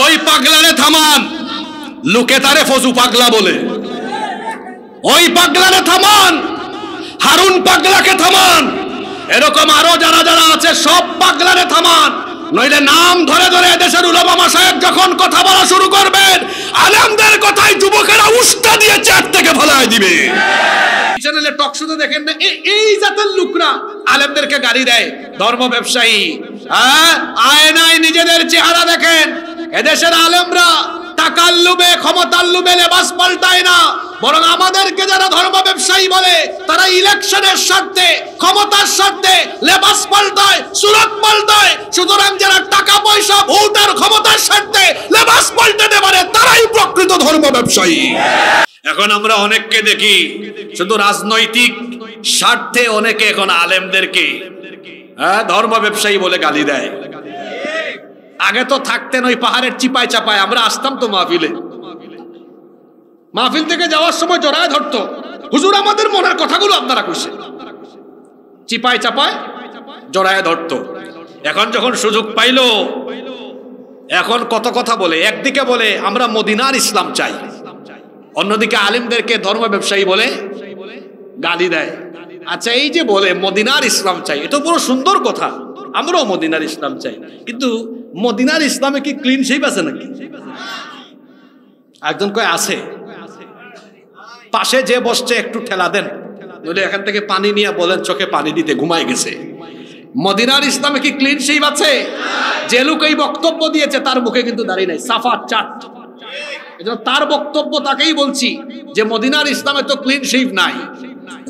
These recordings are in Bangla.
ওই পাগলারে থামান, লোকে তারে ফজু পাগলা বলে। ওই পাগলারে থামান, হারুন পাগলাকে থামান, এরকম আরো যারা যারা আছে সব পাগলারে থামান, নইলে নাম ধরে ধরে দেশের উলামা মাশায়েখ যখন কথা বলা শুরু করবেন, আলেমদের কথাই যুবকেরা উস্তা দিয়ে চেয়ার থেকে ফেলায় দিবে। চ্যানেলে টক শোতে দেখেন না, এই জাতের লোকরা আলেমদেরকে গালি দেয়, ধর্ম ব্যবসায়ী। আয়নায় নিজেদের চেহারা দেখেন। এদেশের আলেমরা টাকার লোভে, ক্ষমতার লোভে লেবাস পাল্টায় না, বরং আমাদেরকে যারা ধর্ম ব্যবসায়ী বলে তারা ইলেকশনের স্বার্থে, ক্ষমতার স্বার্থে লেবাস পাল্টায়, সুরত পাল্টায়। সুতরাং যারা টাকা পয়সা, ভোটার, ক্ষমতার স্বার্থে লেবাস পাল্টাতে পারে তারাই প্রকৃত ধর্ম ব্যবসায়ী। এখন আমরা অনেককে দেখি শুধু রাজনৈতিক স্বার্থে অনেকে এখন আলেমদেরকে ধর্ম ব্যবসায়ী বলে গালি দেয়। আগে তো থাকতেন ওই পাহাড়ের চিপায় চাপায়, আমরা আসতাম তো মাহফিলে, মাহফিল থেকে যাওয়ার সময় জড়ায় ধরতো, হুজুর আমাদের মনের কথাগুলো আপনারা কইছেন, চিপায় চাপায় জড়ায় ধরতো। এখন যখন সুযোগ পাইলো, এখন কত কথা বলে। একদিকে বলে আমরা মদিনার ইসলাম চাই, অন্যদিকে আলেমদেরকে ধর্ম ব্যবসায়ী বলে গালি দেয়। আচ্ছা, এই যে বলে মদিনার ইসলাম চাই, এটা পুরো সুন্দর কথা, আমরাও মদিনার ইসলাম চাই, কিন্তু মদিনার ইসলামে কি ক্লিন শেপ আছে নাকি? একজন কয় আছে, পাশে যে বসছে একটু ঠেলা দেন, নইলে এখান থেকে পানি নিয়ে বলেন চোখে পানি দিতে, ঘুমাই গেছে। মদিনার ইসলামে কি ক্লিন শেপ আছে? যে লোক এই বক্তব্য দিয়েছে তার মুখে কিন্তু দাঁড়িয়ে নাই, সাফা চাট। এজন্য তার বক্তব্য তাকেই বলছি যে মদিনার ইসলামে তো ক্লিন শেপ নাই।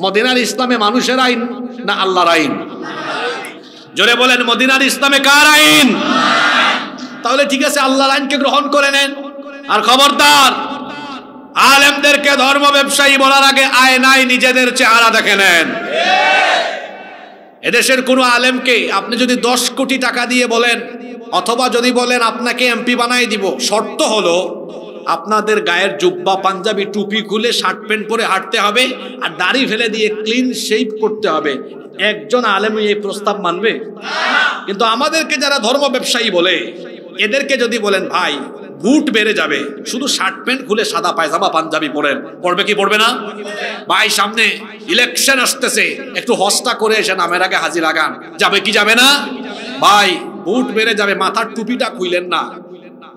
মদিনার ইসলামে মানুষের আইন না আল্লাহর আইন? জোরে বলেন, মদিনার ইসলামে কার আইন? তাহলে ঠিক আছে, আল্লাহর আইনকে গ্রহণ করে নেন। আর খবরদার, আলেমদেরকে ধর্ম ব্যবসায়ী বলার আগে আয়নায় নিজেদের চেহারা দেখে নেন। এদেশের কোন আলেমকে আপনি যদি 10 কোটি টাকা দিয়ে বলেন, অথবা যদি বলেন আপনাকে এমপি বানাই দিব, শর্ত হলো আপনাদের গায়ের জুব্বা, পাঞ্জাবি, টুপি খুলে শার্ট প্যান্ট পরে হাঁটতে হবে আর দাড়ি ফেলে দিয়ে ক্লিন শেভ করতে হবে। একজন আলেম এই প্রস্তাব মানবে? কিন্তু আমাদেরকে যারা ধর্ম ব্যবসায়ী বলে, এদেরকে যদি বলেন ভাই বুট বেড়ে যাবে, শুধু শার্ট প্যান্ট খুলে সাদা পায়জামা পাঞ্জাবি পরেন, পড়বে কি পড়বে না? ভাই সামনে ইলেকশন আসতেছে, একটু হস্তা করে এসে নামের আগে হাজির লাগান, যাবে কি যাবে না? ভাই বুট বেড়ে যাবে, মাথার টুপিটা খুইলেন না,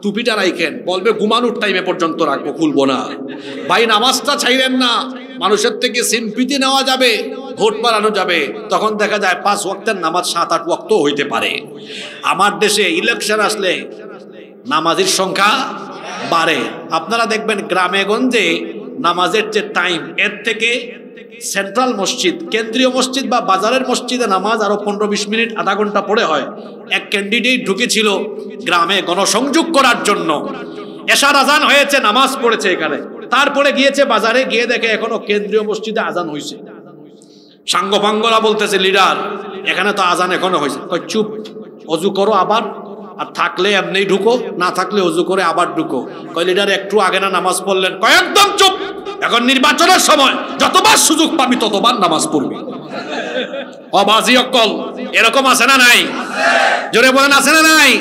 টুপিটা রাখেন, বলবে ঘুমানোর টাইমে পর্যন্ত রাখবো, খুলবো না। ভাই নামাজটা ছাইলেন না, মানুষের থেকে সিম্পিতি নেওয়া যাবে, ভোট বাড়ানো যাবে, তখন দেখা যায় 5 ওয়াক্তের নামাজ 7-8 ওয়াক্ত হইতে পারে। আমার দেশে ইলেকশন আসলে নামাজের সংখ্যা বাড়ে। আপনারা দেখবেন গ্রামে গঞ্জে নামাজের যে টাইম, এর থেকে সেন্ট্রাল মসজিদ, কেন্দ্রীয় মসজিদ বা বাজারের মসজিদে নামাজ আরো 15-20 মিনিট, আধা ঘন্টা পরে হয়। এক ক্যান্ডিডেট ঢুকেছিল গ্রামে গণসংযোগ করার জন্য, এশার আজান হয়েছে, নামাজ পড়েছে এখানে, তারপরে গিয়েছে বাজারে, গিয়ে দেখে এখনো কেন্দ্রীয় মসজিদে আজান হয়েছে। সাঙ্গপাঙ্গরা বলতেছে, লিডার এখানে তো আজান এখনো হয়েছে। কই চুপ, অজু করো আবার, আর থাকলে এমনি ঢুকো, না থাকলে অজু করে আবার ঢুকো। কই লিডার একটু আগে না নামাজ পড়লেন? কয় একদম চুপ, এখন নির্বাচনের সময় যতবার সুযোগ পাবি ততবার নামাজ পড়বি। অবাজি অকল এরকম আছে না নাই? জোরে বলেন, আছে না নাই?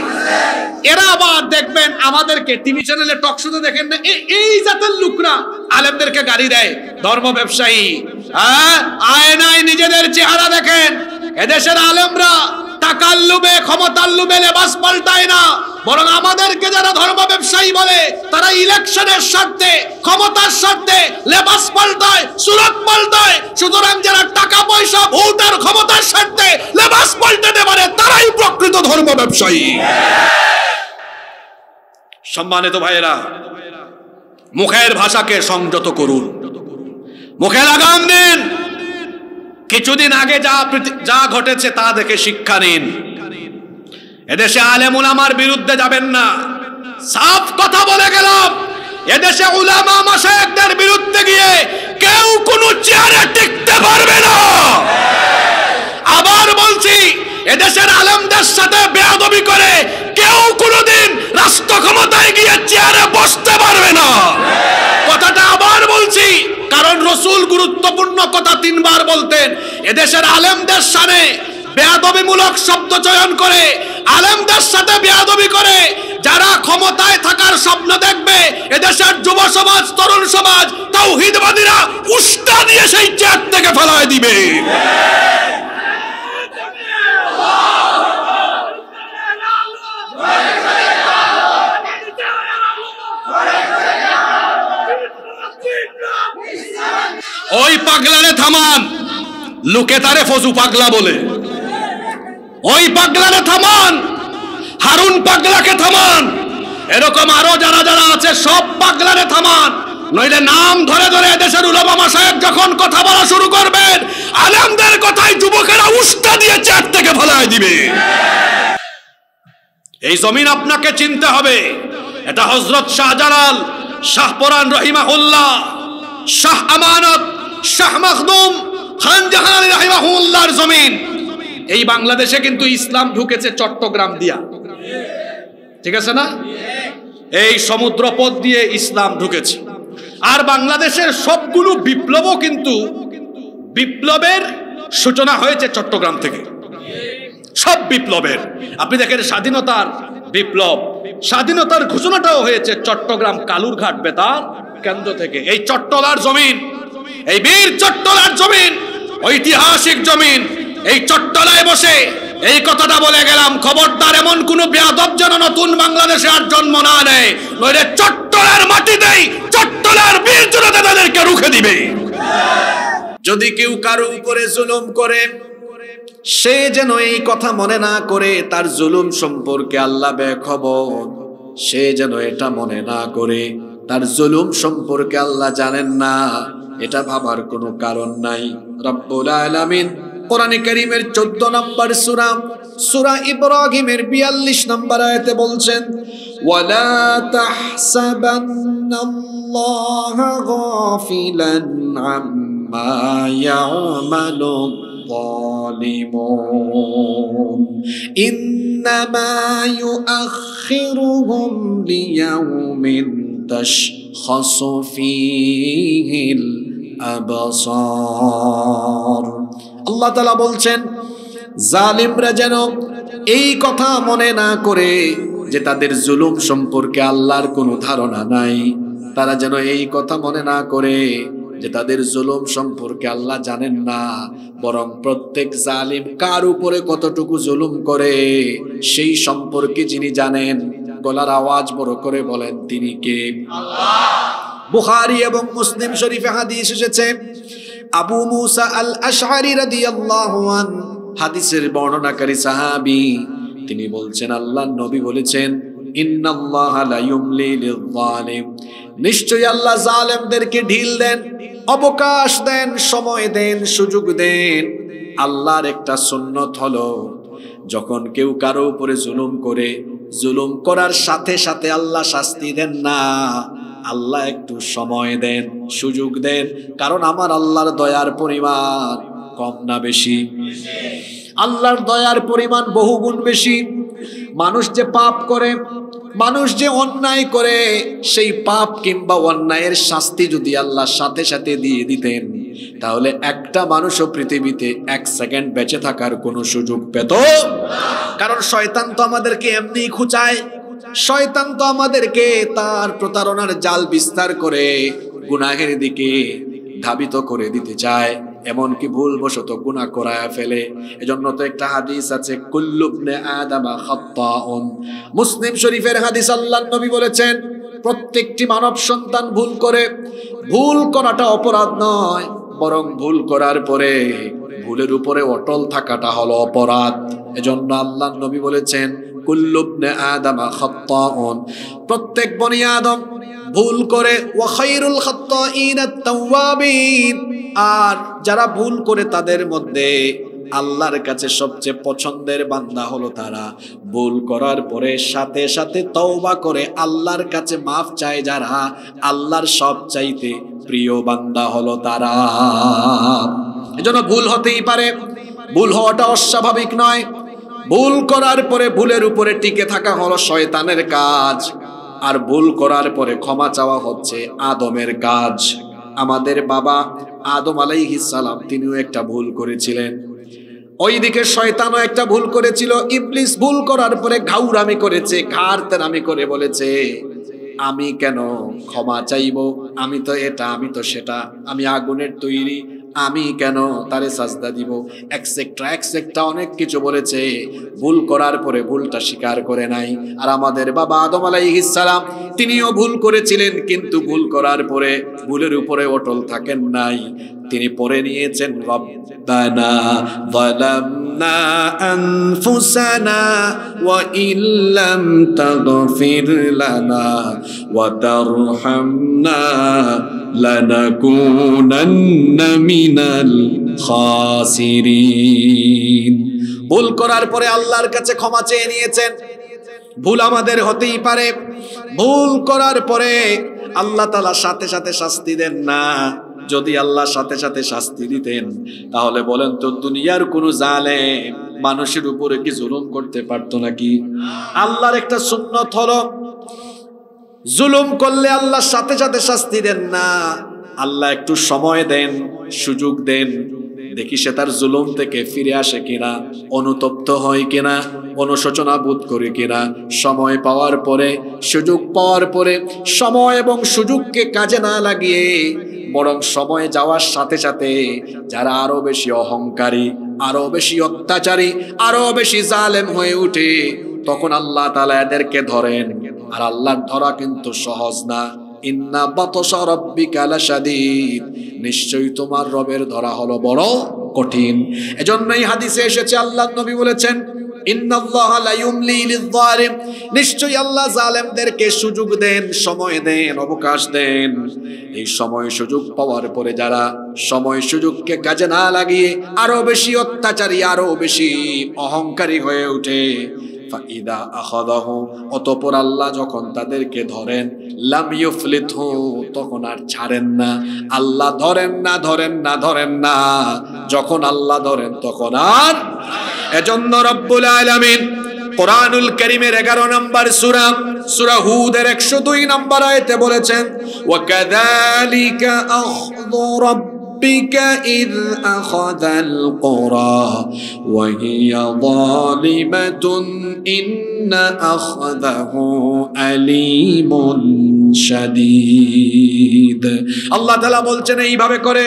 এরা আবার দেখবেন আমাদেরকে টিভি চ্যানেলে টক শোতে দেখেন না, এই জাতের লোকরা আলেমদেরকে গালি দেয়, ধর্ম ব্যবসায়ী। আয়নায় নিজেদের চেহারা দেখেন। এদেশের আলেমরা টাকার লোভে, ক্ষমতার লোভে লেবাস পাল্টায় না, বরং আমাদেরকে যারা ধর্ম ব্যবসায়ী বলে তারা ইলেকশনের স্বার্থে, ক্ষমতার স্বার্থে লেবাস পাল্টায়, সুরত পাল্টায়। সুতরাং যারা টাকা পয়সা, ভোটার, ক্ষমতার স্বার্থে লেবাস পাল্টাতে পারে তারাই প্রকৃত ধর্ম ব্যবসায়ী। সম্মানিত ভাইয়েরা, মুখের ভাষাকে সংযত করুন, মুখে লাগাম দিন। কিছুদিন আগে যা ঘটেছে তা দেখে শিক্ষা নিন। এদেশে আলেম উলামার বিরুদ্ধে যাবেন না, সাফ কথা বলে গেলাম। এদেশে উলামা মাশায়েখদের বিরুদ্ধে গিয়ে কেউ কোনো চেয়ারে টিকতে পারবে না। আবার বলছি, এদেশের আলেমদের সাথে বেয়াদবি করে কেউ কোনোদিন রাষ্ট্র ক্ষমতায় গিয়ে চেয়ারে বসতে পারবে না। কথাটা আবার বলছি, কারণ রাসূল গুরুত্বপূর্ণ কথা 3 বার বলতেন। এদেশের আলেমদের সামনে বেয়াদবিমূলক শব্দ চয়ন করে আলেমদের সাথে বেয়াদবি করে যারা ক্ষমতায় থাকার স্বপ্ন দেখবে, এদেশের যুব সমাজ, তরুণ সমাজ, তাওহীদবাদীরা উস্তা দিয়ে সেই চেয়ার থেকে ফেলায় দিবে। ওই পাগলারে থামান, লোকে তারে ফজু পাগলা বলে। ওই পাগলারে থামান, হারুন পাগলাকে থামান, এরকম আরো যারা যারা আছে সব পাগলারে থামান। নইলে নাম ধরে ধরে দেশের উলামা মাশায়েখ যখন কথা বলা শুরু করবেন, আলেমদের কথাই যুবকেরা উস্তা দিয়ে চেয়ার থেকে ফেলায় দিবে। এই জমিন আপনাকে চিনতে হবে। এটা হযরত শাহজালাল, শাহপরান রহিমাহুল্লাহ, শাহ আমানত, শাহ মখদুম, খান জাহান রহিমাহুল্লাহর জমিন। এই বাংলাদেশে কিন্তু ইসলাম ঢুকেছে চট্টগ্রাম দিয়া, ঠিক আছে না? এই সমুদ্রপথ দিয়ে ইসলাম ঢুকেছে। আর বাংলাদেশের সবগুলো বিপ্লবও কিন্তু বিপ্লবের সূচনা হয়েছে চট্টগ্রাম থেকে। সব বিপ্লবের, আপনি দেখেন স্বাধীনতার বিপ্লব, স্বাধীনতার ঘোষণাটাও হয়েছে চট্টগ্রাম কালুরঘাট বেতার কেন্দ্র থেকে। এই চট্টলার জমিন, এই বীর চট্টলার জমিন, ঐতিহাসিক জমিন। এই চট্টলায় বসে এই কথাটা বলে গেলাম, খবরদার এমন কোন বেয়াদব যেন নতুন বাংলাদেশে আর জন্ম না নেয়, নইলে চট্টলার মাটিতেই চট্টলার বীর জনতা তাদেরকে রুখে দিবে। যদি কেউ কারো উপরে জুলুম করে, সে যেন এই কথা মনে না করে তার জুলুম সম্পর্কে আল্লাহ বেখবর। সে যেন এটা মনে না করে তার জুলুম সম্পর্কে আল্লাহ জানেন না, এটা ভাবার কোনো কারণ নাই। রব্বুল আলামিন কোরআনে কারীমের 14 নম্বর সূরা, সূরা ইব্রাহিমের 42 নম্বর আয়াতে বলছেন, ওয়ালা তাহসাবান্নাল্লাহা গাফিলান আম্মা ইয়ামালু যালিমুন ইন্নামা ইউআখিরুহুম লিয়াউমিন তাশখাসু ফীহিল আবসার। আল্লাহ তাআলা বলছেন, জালিমরা যেন এই কথা মনে না করে যে তাদের জুলুম সম্পর্কে আল্লাহর কোনো ধারণা নাই। তারা যেন এই কথা মনে না করে যে তাদের জুলুম সম্পর্কে আল্লাহ জানেন না, বরং প্রত্যেক জালিম কার উপরে কতটুকু জুলুম করে সেই সম্পর্কে যিনি জানেন, গলার আওয়াজ বড় করে বলেন তিনি কে? আল্লাহ। বুখারী এবং মুসলিম শরীফে হাদিস এসেছে, আবু মুসা আল আশআরী রাদিয়াল্লাহু আনহু হাদিসের বর্ণনাকারী সাহাবী, তিনি বলছেন আল্লাহর নবী বলেছেন, ইন্নাল্লাহা লা ইউমলি লিয-যালিম, নিশ্চয়ই আল্লাহ জালেমদেরকে ঢিল দেন, অবকাশ দেন, সময় দেন, সুযোগ দেন। আল্লাহর একটা সুন্নত হলো, যখন কেউ কারো উপরে জুলুম করে, জুলুম করার সাথে সাথে আল্লাহ শাস্তি দেন না, আল্লাহ একটু সময় দেন, সুযোগ দেন। কারণ আমার আল্লাহর দয়ার পরিমাণ কম না বেশি? আল্লাহর দয়ার পরিমাণ বহুগুণ বেশি। মানুষ যে পাপ করে, মানুষ যে অন্যায় করে, সেই পাপ কিংবা অন্যায়ের শাস্তি যদি আল্লাহ সাথে সাথে দিয়ে দিতেন, তাহলে একটা মানুষও পৃথিবীতে 1 সেকেন্ড বেঁচে থাকার কোনো সুযোগ পেত। কারণ শয়তান তো আমাদেরকে এমনি খুঁচায়, শয়তান তো আমাদেরকে তার প্রতারণার জাল বিস্তার করে গুনাহের দিকে ধাবিত করে দিতে চায়, এমনকি ভুলবশত গুনাহ করায় ফেলে। এজন্য তো একটা হাদিস আছে, কুল্লু ইবনে আদামা খাত্তাউন। মুসলিম শরীফের হাদিস, আল্লাহর নবী বলেছেন, প্রত্যেকটি মানব সন্তান ভুল করে। ভুল করাটা অপরাধ নয়, বরং ভুল করার পরে ভুলের উপরে অটল থাকাটা হলো অপরাধ। এজন্য আল্লাহর নবী বলেছেন, কুল্লু ইবনে আদামা খাত্তাউন, প্রত্যেক বনি আদম ভুল করে। ওয়া খায়রুল খাত্তাইন আত-তাওয়াবিন, আর যারা ভুল করে তাদের মধ্যে আল্লাহর কাছে সবচেয়ে পছন্দের বান্দা হলো তারা ভুল করার পরে সাথে সাথে তওবা করে আল্লাহর কাছে মাফ চায় যারা, আল্লাহর সবচাইতে প্রিয় বান্দা হলো তারা। এজন্য ভুল হতেই পারে, ভুল হওয়াটা অস্বাভাবিক নয়। ভুল করার পরে ভুলের উপরে টিকে থাকা হলো শয়তানের কাজ, আর ভুল করার পরে ক্ষমা চাওয়া হচ্ছে আদমের কাজ। আমাদের বাবা আদম আলাইহিস সালাম, তিনিও একটা ভুল করেছিলেন। ওইদিকে শয়তানও একটা ভুল করেছিল। ইবলিস ভুল করার পরে ঘাউরামি করেছে, ঘাড়তেরামি করে বলেছে, আমি কেন ক্ষমা চাইবো? আমি তো এটা, আমি তো সেটা, আমি আগুনের তৈরি, আমি কেন তারে সাজদা দিব, এক্সেট্রা অনেক কিছু বলেছে। ভুল করার পরে ভুলটা স্বীকার করে নাই। আর আমাদের বাবা আদম আলাইহিস সালাম, তিনিও ভুল করেছিলেন, কিন্তু ভুল করার পরে ভুলের উপরে অটল থাকেন নাই। তিনি পড়ে নিয়েছেন, রব্বানা যালামনা আনফুসানা ওয়া ইল্লাম তাগফির লানা ওয়া তারহামনা লানাকুনান্না মিনাল খাসিরিন। ভুল করার পরে আল্লাহর কাছে ক্ষমা চেয়ে নিয়েছেন। ভুল আমাদের হতেই পারে। ভুল করার পরে আল্লাহ তাআলা সাথে সাথে শাস্তি দেন না। যদি আল্লাহ সাথে সাথে শাস্তি দিতেন, তাহলে বলেন তো দুনিয়ার কোন জালেম মানুষের উপরে কি জুলুম করতে পারতো নাকি? আল্লাহর একটা সুন্নত হলো, জুলুম করলে আল্লাহ সাথে সাথে শাস্তি দেন না। আল্লাহ একটু সময় দেন, সুযোগ দেন, দেখি সে তার জুলুম থেকে ফিরে আসে কিনা, অনুতপ্ত হয় কিনা, অনুশোচনা বোধ করে কিনা। সময় পাওয়ার পরে, সুযোগ পাওয়ার পরে, সময় এবং সুযোগকে কাজে না লাগিয়ে বরং সময় যাওয়ার সাথে সাথে যারা আরো বেশি অহংকারী, আরো বেশি অত্যাচারী, আরো বেশি জালেম হয়ে উঠে, তখন আল্লাহ তাআলা এদেরকে ধরেন। আর আল্লাহর ধরা কিন্তু সহজ না। ইন্না বাতশা রাব্বিকা লাশাদীদ, নিশ্চয়ই তোমার রবের ধরা হলো বড় কঠিন। এজন্যই হাদিসে এসেছে, আল্লাহর নবী বলেছেন, ইন্নাল্লাহা লা ইউমলি লিয-যালিম, নিশ্চয়ই আল্লাহ জালেমদেরকে সুযোগ দেন, সময় দেন, অবকাশ দেন। এই সময় সুযোগ পাওয়ার পরে যারা সময় সুযোগকে কাজে না লাগিয়ে আরো বেশি অত্যাচারী, আরো বেশি অহংকারী হয়ে ওঠে, ফাইদা আখাযাহু, অতঃপর আল্লাহ যখন তাদেরকে ধরেন, লাম ইউফলিতহু, তখন আর ছাড়েন না। আল্লাহ ধরেন না, ধরেন না, ধরেন না। যখন আল্লাহ ধরেন তখন আর। এজন্য রব্বুল আলামিন কোরআনুল কারীমের 11 নম্বর সূরা, সূরা হুদের 102 নম্বর আয়াতে বলেছেন, ওয়া কাযালিকা আখযু রাব্বিকা ইয আখাযাল কুরা ওয়া হিয়া যালিমাতুন ইন্না আখাযাহু আলীমুন শাদীদ। আল্লাহ তাআলা বলছেন, এইভাবে করে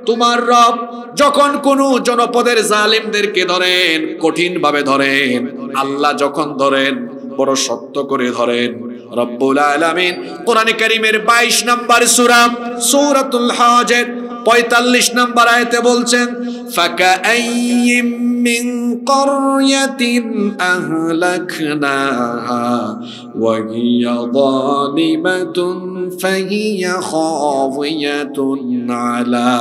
তোমার রব যখন কোন জনপদের জালিমদেরকে ধরেন, কঠিন ভাবে ধরেন। আল্লাহ যখন ধরেন, বড় শক্ত করে ধরেন। রব্বুল আলামিন কোরআন কারীমের 22 নম্বর সূরা, সূরাতুল হজের 45 নম্বর আয়াতে বলছেন, ফাকাআইয়িম মিন ক্বরয়াতিন আহলাকনাহা ওয়া হিয়া যালিমাতুন ফাহিয়া খাওয়িয়াতুন আলা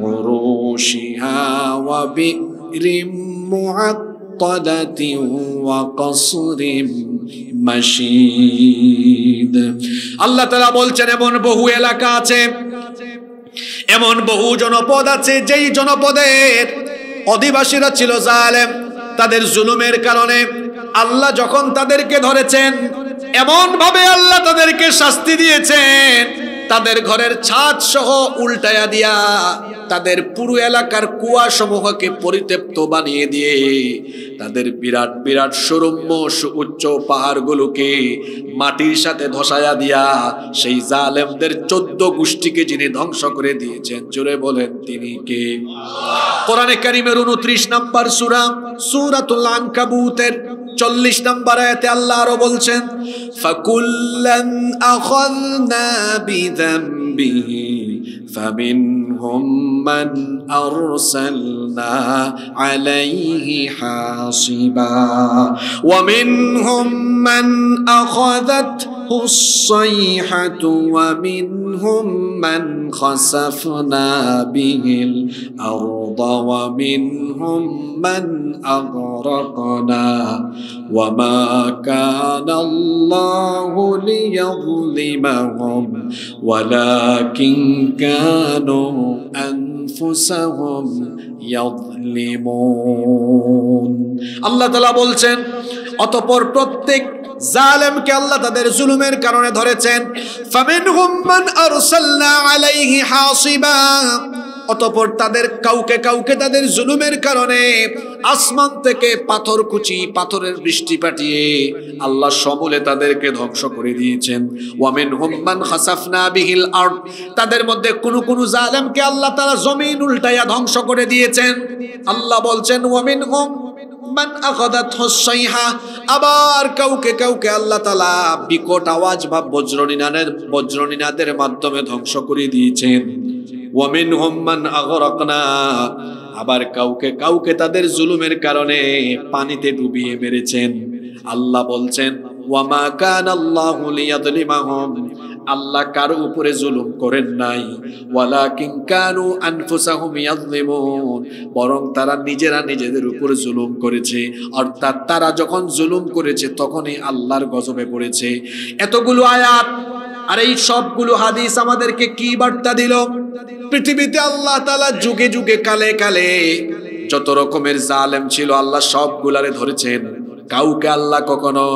উরুশিহা ওয়া বি'রিম মুআত্তাদাতিন ওয়া কসরিম মাশীদ। আল্লাহ তাআলা বলছেন, এমন বহু এলাকা আছে, এমন বহু জনপদ আছে, যেই জনপদের অধিবাসীরা ছিল জালেম। তাদের জুলুমের কারণে আল্লাহ যখন তাদেরকে ধরেছেন, এমন ভাবে আল্লাহ তাদেরকে শাস্তি দিয়েছেন, তাদের ঘরের ছাদ সহ উল্টায়া দিয়া, তাদের পুরো এলাকার কুয়া সমূহকে পরিত্যক্ত বানিয়ে দিয়ে, তাদের বিরাট বিরাট সুরম্য উচ্চ পাহাড়গুলোকে মাটির সাথে ধসায়া দিয়া, সেই জালেমদের 14 গোষ্ঠীকে যিনি ধ্বংস করে দিয়েছেন, জোরে বলেন তিনি কে? কোরআনে কারীমের 29 নম্বর সূরা, সূরাতুল আনকাবুতের 40 নম্বর আয়াতে আল্লাহ আরো বলছেন, ফাকুল্লান আখাযনা বিযামবিহি ফামিনহুম মান আরসালনা আলাইহি হাসিবা ওয়া মিনহুম মান আখাযাতহু الصيحة ومنهم من خسفنا به الأرض ومنهم من أغرقنا وما كان الله ليظلمهم ولكن كانوا أنفسهم يظلمون الله تعالى বলছেন অতঃপর প্রত্যেক জালেমকে আল্লাহ তাদের জুলুমের কারণে ধরেছেন। ফামিনহুম মান আরসালনা আলাইহি হাসিবা, অতঃপর তাদের কাউকে কাউকে তাদের জুলুমের কারণে আসমান থেকে পাথরকুচি পাথরের বৃষ্টি পাঠিয়ে আল্লাহ সমূলে তাদেরকে ধ্বংস করে দিয়েছেন। ওয়ামিনহুম মান খাসাফনা বিহিল আরদ, তাদের মধ্যে কোন কোন জালেমকে আল্লাহ তাআলা জমিন উল্টাইয়া ধ্বংস করে দিয়েছেন। আল্লাহ বলছেন ওয়ামিনহুম মান আখাদাতহু সাইহা, আবার কাউকে কাউকে আল্লাহ তাআলা বিকট আওয়াজ বা বজ্রনিনাদের মাধ্যমে ধ্বংস করে দিয়েছেন। ওয়ামিনহুম মান আগরাকনা, আবার কাউকে কাউকে তাদের জুলুমের কারণে পানিতে ডুবিয়ে মেরেছেন। আল্লাহ বলছেন ওয়ামা কানাল্লাহু লিয়াযলিমাহুম, আল্লাহ কারো উপরে জুলুম করেন নাই, ওয়ালাকিন কানু আনফুসাহুম ইয়াযলিমুন, বরং তারা নিজেরা নিজেদের উপর জুলুম করেছে। অর্থাৎ তারা যখন জুলুম করেছে তখনই আল্লাহর গজবে পড়েছে। এতগুলো আয়াত আর এই সবগুলো হাদিস আমাদেরকে কি বার্তা দিল? পৃথিবীতে আল্লাহ তাআলা যুগে যুগে কালে কালে যত রকমের জালেম ছিল আল্লাহ সবগুলারে ধরেছেন। কাউকে আল্লাহ কখনো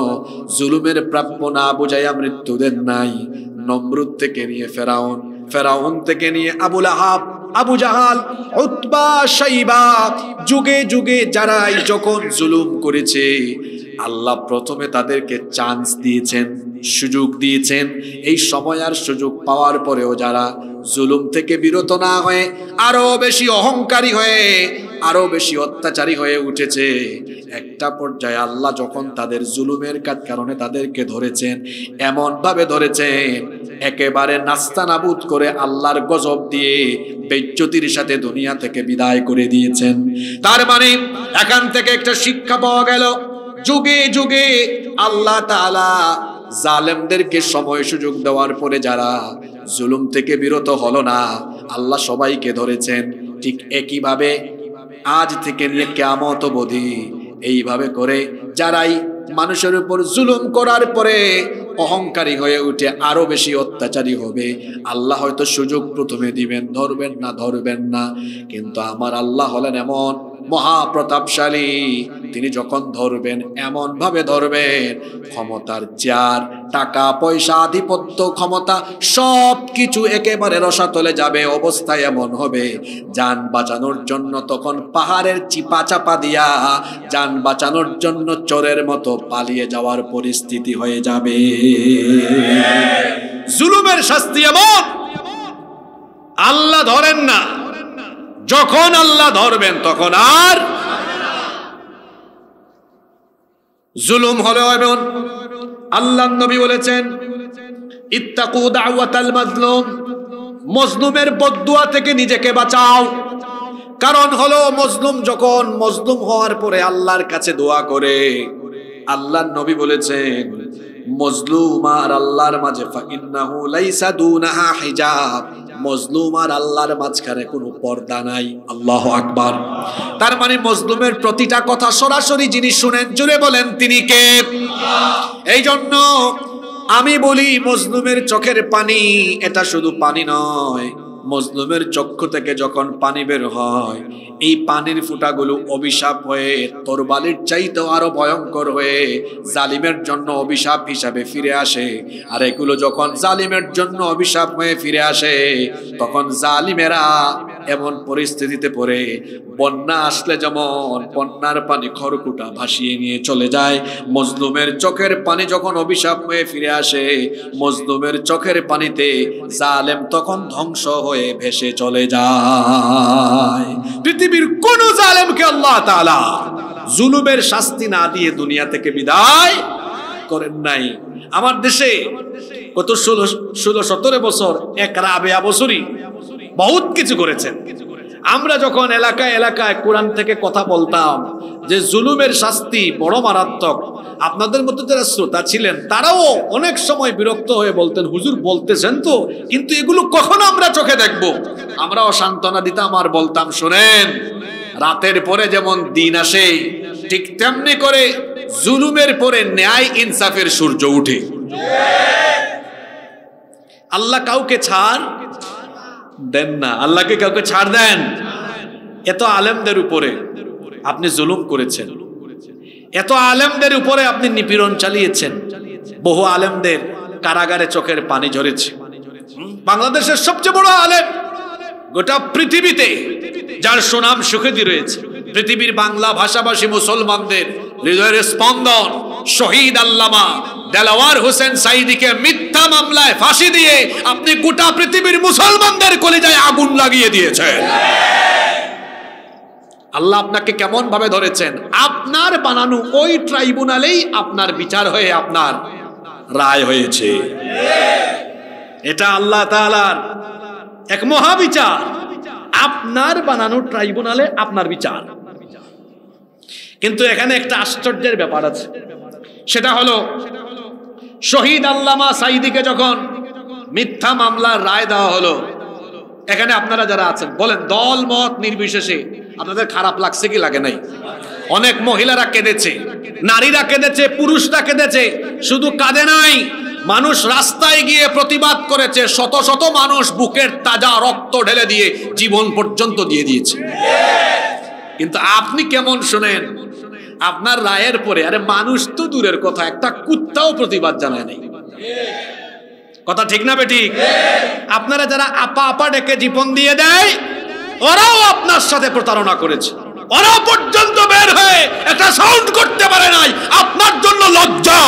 জুলুমের প্রাপ্য না বুঝাইয়া মৃত্যু দেন নাই। নমরুদ থেকে নিয়ে ফেরাউন, ফেরাউন থেকে নিয়ে আবু লাহাব, আবু জাহাল, উতবা, শাইবা, যুগে যুগে যারাই যখন জুলুম করেছে আল্লাহ প্রথমে তাদেরকে চান্স দিয়েছেন, সুযোগ দিয়েছেন। এই সময় আর সুযোগ পাওয়ার পরেও যারা জুলুম থেকে বিরত না হয়ে আরো বেশি অহংকারী হয়ে আরো বেশি অত্যাচারী হয়ে উঠেছে, একটা পর্যায়ে আল্লাহ যখন তাদের জুলুমের কারণে তাদেরকে ধরেছেন, এমন ভাবে ধরেছেন একেবারে নাস্তানাবুদ করে আল্লাহর গজব দিয়ে বেইজ্জতির সাথে দুনিয়া থেকে বিদায় করে দিয়েছেন। তার মানে এখান থেকে একটা শিক্ষা পাওয়া গেল, যুগে যুগে আল্লাহ তাআলা জালেমদেরকে সময় সুযোগ দেওয়ার পরে যারা জুলুম থেকে বিরত হলো না আল্লাহ সবাইকে ধরেছেন। ঠিক একইভাবে আজ থেকে নিয়ে কিয়ামত অবধি এইভাবে করে যারাই মানুষের উপর জুলুম করার পরে অহংকারী হয়ে উঠে আরো বেশি অত্যাচারী হবে, আল্লাহ হয়তো সুযোগ প্রথমে দিবেন, ধরবেন না, কিন্তু আমার আল্লাহ হলেন এমন মহাপ্রতাপশালী, তিনি যখন ধরবেন এমন ভাবে ধরবেন ক্ষমতার চেয়ার, টাকা পয়সা, আধিপত্য, ক্ষমতা সবকিছু একেবারে রসাতলে যাবে। অবস্থা এমন হবে জান বাঁচানোর জন্য তখন পাহাড়ের চিপা চাপা দিয়া জান বাঁচানোর জন্য চোরের মতো পালিয়ে যাওয়ার পরিস্থিতি হয়ে যাবে। জুলুমের শাস্তি এমন, আল্লাহ ধরেন না, যখন আল্লাহ ধরবেন তখন আর জুলুম হলো এমন। আল্লাহর নবী বলেছেন ইত্তাকু দাওয়াতাল মাজলুম, মজলুমের বদদুয়া থেকে নিজেকে বাঁচাও। কারণ হলো মজলুম যখন মজলুম হওয়ার পরে আল্লাহর কাছে দোয়া করে, আল্লাহর নবী বলেছেন মজলুম আর আল্লাহর মাঝে ফাইন্নাহু লাইসা দুনাহা হিজাব, মজলুম আর আল্লাহর মাঝখানে কোনো পর্দা নাই। আল্লাহু আকবার। তার মানে মজলুমের প্রতিটা কথা সরাসরি যিনি শুনেন, জুড়ে বলেন তিনি কে? এই জন্য আমি বলি মজলুমের চোখের পানি এটা শুধু পানি নয়, মজলুমের চক্ষু থেকে যখন পানি বের হয় এই পানির ফুটাগুলো অভিশাপ হয়ে তরবারির চাইতেও আরো ভয়ঙ্কর হয়ে জালিমের জন্য অভিশাপ হিসাবে ফিরে আসে। আর এগুলো যখন জালিমের জন্য অভিশাপ হয়ে ফিরে আসে তখন জালিমেরা এমন পরিস্থিতিতে পড়ে, বন্যা আসলে যেমন বন্যার পানি খড়কুটা ভাসিয়ে নিয়ে চলে যায়, মজলুমের চোখের পানি যখন অভিশাপ হয়ে ফিরে আসে, মজলুমের চোখের পানিতে জালেম তখন ধ্বংস হয়ে ভেসে চলে যায়। পৃথিবীর কোন জালেমকে আল্লাহ তাআলা জুলুমের শাস্তি না দিয়ে দুনিয়া থেকে বিদায় করেন নাই। আমার দেশে কত 16-17 বছর এক রাবেয়া বছরই বহুত কিছু করেছেন। আমরা যখন এলাকায় এলাকায় কোরআন থেকে কথা বলতাম যে জুলুমের শাস্তি বড় মারাত্মক, আপনাদের মধ্যে যারা শ্রোতা ছিলেন তারাও অনেক সময় বিরক্ত হয়ে বলতেন হুজুর বলতেছেন তো, কিন্তু এগুলো কখন আমরা চোখে দেখব? আমরাও সান্ত্বনা দিতাম আর বলতাম শোনেন, রাতের পরে যেমন দিন আসে ঠিক তেমনি করে জুলুমের পরে ন্যায় ইনসাফের সূর্য উঠে। আল্লাহ কাউকে ছাড় দেন না, আল্লাহকে কাউকে ছাড় দেন। এত আলেমদের উপরে আপনি জুলুম করেছেন, এত আলেমদের উপরে আপনি নিপীড়ন চালিয়েছেন, বহু আলেমদের কারাগারে চোখের পানি ঝরেছে। বাংলাদেশের সবচেয়ে বড় আলেম গোটা পৃথিবীতে যার সুনাম সুখ্যাতি রয়েছে, পৃথিবীর বাংলা ভাষাভাষী মুসলমানদের হৃদয়ের স্পন্দন, শহীদ আল্লামা দেলাওয়ার হোসেন সাঈদীকে মিথ্যা মামলায় ফাঁসি দিয়ে আপনি গোটা পৃথিবীর মুসলমানদের কলিজায় আগুন লাগিয়ে দিয়েছেন। আল্লাহ আপনাকে কেমন ভাবে ধরেছেন? আপনার বানানো ওই ট্রাইব্যুনালেই আপনার বিচার হয়ে আপনার রায় হয়েছে। এটা আল্লাহ তাআলার এক মহাবিচার, আপনার বানানো ট্রাইব্যুনালে আপনার বিচার। কিন্তু এখানে একটা আশ্চর্যের ব্যাপার আছে, সেটা হলো শহীদ আল্লামা সাঈদীকে যখন মিথ্যা মামলার রায় দেওয়া হলো, এখানে আপনারা যারা আছেন বলেন, দল মত নির্বিশেষে আপনাদের খারাপ লাগছে কি লাগে নাই? অনেক মহিলারা কেঁদেছে, নারীরা কেঁদেছে, পুরুষরা কেঁদেছে। শুধু কাঁদে নাই, মানুষ রাস্তায় গিয়ে প্রতিবাদ করেছে, শত শত মানুষ বুকের তাজা রক্ত ঢেলে দিয়ে জীবন পর্যন্ত দিয়ে দিয়েছে। কিন্তু আপনি কেমন শুনেন আপনার রায়ের পরে? আরে মানুষ তো দূরের কথা, একটা কুত্তাও প্রতিবাদ জানায় নাই। কথা ঠিক না বেঠিক? আপনারা যারা আপা আপা ডেকে জীবন দিয়ে দেয়, ওরাও আপনার সাথে প্রতারণা করেছে, ওরা পর্যন্ত বের হয়ে একটা সাউন্ড করতে পারে নাই, আপনার জন্য লজ্জা।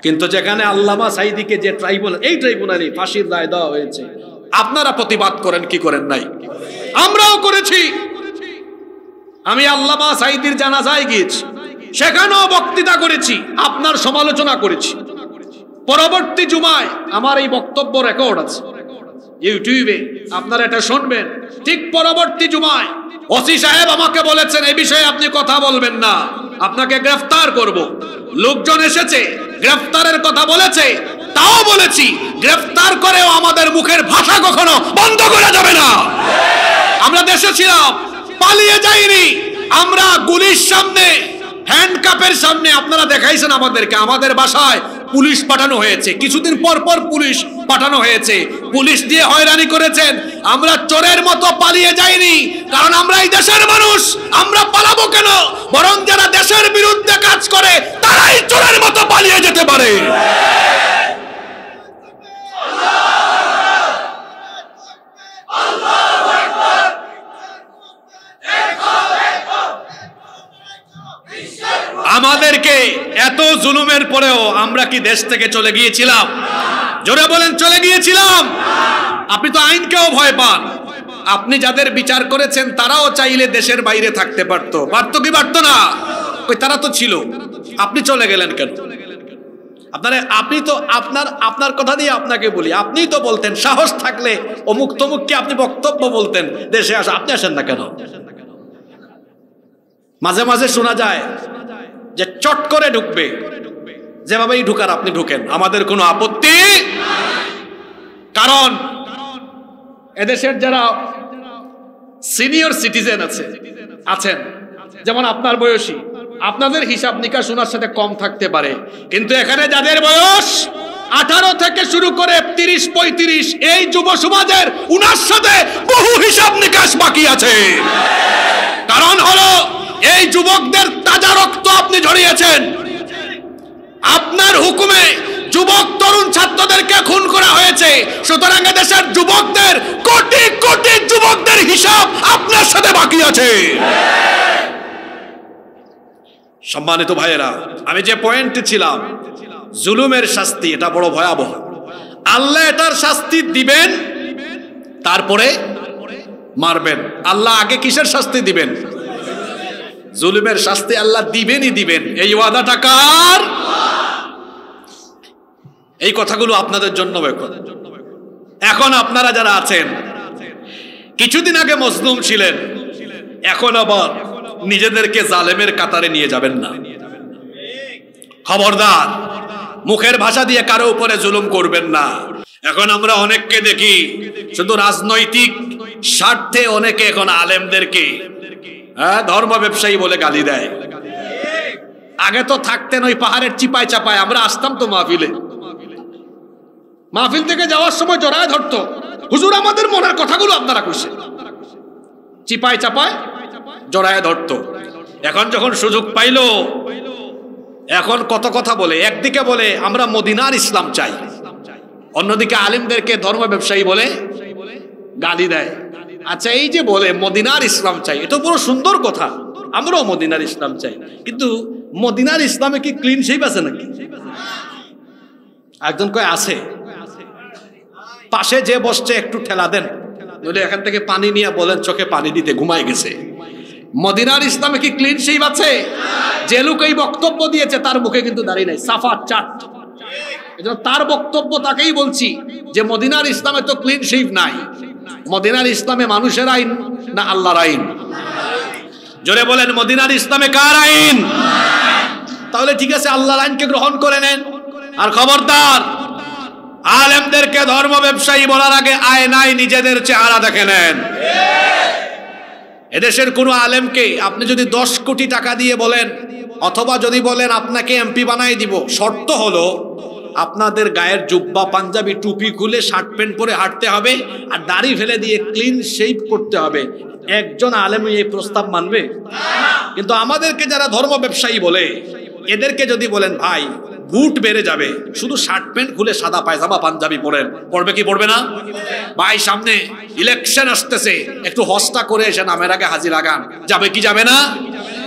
কিন্তু যেখানে আল্লামা সাঈদীকে যে ট্রাইব্যুনাল, এই ট্রাইব্যুনালে ফাঁসির রায় দেওয়া হয়েছে, আপনারা প্রতিবাদ করেন কি করেন নাই? আমরাও করেছি। আমি আল্লামা সাঈদীর জানাজায় গিয়েছি, সেখানেও বক্তৃতা করেছি, আপনার সমালোচনা করেছি। পরবর্তী জুমায় আমার এই বক্তব্য রেকর্ড আছে ইউটিউবে, আপনারা এটা শুনবেন। ঠিক পরবর্তী জুমায় ওসি সাহেব আমাকে বলেছেন, এই বিষয়ে আপনি কথা বলবেন না, আপনাকে গ্রেফতার করব। লোকজন এসেছে, গ্রেফতারের কথা বলেছে, তাও বলেছি গ্রেফতার করেও আমাদের মুখের ভাষা কখনো বন্ধ করা যাবে না। আমরা দেশে ছিলাম, পালিয়ে যাইনি। আমরা গুলির সামনে, হ্যান্ডকাপের সামনে আপনারা দেখাইছেন আমাদেরকে, আমাদের বাসায় পুলিশ পাঠানো হয়েছে, কিছুদিন পর পর পুলিশ পাঠানো হয়েছে, পুলিশ দিয়ে হয়রানি করেছেন। আমরা চোরের মতো পালিয়ে যাইনি, কারণ আমরা এই দেশের মানুষ। আমরা পালাবো কেন? বরং যারা দেশের বিরুদ্ধে কাজ করে তারাই চোরের মতো পালিয়ে যেতে পারে। আমাদেরকে এত জুলুমের পরেও আমরা কি দেশ থেকে চলে গিয়েছিলাম? জোরে বলেন, চলে গিয়েছিলাম? আপনি তো আইনকেও ভয় পান। আপনি যাদের বিচার করেছেন তারাও চাইলে দেশের বাইরে থাকতে পারতো, পারতো কি পারতো না? ওই তারা তো ছিল, আপনি চলে গেলেন কেন? আপনি তো আপনার কথা দিয়ে আপনাকে বলি, আপনিই তো বলতেন সাহস থাকলে অমুক তমুককে আপনি বক্তব্য বলতেন দেশে আসা, আপনি আসেন না কেন? মাঝে মাঝে শোনা যায় যে চট করে ঢুকবে, যেভাবেই ঢুকার আপনি ঢুকেন, আমাদের কোনো আপত্তি। কারণ এদেশের যারা সিনিয়র সিটিজেন আছেন, যেমন আপনার বয়সী, আপনাদের হিসাব নিকাশ ওনার সাথে কম থাকতে পারে, কিন্তু এখানে যাদের বয়স 18 থেকে শুরু করে 30-35, এই যুব সমাজের উনার সাথে বহু হিসাব নিকাশ বাকি আছে। কারণ হলো এই যুবকদের তাজা রক্ত আপনি ঝরিয়েছেন। আপনার হুকুমে যুবক তরুণ ছাত্রদেরকে খুন করা হয়েছে, সুতরাং দেশের যুবকদের, কোটি কোটি যুবকদের হিসাব আপনার সাথে বাকি আছে। সম্মানিত ভাইয়েরা, আমি যে পয়েন্টে ছিলাম, জুলুমের শাস্তি এটা বড় ভয়াবহ। আল্লাহ এটার শাস্তি দিবেন, তারপরে মারবেন। আল্লাহ আগে কিসের শাস্তি দিবেন? জুলুমের শাস্তি আল্লাহ দিবেনই দিবেন। এই ওয়াদাটা কার? এই কথাগুলো আপনাদের জন্য। এখন আপনারা যারা আছেন, কিছুদিন আগে মজলুম ছিলেন, এখন আবার নিজেদেরকে জালেমের কাতারে নিয়ে যাবেন না। খবরদার, মুখের ভাষা দিয়ে কারো উপরে জুলুম করবেন না। এখন আমরা অনেককে দেখি শুধু রাজনৈতিক স্বার্থে অনেকে এখন আলেমদেরকে ধর্ম ব্যবসায়ী বলে গালি দেয়। আগে তো থাকতেন ওই পাহাড়ের চিপায় চাপায়, আমরা আসতাম তো মাহফিল থেকে যাওয়ার সময় জড়ায় ধরতো, হুজুর আমাদের মনের কথাগুলো আপনারা কইছেন, চিপায় চাপায় জড়ায় ধরতো। এখন যখন সুযোগ পাইল, এখন কত কথা বলে। একদিকে বলে আমরা মদিনার ইসলাম চাই, অন্যদিকে আলেমদেরকে ধর্ম ব্যবসায়ী বলে গালি দেয়। আচ্ছা, এই যে বলে মদিনার ইসলাম চাই, এটা বড় সুন্দর কথা, আমরাও মদিনার ইসলাম চাই, কিন্তু মদিনার ইসলামে কি ক্লিন শেপ আছে নাকি? একজন কয় আছে। পাশে যে বসছে একটু ঠেলা দেন, নইলে এখান থেকে পানি নিয়ে বলেন চোখে পানি দিতে, ঘুমায় গেছে। মদিনার ইসলামে কি ক্লিন শেপ আছে? যে লোক এই বক্তব্য দিয়েছে তার মুখে কিন্তু দাঁড়িয়ে নাই, সাফা চাট। এজন্য তার বক্তব্য তাকেই বলছি যে মদিনার ইসলামে তো ক্লিন শেপ নাই। মদিনার ইসলামে মানুষের আইন না আল্লাহর আইন? জোরে বলেন, মদিনার ইসলামে কার আইন? তাহলে ঠিক আছে, আল্লাহর আইনকে গ্রহণ করে নেন। আর খবরদার, আলেমদেরকে ধর্ম ব্যবসায়ী বলার আগে আয়নায় নিজেদের চেহারা দেখে নেন। এদেশের কোন আলেমকে আপনি যদি 10 কোটি টাকা দিয়ে বলেন, অথবা যদি বলেন আপনাকে এমপি বানাই দিব, শর্ত হলো আপনাদের গায়ের জুব্বা পাঞ্জাবি টুপি খুলে শার্ট প্যান্ট পরে হাঁটতে হবে আর দাড়ি ফেলে দিয়ে ক্লিন শেভ করতে হবে, একজন আলেম এই প্রস্তাব মানবে? কিন্তু আমাদেরকে যারা ধর্ম ব্যবসায়ী বলে, এদেরকে যদি বলেন ভাই বুট বেড়ে যাবে, শুধু শার্ট প্যান্ট খুলে সাদা পায়জামা পাঞ্জাবি পরেন, পড়বে কি পড়বে না? ভাই সামনে ইলেকশন আসতেছে, একটু হস্তা করে এসে নামের আগে হাজির লাগান, যাবে কি যাবে না?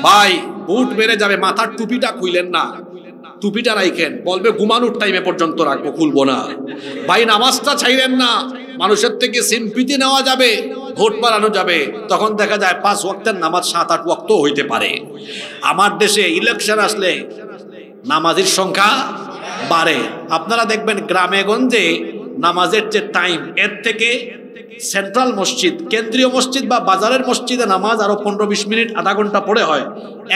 ভাই বুট বেড়ে যাবে, মাথার টুপিটা খুইলেন না, টুপিটা রাখেন, বলবে ঘুমানোর টাইমে পর্যন্ত রাখবো, খুলবো না। ভাই নামাজটা ছাইলেন না, মানুষের থেকে সিম্পিতি নেওয়া যাবে, ভোট বাড়ানো যাবে, তখন দেখা যায় 5 ওয়াক্তের নামাজ 7-8 ওয়াক্ত হইতে পারে। আমার দেশে ইলেকশন আসলে নামাজের সংখ্যা বাড়ে। আপনারা দেখবেন গ্রামে গঞ্জে নামাজের যে টাইম, এর থেকে সেন্ট্রাল মসজিদ, কেন্দ্রীয় মসজিদ বা বাজারের মসজিদে নামাজ আরো 15-20 মিনিট আধা ঘন্টা পরে হয়।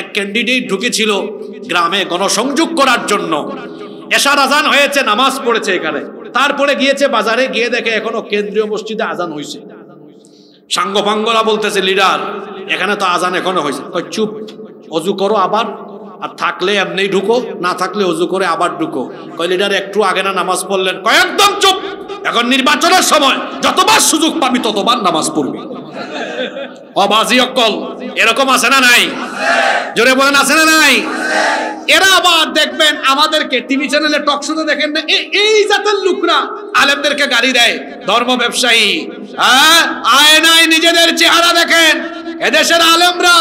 এক ক্যান্ডিডেট ঢুকেছিল গ্রামে গণসংযোগ করার জন্য, এশার আজান হয়েছে, নামাজ পড়েছে এখানে, তারপরে গিয়েছে বাজারে, গিয়ে দেখে এখনো কেন্দ্রীয় মসজিদে আজান হয়েছে। সাঙ্গপাঙ্গরা বলতেছে, লিডার এখানে তো আজান এখনো হয়েছে। কই চুপ, অজু করো আবার, আর থাকলে এমনি ঢুকো, না থাকলে অজু করে আবার ঢুকো। কয় লিডার একটু আগে না নামাজ পড়লেন? কয় একদম চুপ, এখন নির্বাচনের সময় যতবার সুযোগ পাবি ততবার নামাজ পড়বি। অবাজি অকল এরকম আছে না নাই? জোরে বলেন, আছে না নাই? এরা আবার দেখবেন আমাদেরকে টিভি চ্যানেলে টক শোতে দেখেন না, এই জাতের লোকরা আলেমদেরকে গালি দেয়, ধর্ম ব্যবসায়ী। আয়নায় নিজেদের চেহারা দেখেন। এদেশের আলেমরা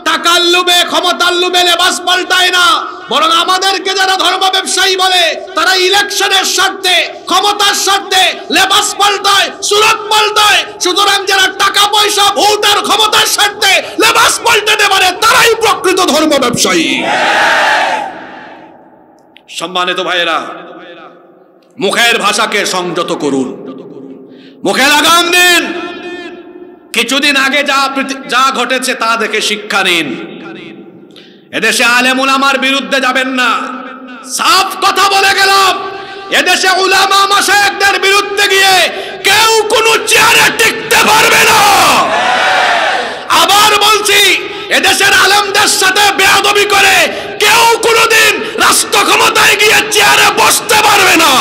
টাকার লোভে, ক্ষমতার লোভে লেবাস পাল্টায় না, বরং আমাদেরকে যারা ধর্ম ব্যবসায়ী বলে তারা ইলেকশনের স্বার্থে, ক্ষমতার স্বার্থে লেবাস পাল্টায়, সুরত পাল্টায়। সুতরাং যারা টাকা পয়সা, ভোট আর ক্ষমতার স্বার্থে লেবাস পাল্টাতে পারে তারাই প্রকৃত ধর্ম ব্যবসায়ী। সম্মানিত ভাইয়েরা, মুখের ভাষাকে সংযত করুন, মুখে লাগাম দিন। কিছুদিন আগে যা ঘটেছে তা দেখে শিক্ষা নিন। এদেশে আলেম উলামার বিরুদ্ধে যাবেন না, সাফ কথা বলে গেলাম। এদেশে উলামা মাশায়েখদের বিরুদ্ধে গিয়ে কেউ কোনো চেয়ারে টিকতে পারবে না। আবার বলছি, এদেশের আলেমদের সাথে বেয়াদবি করে কেউ কোনোদিন রাষ্ট্র ক্ষমতায় গিয়ে চেয়ারে বসতে পারবে না।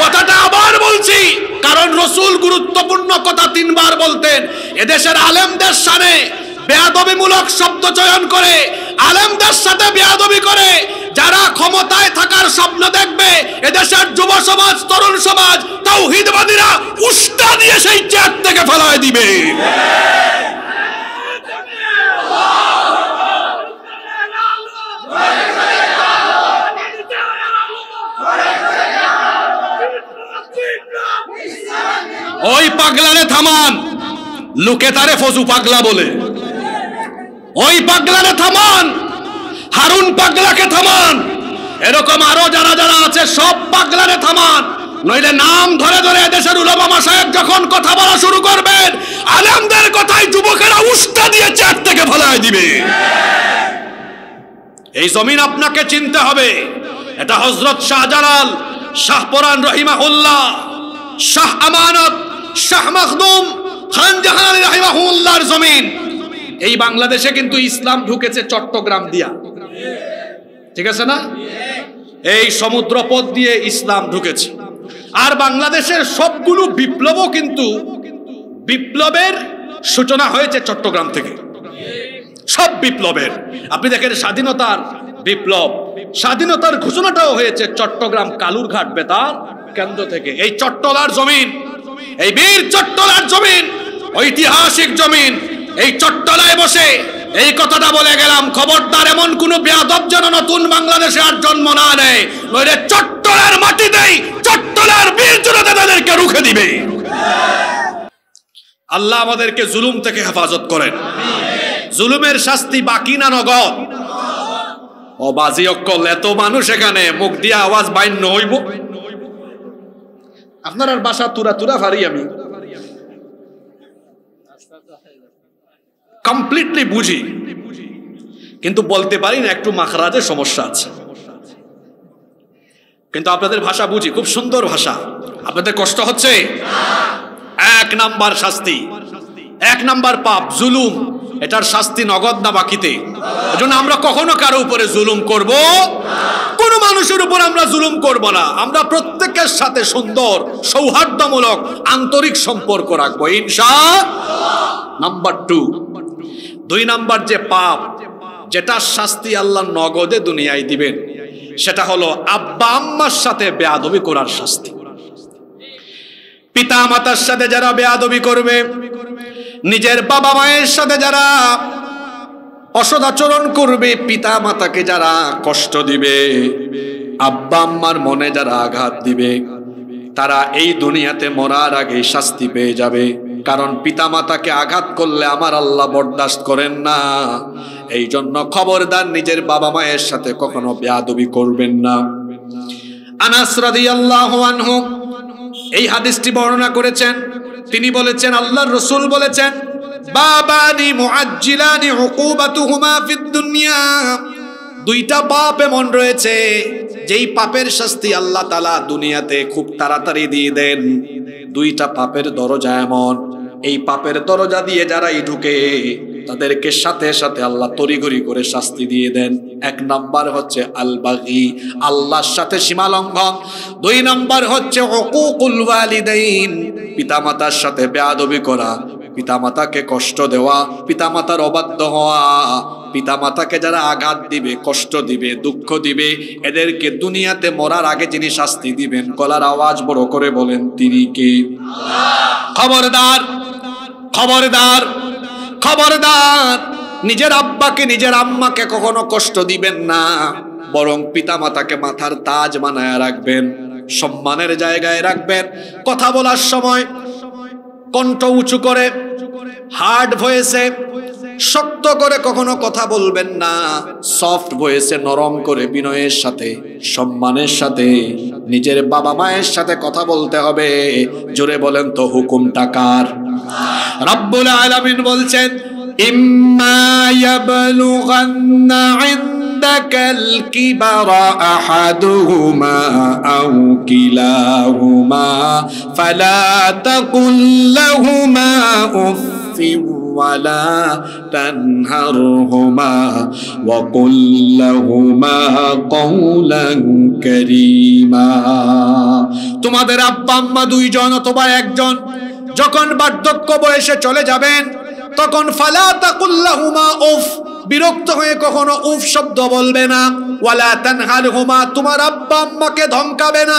কথাটা আবার বলছি, কারণ রাসূল গুরুত্বপূর্ণ কথা 3 বার বলতেন। এদেশের আলেমদের সামনে বেয়াদবিমূলক শব্দ চয়ন করে, আলেমদের সাথে বেয়াদবি করে যারা ক্ষমতায় থাকার স্বপ্ন দেখবে, এদেশের যুব সমাজ, তরুণ সমাজ, তাওহীদবাদীরা উস্কা দিয়ে সেই চেয়ার থেকে ফেলায় দিবে। ওই পাগলারে থামান, লোকে তারে ফজু পাগলা বলে। ওই পাগলারে থামান, হারুন পাগলাকে থামান, এরকম আরো যারা যারা আছে সব পাগলারে থামান। নইলে নাম ধরে ধরে দেশের উলামা মাশায়েখ যখন কথা বলা শুরু করবেন, আলেমদের কথাই যুবকেরা উস্কা দিয়ে চেয়ার থেকে ফেলায় দিবে। এই জমিন আপনাকে চিনতে হবে। এটা হযরত শাহজালাল, শাহপরান রহিমাহুল্লাহ, শাহ আমানত, শাহ মখদুম, খান জাহান রহিমাহুল্লাহর জমিন। এই বাংলাদেশে কিন্তু ইসলাম ঢুকেছে চট্টগ্রাম দিয়া, ঠিক আছে না? এই সমুদ্রপথ দিয়ে ইসলাম ঢুকেছে। আর বাংলাদেশের সবগুলো বিপ্লবও কিন্তু বিপ্লবের সূচনা হয়েছে চট্টগ্রাম থেকে। সব বিপ্লবের, আপনি দেখেন স্বাধীনতার বিপ্লব, স্বাধীনতার ঘোষণাটাও হয়েছে চট্টগ্রাম কালুরঘাট বেতার কেন্দ্র থেকে। এই চট্টলার জমিন এই বীর চট্টলার জমিন ঐতিহাসিক জমিন, এই চট্টলায় বসে এই কথাটা বলে গেলাম, খবরদার এমন কোন বেয়াদব যেন নতুন বাংলাদেশে আর জন্ম না নেয়, নইলে চট্টলার মাটিতেই চট্টলার বীর জনতা তাদেরকে রুখে দিবে। আল্লাহ আমাদেরকে জুলুম থেকে হেফাজত করেন। জুলুমের শাস্তি বাকি না নগদ? ও বাজি অক্কল, এত মানুষ এখানে, মুখ দিয়া আওয়াজ বাইন্য হইব। আপনার আর বাসা তুরা তুরা ফারি, আমি কমপ্লিটলি বুঝি, কিন্তু বলতে পারি না, একটু মাখরাজের সমস্যা আছে। কিন্তু আপনাদের ভাষা বুঝি, খুব সুন্দর ভাষা। আপনাদের কষ্ট হচ্ছে? এক নাম্বার শাস্তি, এক নাম্বার পাপ জুলুম। এটার শাস্তি নগদ না বাকিতে? এজন্য আমরা কখনো কারো উপরে জুলুম করব, কোন মানুষের উপর আমরা জুলুম করব না। আমরা প্রত্যেকের সাথে সুন্দর সৌহার্দ্যমূলক আন্তরিক সম্পর্ক রাখবো ইনশাআল্লাহ। নাম্বার 2, 2 নাম্বার যে পাপ, যেটার শাস্তি আল্লাহ নগদে দুনিয়ায় দিবেন, সেটা হলো আব্বা আম্মার সাথে বেয়াদবি করার শাস্তি। পিতা মাতার সাথে যারা বেয়াদবি করবে, নিজের বাবা মায়ের সাথে যারা অসদাচরণ করবে, পিতা মাতাকে যারা কষ্ট দিবে, আব্বা আম্মার মনে যারা আঘাত দিবে, তারা এই দুনিয়াতে মরার আগে শাস্তি পেয়ে যাবে। কারণ পিতা মাতাকে আঘাত করলে আমার আল্লাহ বরদাস্ত করেন না। এই জন্য খবরদার নিজের বাবা মায়ের সাথে কখনো বেয়াদবি করবেন না। আনাস রাদিয়াল্লাহু আনহু এই হাদিসটি বর্ণনা করেছেন। তিনি বলেছেন, আল্লাহর রাসূল বলেছেন, বাবানি মুআজ্জিলানি উকুবাতুহুমা ফিদ দুনিয়া, 2টা পাপ এমন রয়েছে যেই পাপের শাস্তি আল্লাহ তাআলা দুনিয়াতে খুব তাড়াতাড়ি দিয়ে দেন। 2টা পাপের দরজা এমন, এই পাপের দরজা দিয়ে যারাই ঢুকে তাদেরকে সাথে সাথে আল্লাহ তড়িঘড়ি করে শাস্তি দিয়ে দেন। 1 নাম্বার হচ্ছে আল বাগি, আল্লাহর সাথে সীমা লঙ্ঘন। 2 নাম্বার হচ্ছে উকুকুল ওয়ালিদাইন, পিতামাতার সাথে বেয়াদবি করা, পিতামাতাকে কষ্ট দেওয়া, পিতামাতার অবাধ্য হওয়া। পিতামাতাকে যারা আঘাত দিবে, কষ্ট দিবে, দুঃখ দিবে, এদেরকে দুনিয়াতে মরার আগে যিনি শাস্তি দিবেন, গলার আওয়াজ বড় করে বলেন, তিনি কে? খবরদার, খবরদার, খবরদার, নিজের আব্বাকে নিজের আম্মাকে কখনো কষ্ট দিবেন না, বরং পিতামাতাকে মাথার তাজ বানায় রাখবেন, সম্মানের জায়গায় রাখবেন। কথা বলার সময় কণ্ঠ উঁচু করে, হার্ড ভয়েসে, শক্ত করে কখনো কথা বলবেন না। সফট ভয়েসে, নরম করে, বিনয়ের সাথে, সম্মানের সাথে নিজের বাবা মায়ের সাথে কথা বলতে হবে। জোরে বলেন তো, হুকুমটা কার? রব্বুল আলামিন বলছেন, ইম্মা ইয়াবলুগান্না ইনদাকাল কিবারা আহাদুহুমা আও কিলাহুমা ফালা তাকুল লাহুমা উফফিন ওয়ালা তানহারহুমা ওয়া কুল লাহুমা কওলান কারীমা। তোমাদের আব্বা আম্মা 2 জন অথবা 1 জন যখন বার্ধক্য বয়সে চলে যাবেন, তখন ফালা তাকুল লাহুমা উফ, বিরক্ত হয়ে কখনো উফ শব্দ বলবে না। ওয়ালা তানহারহুমা, তোমার আব্বা আম্মাকে ধমকাবে না।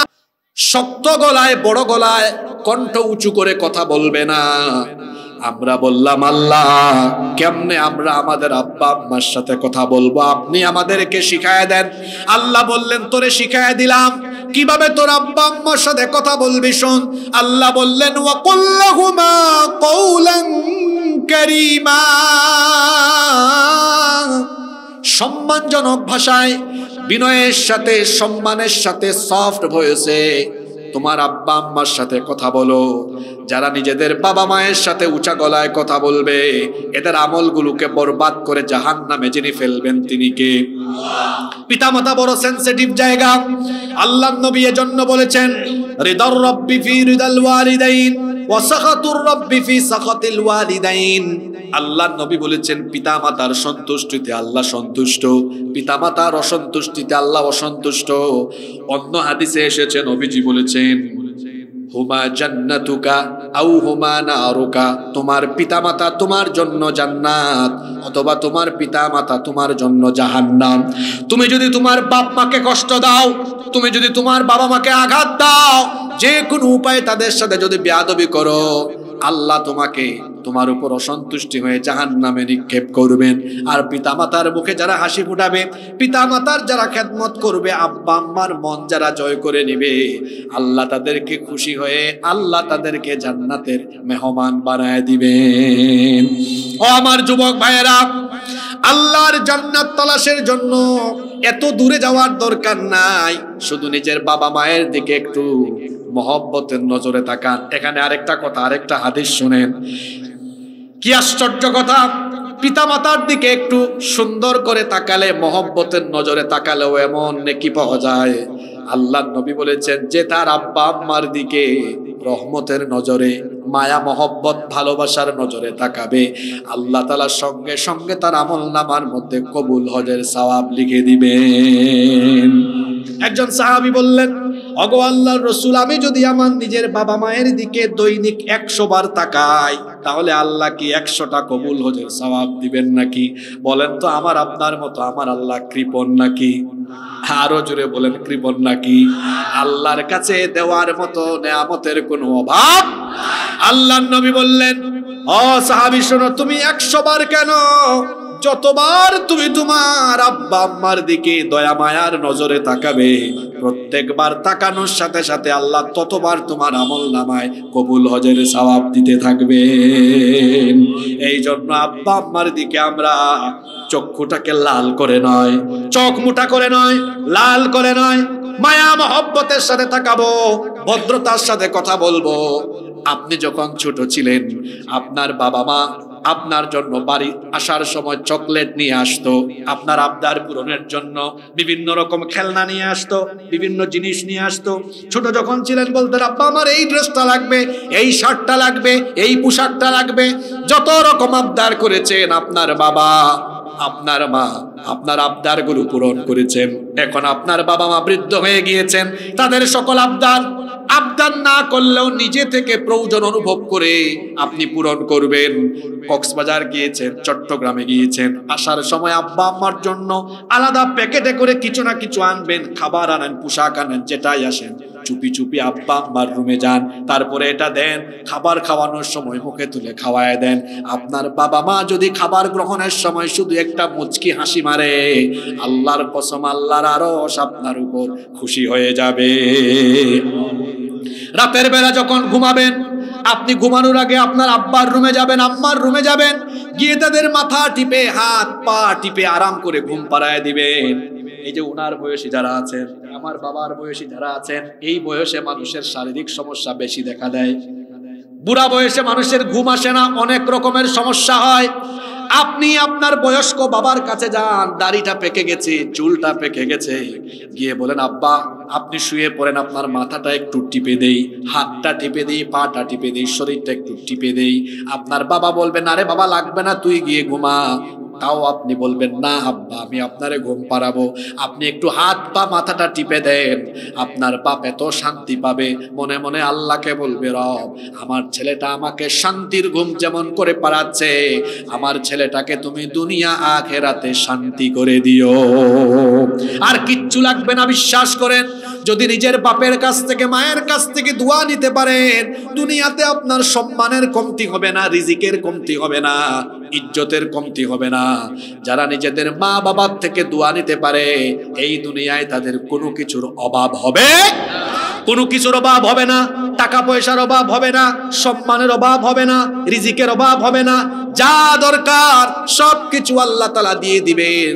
শক্ত গলায়, বড় গলায়, কণ্ঠ উঁচু করে কথা বলবে না। আমরা বললাম, আল্লাহ কেমনে আমরা আমাদের আব্বা আম্মার সাথে কথা বলবো, আপনি আমাদেরকে শিখায় দেন। আল্লাহ বললেন, তোরে শিখায় দিলাম কিভাবে তোর আব্বা আম্মার সাথে কথা বলবি, শোন। আল্লাহ বললেন, ওয়া কুল লাহুমা কওলান কারীমা, সম্মানজনক ভাষায়, বিনয়ের সাথে, সম্মানের সাথে, সফট ভয়েসে তোমার আব্বা আম্মার সাথে কথা বলো। যারা নিজেদের বাবা মায়ের সাথে উঁচা গলায় কথা বলবে, এদের আমলগুলোকে বরবাদ করে জাহান্নামে যিনি ফেলবেন, তিনি কে? পিতামাতা বড় সেনসিটিভ জায়গা। আল্লাহর নবী এজন্য বলেছেন, রিদার রাব্বি ফি রিদাল ওয়ালিদাইন ওয়া সাখাতুর রাব্বি ফি সাখাতিল ওয়ালিদাইন। আল্লাহর নবী বলেছেন, পিতামাতার সন্তুষ্টিতে আল্লাহ সন্তুষ্ট, পিতামাতার অসন্তুষ্টিতে আল্লাহ অসন্তুষ্ট। অন্য হাদিসে এসেছে, নবীজি বলেছেন, হুমা জান্নাতুকা আও হুমা নারুকা, তোমার পিতামাতা তোমার জন্য জান্নাত, অথবা তোমার পিতামাতা তোমার জন্য জাহান্নাম। তুমি যদি তোমার বাপ মাকে কষ্ট দাও, তুমি যদি তোমার বাবা মাকে আঘাত দাও, যে কোনো উপায়ে তাদের সাথে যদি বেয়াদবি করো, আল্লাহ তোমাকে তোমার উপর অসন্তুষ্টি হয়ে জাহান্নামে নিক্ষেপ করবেন। আর পিতামাতার মুখে যারা হাসি ফুটাবে, পিতামাতার যারা খেদমত করবে, আব্বা আম্মার মন যারা জয় করে নিবে, আল্লাহ তাদেরকে খুশি হয়ে আল্লাহ তাদেরকে জান্নাতের মেহমান বানায় দিবেন। ও আমার যুবক ভাইয়েরা, আল্লাহর জান্নাত তালাশের জন্য এত দূরে যাওয়ার দরকার নাই, শুধু নিজের বাবা মায়ের দিকে একটু মহব্বতের নজরে তাকান। এখানে আরেকটা কথা, আরেকটা হাদিস শুনেন, কি আশ্চর্য কথা। পিতা মাতার দিকে একটু সুন্দর করে তাকালে, মহব্বতের নজরে তাকালেও এমন নেকি পাওয়া যায়। আল্লাহর নবী বলেছেন, যে তার আব্বা আম্মার দিকে রহমতের নজরে, মায়া মহব্বত ভালোবাসার নজরে তাকাবে, আল্লাহ তাআলা সঙ্গে সঙ্গে তার আমলনামার মধ্যে কবুল হজের সওয়াব লিখে দিবেন। একজন সাহাবী বললেন, ওগো আল্লাহর রাসূল, আমি যদি আমার নিজের বাবা মায়ের দিকে দৈনিক 100 বার তাকাই, তাহলে আল্লাহ কি 100টা কবুল হজের সওয়াব দিবেন নাকি? বলেন তো, আমার আপনার মতো আমার আল্লাহ কৃপণ নাকি? আরো জোরে বলেন, কৃপণ নাকি? আল্লাহর কাছে দেওয়ার মতো নেয়ামতের কোনো অভাব? আল্লাহর নবী বললেন, ও সাহাবী শোনো, তুমি 100 বার কেন, যতবার তুমি তোমার আব্বা আম্মার দিকে দয়া মায়ার নজরে তাকাবে, প্রত্যেকবার তাকানোর সাথে সাথে আল্লাহ ততবার তোমার আমলনামায় কবুল হজের সওয়াব দিতে থাকবেন। এই জন্য আব্বা আম্মার দিকে আমরা চক্ষুটাকে লাল করে নয়, চোখ মোটা করে নয়, লাল করে নয়, মায়া মহব্বতের সাথে তাকাবো, ভদ্রতার সাথে কথা বলবো। আপনি যখন ছোট ছিলেন, আপনার বাবা মা আপনার জন্য বাড়ি আসার সময় চকলেট নিয়ে আসতো, আপনার আবদার পূরণের জন্য বিভিন্ন রকম খেলনা নিয়ে আসতো, বিভিন্ন জিনিস নিয়ে আসতো। ছোট যখন ছিলেন বলতেন, আব্বা আমার এই ড্রেসটা লাগবে, এই শার্টটা লাগবে, এই পোশাকটা লাগবে। যত রকম আবদার করেছেন আপনার বাবা, আপনার মা, আপনার আবদারগুলো পূরণ করেছেন। এখন আপনার বাবা মা বৃদ্ধ হয়ে গিয়েছেন, তাদের সকল আবদার না করলেও নিজে থেকে প্রয়োজন অনুভব করে আপনি পূরণ করবেন। কক্সবাজার গিয়েছেন, চট্টগ্রামে গিয়েছেন, আসার সময় আব্বা আম্মার জন্য আলাদা প্যাকেটে করে কিছু না কিছু আনবেন, খাবার আনেন, পোশাক আনেন, যেটাই আসেন, চুপি চুপি আব্বা আম্মার রুমে যান, তারপরে এটা দেন, খাবার খাওয়ানোর সময় মুখে তুলে খাওয়ায় দেন। আপনার বাবা মা যদি খাবার গ্রহণের সময় শুধু একটা মুচকি হাসি মারে, আল্লাহর কসম আল্লাহর আরশ আপনার উপর খুশি হয়ে যাবে। রাতের বেলা যখন ঘুমাবেন, আপনি ঘুমানোর আগে আপনার আব্বার রুমে যাবেন, আম্মার রুমে যাবেন, গিয়ে তাদের মাথা টিপে, হাত পা টিপে আরাম করে ঘুম পাড়ায় দিবেন। এই যে উনার বয়সী যারা আছেন, আমার বাবার বয়সী যারা আছেন, এই বয়সে মানুষের শারীরিক সমস্যা বেশি দেখা দেয়। বুড়া বয়সে মানুষের ঘুম আসে না, অনেক রকমের সমস্যা হয়। আপনি আপনার বয়স্ক বাবার কাছে যান, দাড়িটা পেকে গেছে, চুলটা পেকে গেছে, গিয়ে বলেন, আব্বা আপনি শুয়ে পড়েন, আপনার মাথাটা একটু টিপে দেই, হাতটা টিপে দেই, পাটা টিপে দেই, শরীরটা একটু টিপে দেই। আপনার বাবা বলবেন, আরে বাবা লাগবে না, তুই গিয়ে ঘুমা। তাও আপনি বলবেন, না আব্বা আমি আপনারে ঘুম পাড়াবো। আপনি একটু হাত পা মাথাটা টিপে দেন, আপনার বাপ এত শান্তি পাবে, মনে মনে আল্লাহকে বলবে, রব আমার ছেলেটা আমাকে শান্তির ঘুম যেমন করে পাড়াচ্ছে, আমার ছেলেটাকে তুমি দুনিয়া আখিরাতে শান্তি করে দিও। আর কিচ্ছু লাগবে না, বিশ্বাস করেন। যদি নিজের বাপের কাছ থেকে, মায়ের কাছ থেকে দোয়া নিতে পারেন, দুনিয়াতে আপনার সম্মানের কমতি হবে না, রিজিকের কমতি হবে না, ইজ্জতের কমতি হবে না। যারা নিজেদের মা বাবার থেকে দোয়া নিতে পারে, এই দুনিয়ায় তাদের কোনো কিছুর অভাব হবে, কোনো কিছুর অভাব হবে না, টাকা পয়সার অভাব হবে না, সম্মানের অভাব হবে না, রিজিকের অভাব হবে না। যা দরকার সবকিছু আল্লাহ তাআলা দিয়ে দিবেন।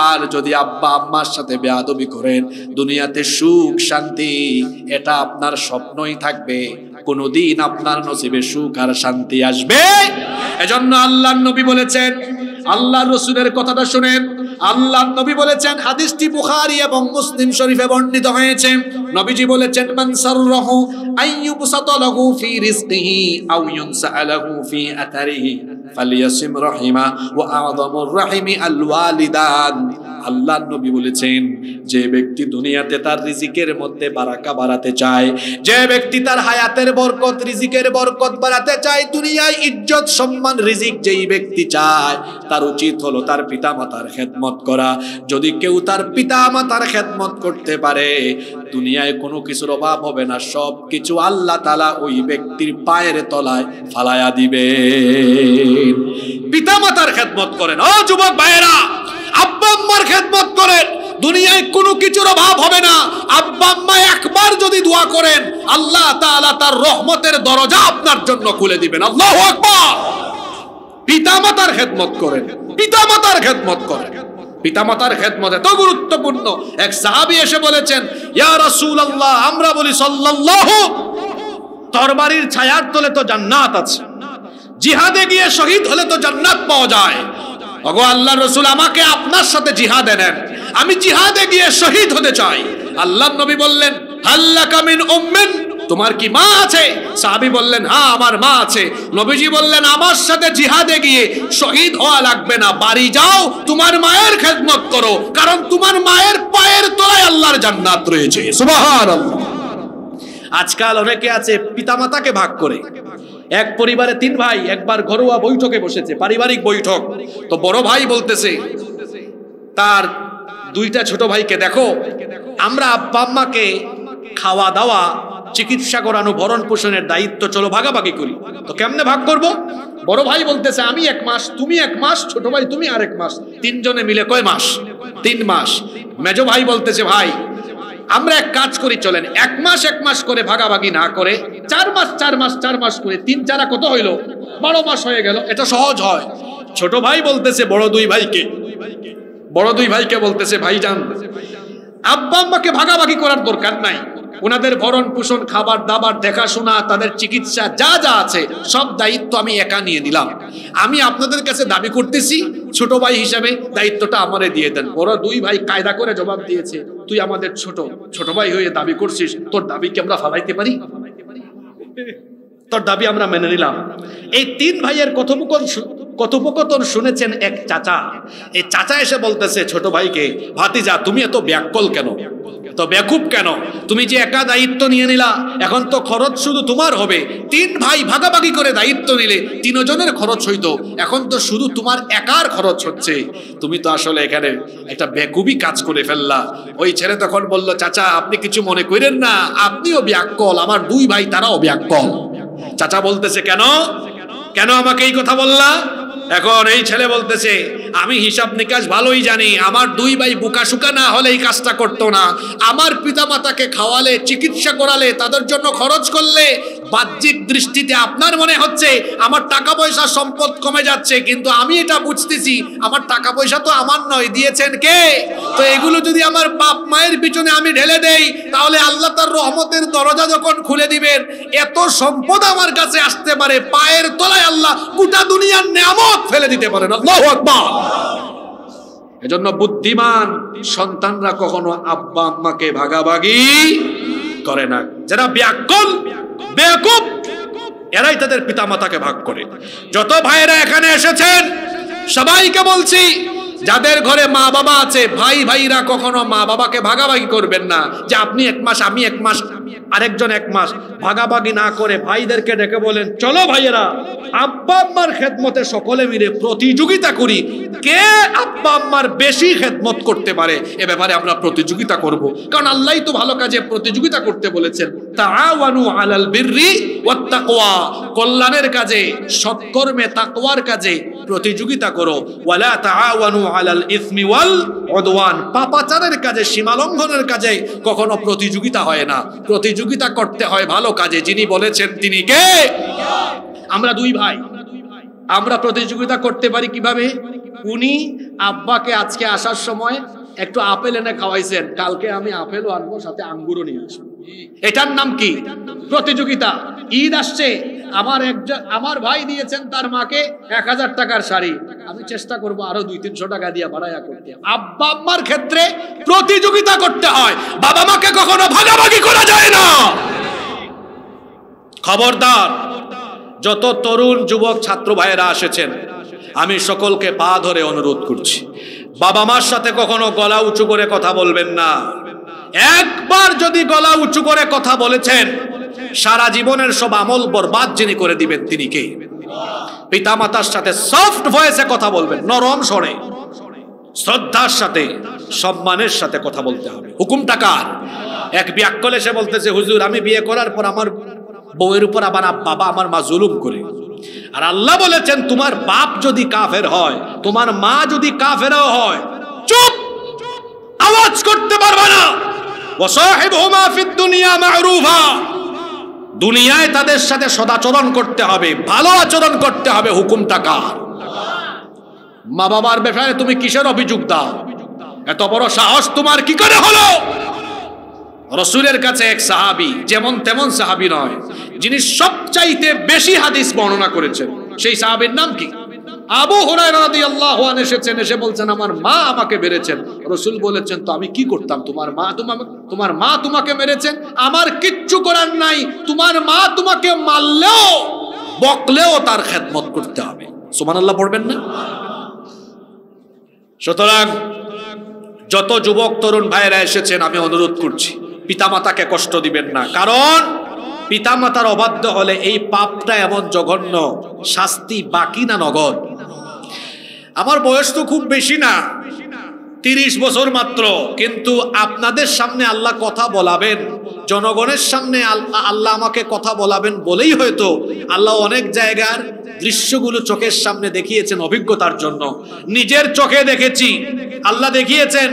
আর যদি আব্বা আম্মার সাথে বেয়াদবি করেন, দুনিয়াতে সুখ শান্তি এটা আপনার স্বপ্নই থাকবে, কোনদিন আপনার নসিবে সুখ আর শান্তি আসবে? এজন্য আল্লাহর নবী বলেছেন, আল্লাহর রাসূলের কথাটা শুনেন, আল্লাহর নবী বলেছেন, হাদিসটি বুখারী এবং মুসলিম শরীফে বর্ণিত হয়েছে। নবীজি বলেছেন, মান সাররাহু আইয়ুবসাতা লাহু ফি রিজকিহি আও ইউনসালাহু ফি আতারিহি ফালিয়াসিম রাহিমা ওয়া আযমুর রাহিমি আল ওয়ালিদান। আল্লাহর নবী বলেছেন, যে ব্যক্তি দুনিয়াতে তার রিজিকের মধ্যে বারাকা বাড়াতে চায়, যে ব্যক্তি তার হায়াতের বরকত, রিজিকের বরকত বাড়াতে চায়, দুনিয়ায় ইজ্জত সম্মান রিজিক যেই ব্যক্তি চায়, তার উচিত হলো তার পিতামাতার খেদমত করা। যদি কেউ তার পিতামাতার খেদমত করতে পারে, দুনিয়ায় কোনো কিছুর অভাব হবে না, সব কিছু আল্লাহ তাআলা ওই ব্যক্তির পায়ের তলায় ফালায়া দিবে। পিতামাতার খেদমত করেন ও যুবক ভাইয়েরা, আব্বা আম্মার খেদমত করেন, দুনিয়ায় কোনো কিছুর অভাব হবে না। আব্বা আম্মা একবার যদি দোয়া করেন, আল্লাহ তাআলা তার রহমতের দরজা আপনার জন্য খুলে দিবেন। আল্লাহু আকবার। পিতামাতার খেদমত করেন, পিতামাতার খেদমত করেন। পিতামাতার খেদমত এত গুরুত্বপূর্ণ। এক সাহাবী এসে বলেছেন, ইয়া রাসূলুল্লাহ, আমরা বলি সাল্লাল্লাহু, তরবারির ছায়ার তলে তো জান্নাত আছে, জিহাদে গিয়ে শহীদ হলে তো জান্নাত পাওয়া যায়। ওগো আল্লাহর রাসূল, আমাকে আপনার সাথে জিহাদে নেন, আমি জিহাদে গিয়ে শহীদ হতে চাই। আল্লাহর নবী বললেন, হাল্লাকা মিন উম্মিন, তোমার কি মা আছে? সাহাবী বললেন, হ্যাঁ আমার মা আছে। নবীজি বললেন, আমার সাথে জিহাদে গিয়ে শহীদ হওয়া লাগবে না, বাড়ি যাও, তোমার মায়ের খেদমত করো, কারণ তোমার মায়ের পায়ের তলায় আল্লাহর জান্নাত রয়েছে। সুবহানাল্লাহ। আজকাল অনেকে আছে পিতামাতাকে ভাগ করে। এক পরিবারে 3 ভাই একবার ঘরোয়া বৈঠকে বসেছে, পারিবারিক বৈঠক। তো বড় ভাই বলতেছে তার 2টা ছোট ভাইকে, দেখো আমরা আব্বা আম্মাকে খাওয়া দাওয়া, চিকিৎসা করানো, ভরণ পোষণের দায়িত্ব চলো ভাগাভাগি করি। তো কেমনে ভাগ করব? বড় ভাই বলতেছে, আমি 1 মাস, তুমি 1 মাস, ছোট ভাই তুমি আর 1 মাস, 3 জনে মিলে কয় মাস? 3 মাস। মেজো ভাই বলতেছে, ভাই আমরা এক কাজ করি, চলেন 1 মাস 1 মাস করে ভাগাভাগি না করে 4 মাস 4 মাস 4 মাস করে 3 4 কত হইল? 12 মাস হয়ে গেল, এটা সহজ হয়। ছোট ভাই বলতেছে বড় 2 ভাইকে বলতেছে, ভাইজান আব্বা আম্মাকে ভাগাভাগি করার দরকার নাই, ওনাদের ভরণ পোষণ, খাবার দাবার, দেখাশোনা, তাদের চিকিৎসা যা যা আছে সব দায়িত্ব আমি একা নিয়ে নিলাম। আমি আপনাদের কাছে দাবি করতেছি, ছোট ভাই হিসাবে দায়িত্বটা আমারে দিয়ে দেন। বড় 2 ভাই কায়দা করে জবাব দিয়েছে, তুই আমাদের ছোট ভাই হয়ে দাবি করছিস, তোর দাবি কি আমরা ফালাইতে পারি? তোর দাবি আমরা মেনে নিলাম। এই 3 ভাইয়ের কথোপকথন শুনেছেন এক চাচা। এই চাচা এসে বলতেছে ছোট ভাইকে, ভাতিজা তুমি এত ব্যাকুল কেন, তো বেকুব কেন? তুমি যে একা দায়িত্ব নিয়ে নিলা, এখন তো খরচ শুধু তোমার হবে। 3 ভাই ভাগাভাগি করে দায়িত্ব নিলে 3 জনের খরচ হইতো, এখন তো শুধু তোমার একার খরচ হচ্ছে। তুমি তো আসলে এখানে একটা বেকুবি কাজ করে ফেললা। ওই ছেলে তখন বলল, চাচা আপনি কিছু মনে করেন না, আপনিও ব্যাকুল, আমার 2 ভাই তারাও ব্যাকুল। চাচা বলতেছে, কেন আমাকে এই কথা বললা? এখন এই ছেলে বলতেছে, আমি হিসাব নিকাশ ভালোই জানি, আমার 2 ভাই বোকাশোকা না হলে এই কাজটা করতো না। আমার পিতামাতাকে খাওয়ালে, চিকিৎসা করালে, তাদের জন্য খরচ করলে বাহ্যিক দৃষ্টিতে আপনার মনে হচ্ছে আমার টাকা পয়সা সম্পদ কমে যাচ্ছে, কিন্তু আমি এটা বুঝতেছি আমার টাকা পয়সা তো আমার নয়, দিয়েছেন কে? তো এগুলো যদি আমার বাপ মায়ের পিছনে আমি ঢেলে দেই, তাহলে আল্লাহ তার রহমতের দরজা যখন খুলে দিবেন, এত সম্পদ আমার কাছে আসতে পারে, পায়ের তলায় আল্লাহ গোটা দুনিয়ার নেয়ামত ফেলে দিতে পারেন। আল্লাহু আকবার। এজন্য বুদ্ধিমান সন্তানরা কখনো আব্বা আম্মাকে ভাগাভাগি করে না। যারা বেয়াকুব এরাই তাদের পিতামাতাকে ভাগ করে। যত ভাইয়েরা এখানে এসেছেন সবাইকে বলছি, যাদের ঘরে মা বাবা আছে, ভাইরা কখনো মা বাবাকে ভাগাভাগি করবেন না, যে আপনি 1 মাস আমি 1 মাস আরেকজন 1 মাস, ভাগাভাগি না করে ভাইদেরকে ডেকে বলেন, চলো ভাইয়েরা আব্বা আম্মার খেদমতে সকলে মিলে প্রতিযোগিতা করি, কে আব্বা আম্মার বেশি খেদমত করতে পারে এ ব্যাপারে আমরা প্রতিযোগিতা করব। কারণ আল্লাহই তো ভালো কাজে প্রতিযোগিতা করতে বলেছেন, তাআওয়ানু আলাল বিররি ওয়াত তাকওয়া, কল্যাণের কাজে, সৎকর্মে, তাকওয়ার কাজে প্রতিযোগিতা করো। ওয়ালা তাআওয়ানু আলাল ইসমি ওয়াল উদওয়ান, পাপাচারের কাজে, সীমালঙ্ঘনের কাজে কখনো প্রতিযোগিতা হয় না, প্রতিযোগিতা করতে হয় ভালো কাজে। যিনি বলেছেন তিনি কে? আমরা 2 ভাই, আমরা প্রতিযোগিতা করতে পারি কিভাবে? উনি আব্বাকে আজকে আসার সময় একটু আপেল এনে খাওয়াইছেন, কালকে আমি আপেলও আনবো, সাথে আঙ্গুরও নিয়ে আসবো। এটার নাম কি? প্রতিযোগিতা। ঈদ আসছে, আমার ভাই দিয়েছেন তার মাকে 1000 টাকার শাড়ি, আমি চেষ্টা করব আরো 200-300 টাকা দিয়ে বাড়াইয়া করতে। আব্বা আম্মার ক্ষেত্রে প্রতিযোগিতা করতে হয়, বাবা মাকে কখনো ভাগাভাগি করা যায় না। খবরদার, যত তরুণ যুবক ছাত্র ভাইয়েরা এসেছেন, আমি সকলকে পা ধরে অনুরোধ করছি, বাবা মার সাথে কখনো গলা উঁচু করে কথা বলবেন না। একবার যদি গলা উঁচু করে কথা বলেছেন, সারা জীবনের সব আমল বরবাদ যিনি করে দিবেন তিনি কে? পিতা মাতার সাথে সফট ভয়েসে কথা বলবেন, নরম স্বরে, শ্রদ্ধার সাথে, সম্মানের সাথে কথা বলতে হবে। হুকুমটা কার? এক বিয়াক্কল এসে বলতেছে, হুজুর আমি বিয়ে করার পর আমার বউয়ের উপর আবার বাবা আমার মা জুলুম করে। আর আল্লাহ বলেছেন তোমার বাপ যদি কাফের হয়, তোমার মা যদি কাফেরও হয়, চুপ, আওয়াজ করতে পারবে না। ওয়াসাহিবহুমা ফিদ দুনিয়া মা'রুফা, দুনিয়ায় তাদের সাথে সদাচরণ করতে হবে, ভালো আচরণ করতে হবে। হুকুমটা কার? মা বাবার ব্যাপারে তুমি কিসের অভিযোগ দাও? এত বড় সাহস তোমার কি করে হলো? রাসূলের কাছে এক সাহাবী, যেমন তেমন সাহাবী নয়, যিনি সবচাইতে বেশি হাদিস বর্ণনা করেছেন, সেই সাহাবীর নাম কি? আবু হুরায়রা রাদিয়াল্লাহু আনহু এসেছেন, এসে বলছেন আমার মা আমাকে মেরেছেন। রাসূল বলেছেন তো আমি কি করতাম? তোমার মা তোমাকে মেরেছেন, আমার কিচ্ছু করার নাই। তোমার মা তোমাকে মারলেও বকলেও তার খেদমত করতে হবে। সুবহানাল্লাহ পড়বেন না? সুতরাং যত যুবক তরুণ ভাইয়েরা এসেছেন, আমি অনুরোধ করছি পিতামাতাকে কষ্ট দিবেন না। কারণ পিতামাতার অবাধ্য হলে এই পাপটা এমন জঘন্য, শাস্তি বাকি না নগদ। আমার বয়স তো খুব বেশি না, 30 বছর মাত্র, কিন্তু আপনাদের সামনে আল্লাহ কথা বলাবেন, জনগণের সামনে আল্লাহ আমাকে কথা বলাবেন বলেই হয়তো আল্লাহ অনেক জায়গার দৃশ্যগুলো চোখের সামনে দেখিয়েছেন অভিজ্ঞতার জন্য। নিজের চোখে দেখেছি, আল্লাহ দেখিয়েছেন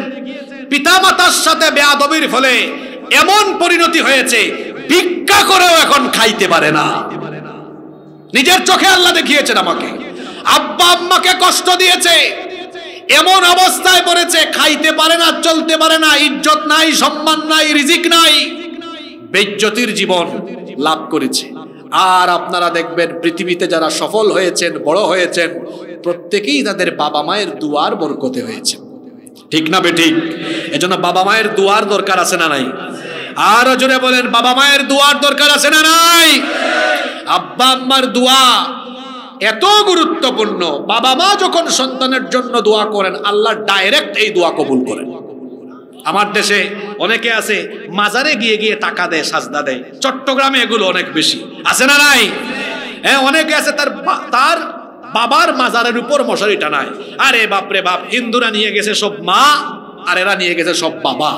পিতামাতার সাথে বেয়াদবির ফলে এমন পরিণতি হয়েছে ভিক্ষা করেও এখন খাইতে পারে না। নিজের চোখে আল্লাহ দেখিয়েছেন আমাকে। আব্বা আম্মাকে কষ্ট দিয়েছে, এমন অবস্থায় পড়েছে খাইতে পারে না, চলতে পারে না, ইজ্জত নাই, সম্মান নাই, রিজিক নাই, বেইজ্জতির জীবন লাভ করেছে। আর আপনারা দেখবেন পৃথিবীতে যারা সফল হয়েছেন, বড় হয়েছেন, প্রত্যেকেই তাদের বাবা মায়ের দুয়ার বরকতে হয়েছে। ঠিক না বেঠিক? এজন্য বাবা মায়ের দুয়ার দরকার আছে না নাই? আরো জোরে বলেন, বাবা মায়ের দুয়ার দরকার আছে না নাই? আব্বা আম্মার দোয়া এত গুরুত্বপূর্ণ, বাবা মা যখন সন্তানের জন্য দোয়া করেন আল্লাহ ডাইরেক্ট এই দোয়া কবুল করেন। আমার দেশে অনেকে আছে মাজারে গিয়ে গিয়ে টাকা দেয়, সাজদা দেয়। চট্টগ্রামে এগুলো অনেক বেশি আছে না নাই? হ্যাঁ, অনেকে আছে তার বাবার মাজারের উপর মশারি টানায়। আরে বাপরে বাপ, হিন্দুরা নিয়ে গেছে সব মা, আর এরা নিয়ে গেছে সব বাবা।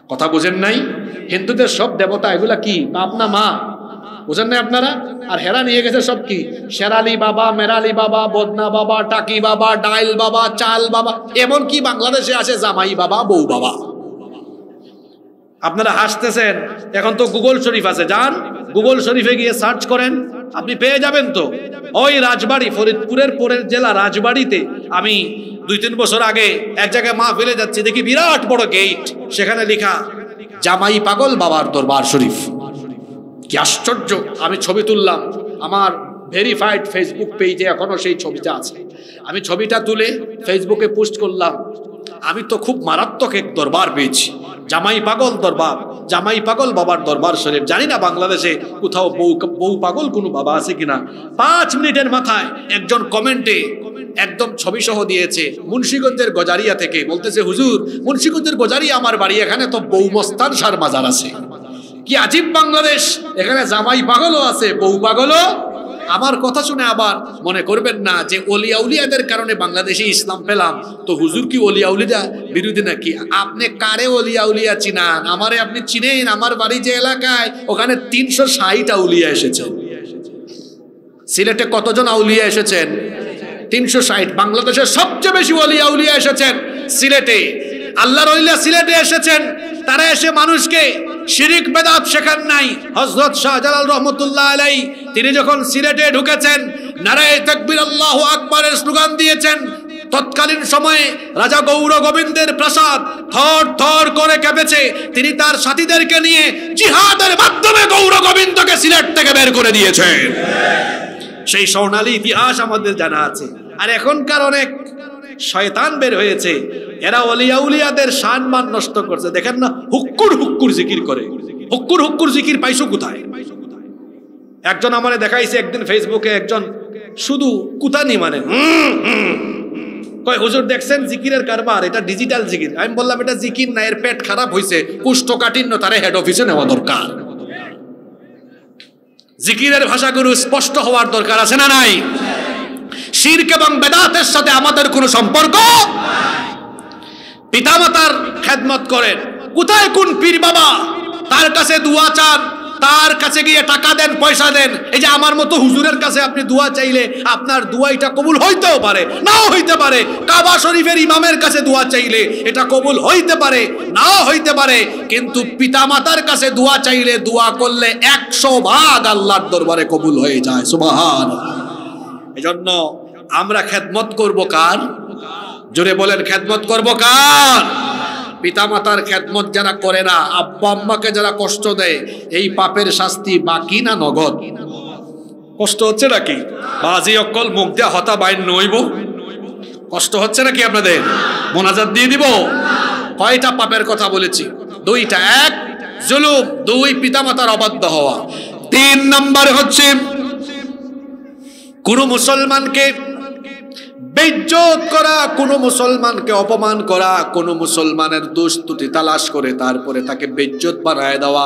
কথা বুঝেন নাই? হিন্দুদের সব দেবতা এগুলা কি বাপ না মা? বুঝেন নাই আপনারা? আর হেরা নিয়ে গেছে সব কি শেরালি বাবা, মেরালি বাবা, বদনা বাবা, টাকি বাবা, ডাইল বাবা, চাল বাবা, এমন কি বাংলাদেশে আছে জামাই বাবা, বউ বাবা। আপনারা হাসতেছেন, এখন তো গুগল শরীফ আছে, যান গুগল শরীফে গিয়ে সার্চ করেন, আপনি পেয়ে যাবেন। তো ওই রাজবাড়ি, ফরিদপুরের পরের জেলা রাজবাড়িতে আমি 2-3 বছর আগে এক জায়গায় মাহফিলে যাচ্ছি, দেখি বিরাট বড় গেট, সেখানে লেখা জামাই পাগল বাবার দরবার শরীফ। কি আশ্চর্য! আমি ছবি তুললাম, আমার ভেরিফাইড ফেসবুক পেজে এখনো সেই ছবিটা আছে। আমি ছবিটা তুলে ফেসবুকে পোস্ট করলাম। আমি তো খুব মারাত্মক এক দরবার পেয়েছি, জামাই পাগল দরবার, জামাই পাগল বাবার দরবার শরীফ। জানি না বাংলাদেশে কোথাও বউ পাগল কোনো বাবা আছে কিনা। 5 মিনিটের মাথায় একজন কমেন্টে একদম ছবি সহ দিয়েছে মুন্সিগঞ্জের গজারিয়া থেকে, বলতেছে হুজুর মুন্সিগঞ্জের গজারিয়া আমার বাড়ি, এখানে তো বউ মস্তান সার মাজার আছে। কি আজীব বাংলাদেশ, এখানে জামাই পাগলও আছে, বউ পাগলও। আমার কথা শুনে আবার মনে করবেন না যে ওলিয়া উলিয়াদের কারণে বাংলাদেশে ইসলাম পেলাম, তো হুজুর কি ওলিয়া উলিয়া বিরোধী নাকি? আপনি কারে ওলিয়া উলিয়া চিনান? আমারে আপনি চিনেন? আমার বাড়ি যে এলাকায়, ওখানে 360 আউলিয়া এসেছেন। সিলেটে কতজন আউলিয়া এসেছেন? 360। বাংলাদেশের সবচেয়ে বেশি ওলিয়া উলিয়া এসেছেন সিলেটে। আল্লাহর ওলিয়া সিলেটে এসেছেন, তারা এসে মানুষকে শিরিক বেদাত শেখান নাই। হযরত শাহজালাল রহমতুল্লাহ আলাইহি তিনি যখন সিলেটে ঢুকেছেন, নারায়ে তাকবীর আল্লাহু আকবারের স্লোগান দিয়েছেন। তৎকালীন সময়ে রাজা গৌর গোবিন্দের প্রাসাদ থর থর করে কেঁপেছে। তিনি তার সাথীদেরকে নিয়ে জিহাদের মাধ্যমে গৌর গোবিন্দকে সিলেট থেকে বের করে দিয়েছেন। সেই স্বর্ণালী ইতিহাস আমাদের জানা আছে। আর এখনকার অনেক শয়তান বের হয়েছে, এরা ওলিয়া উলিয়াদের সম্মান নষ্ট করছে। দেখেন না, হুক্কুর হুক্কুর জিকির করে। হুক্কুর হুক্কুর জিকির পাইছো কোথায়? একজন আমারে দেখাইছে একদিন ফেসবুকে, একজন শুধু কুতানি মানে কয় হুজুর দেখছেন জিকিরের কারবার, এটা ডিজিটাল জিকির। আমি বললাম এটা জিকির না, এর পেট খারাপ হয়েছে, কুষ্ঠকাঠিন্য, তারে হেড অফিসে নেওয়া দরকার। জিকিরের ভাষাগুলো স্পষ্ট হওয়ার দরকার আছে না নাই? শিরক এবং বেদাতের সাথে আমাদের কোনো সম্পর্ক। পিতামাতার খেদমত করেন, কোথায় কোন পীর বাবা, তার কাছে দোয়া চান, তার কাছে গিয়ে টাকা দেন, পয়সা দেন। এই যে আমার মতো হুজুরের কাছে আপনি দোয়া চাইলে আপনার দোয়া এটা কবুল হইতেও পারে, নাও হইতে পারে। কাবা শরীফের ইমামের কাছে দোয়া চাইলে এটা কবুল হইতে পারে, নাও হইতে পারে। কিন্তু পিতামাতার কাছে দোয়া চাইলে, দোয়া করলে 100 ভাগ আল্লাহর দরবারে কবুল হয়ে যায়। সুবহানাল্লাহ। এজন্য আমরা খেদমত করব কার? জোরে বলেন, খেদমত করব কার? পিতামাতার খেদমত যারা করে না, আব্বা আম্মাকে যারা কষ্ট দেয়, এই পাপের শাস্তি বাকি না নগদ? কষ্ট হচ্ছে নাকি? বাজি অকল মুখ দিয়া হতা বাইন নইব, কষ্ট হচ্ছে নাকি আপনাদের? মোনাজাত দিয়ে দিব। কয়টা পাপের কথা বলেছি? 2টা। 1 জুলুম, 2 পিতামাতার অবাধ্য হওয়া, 3 নাম্বার হচ্ছে কোন মুসলমানকে বেইজ্জত করা, কোন মুসলমানকে অপমান করা, কোন মুসলমানের দোষ ত্রুটি তালাশ করে তারপরে তাকে বেইজ্জত বানায় দেওয়া।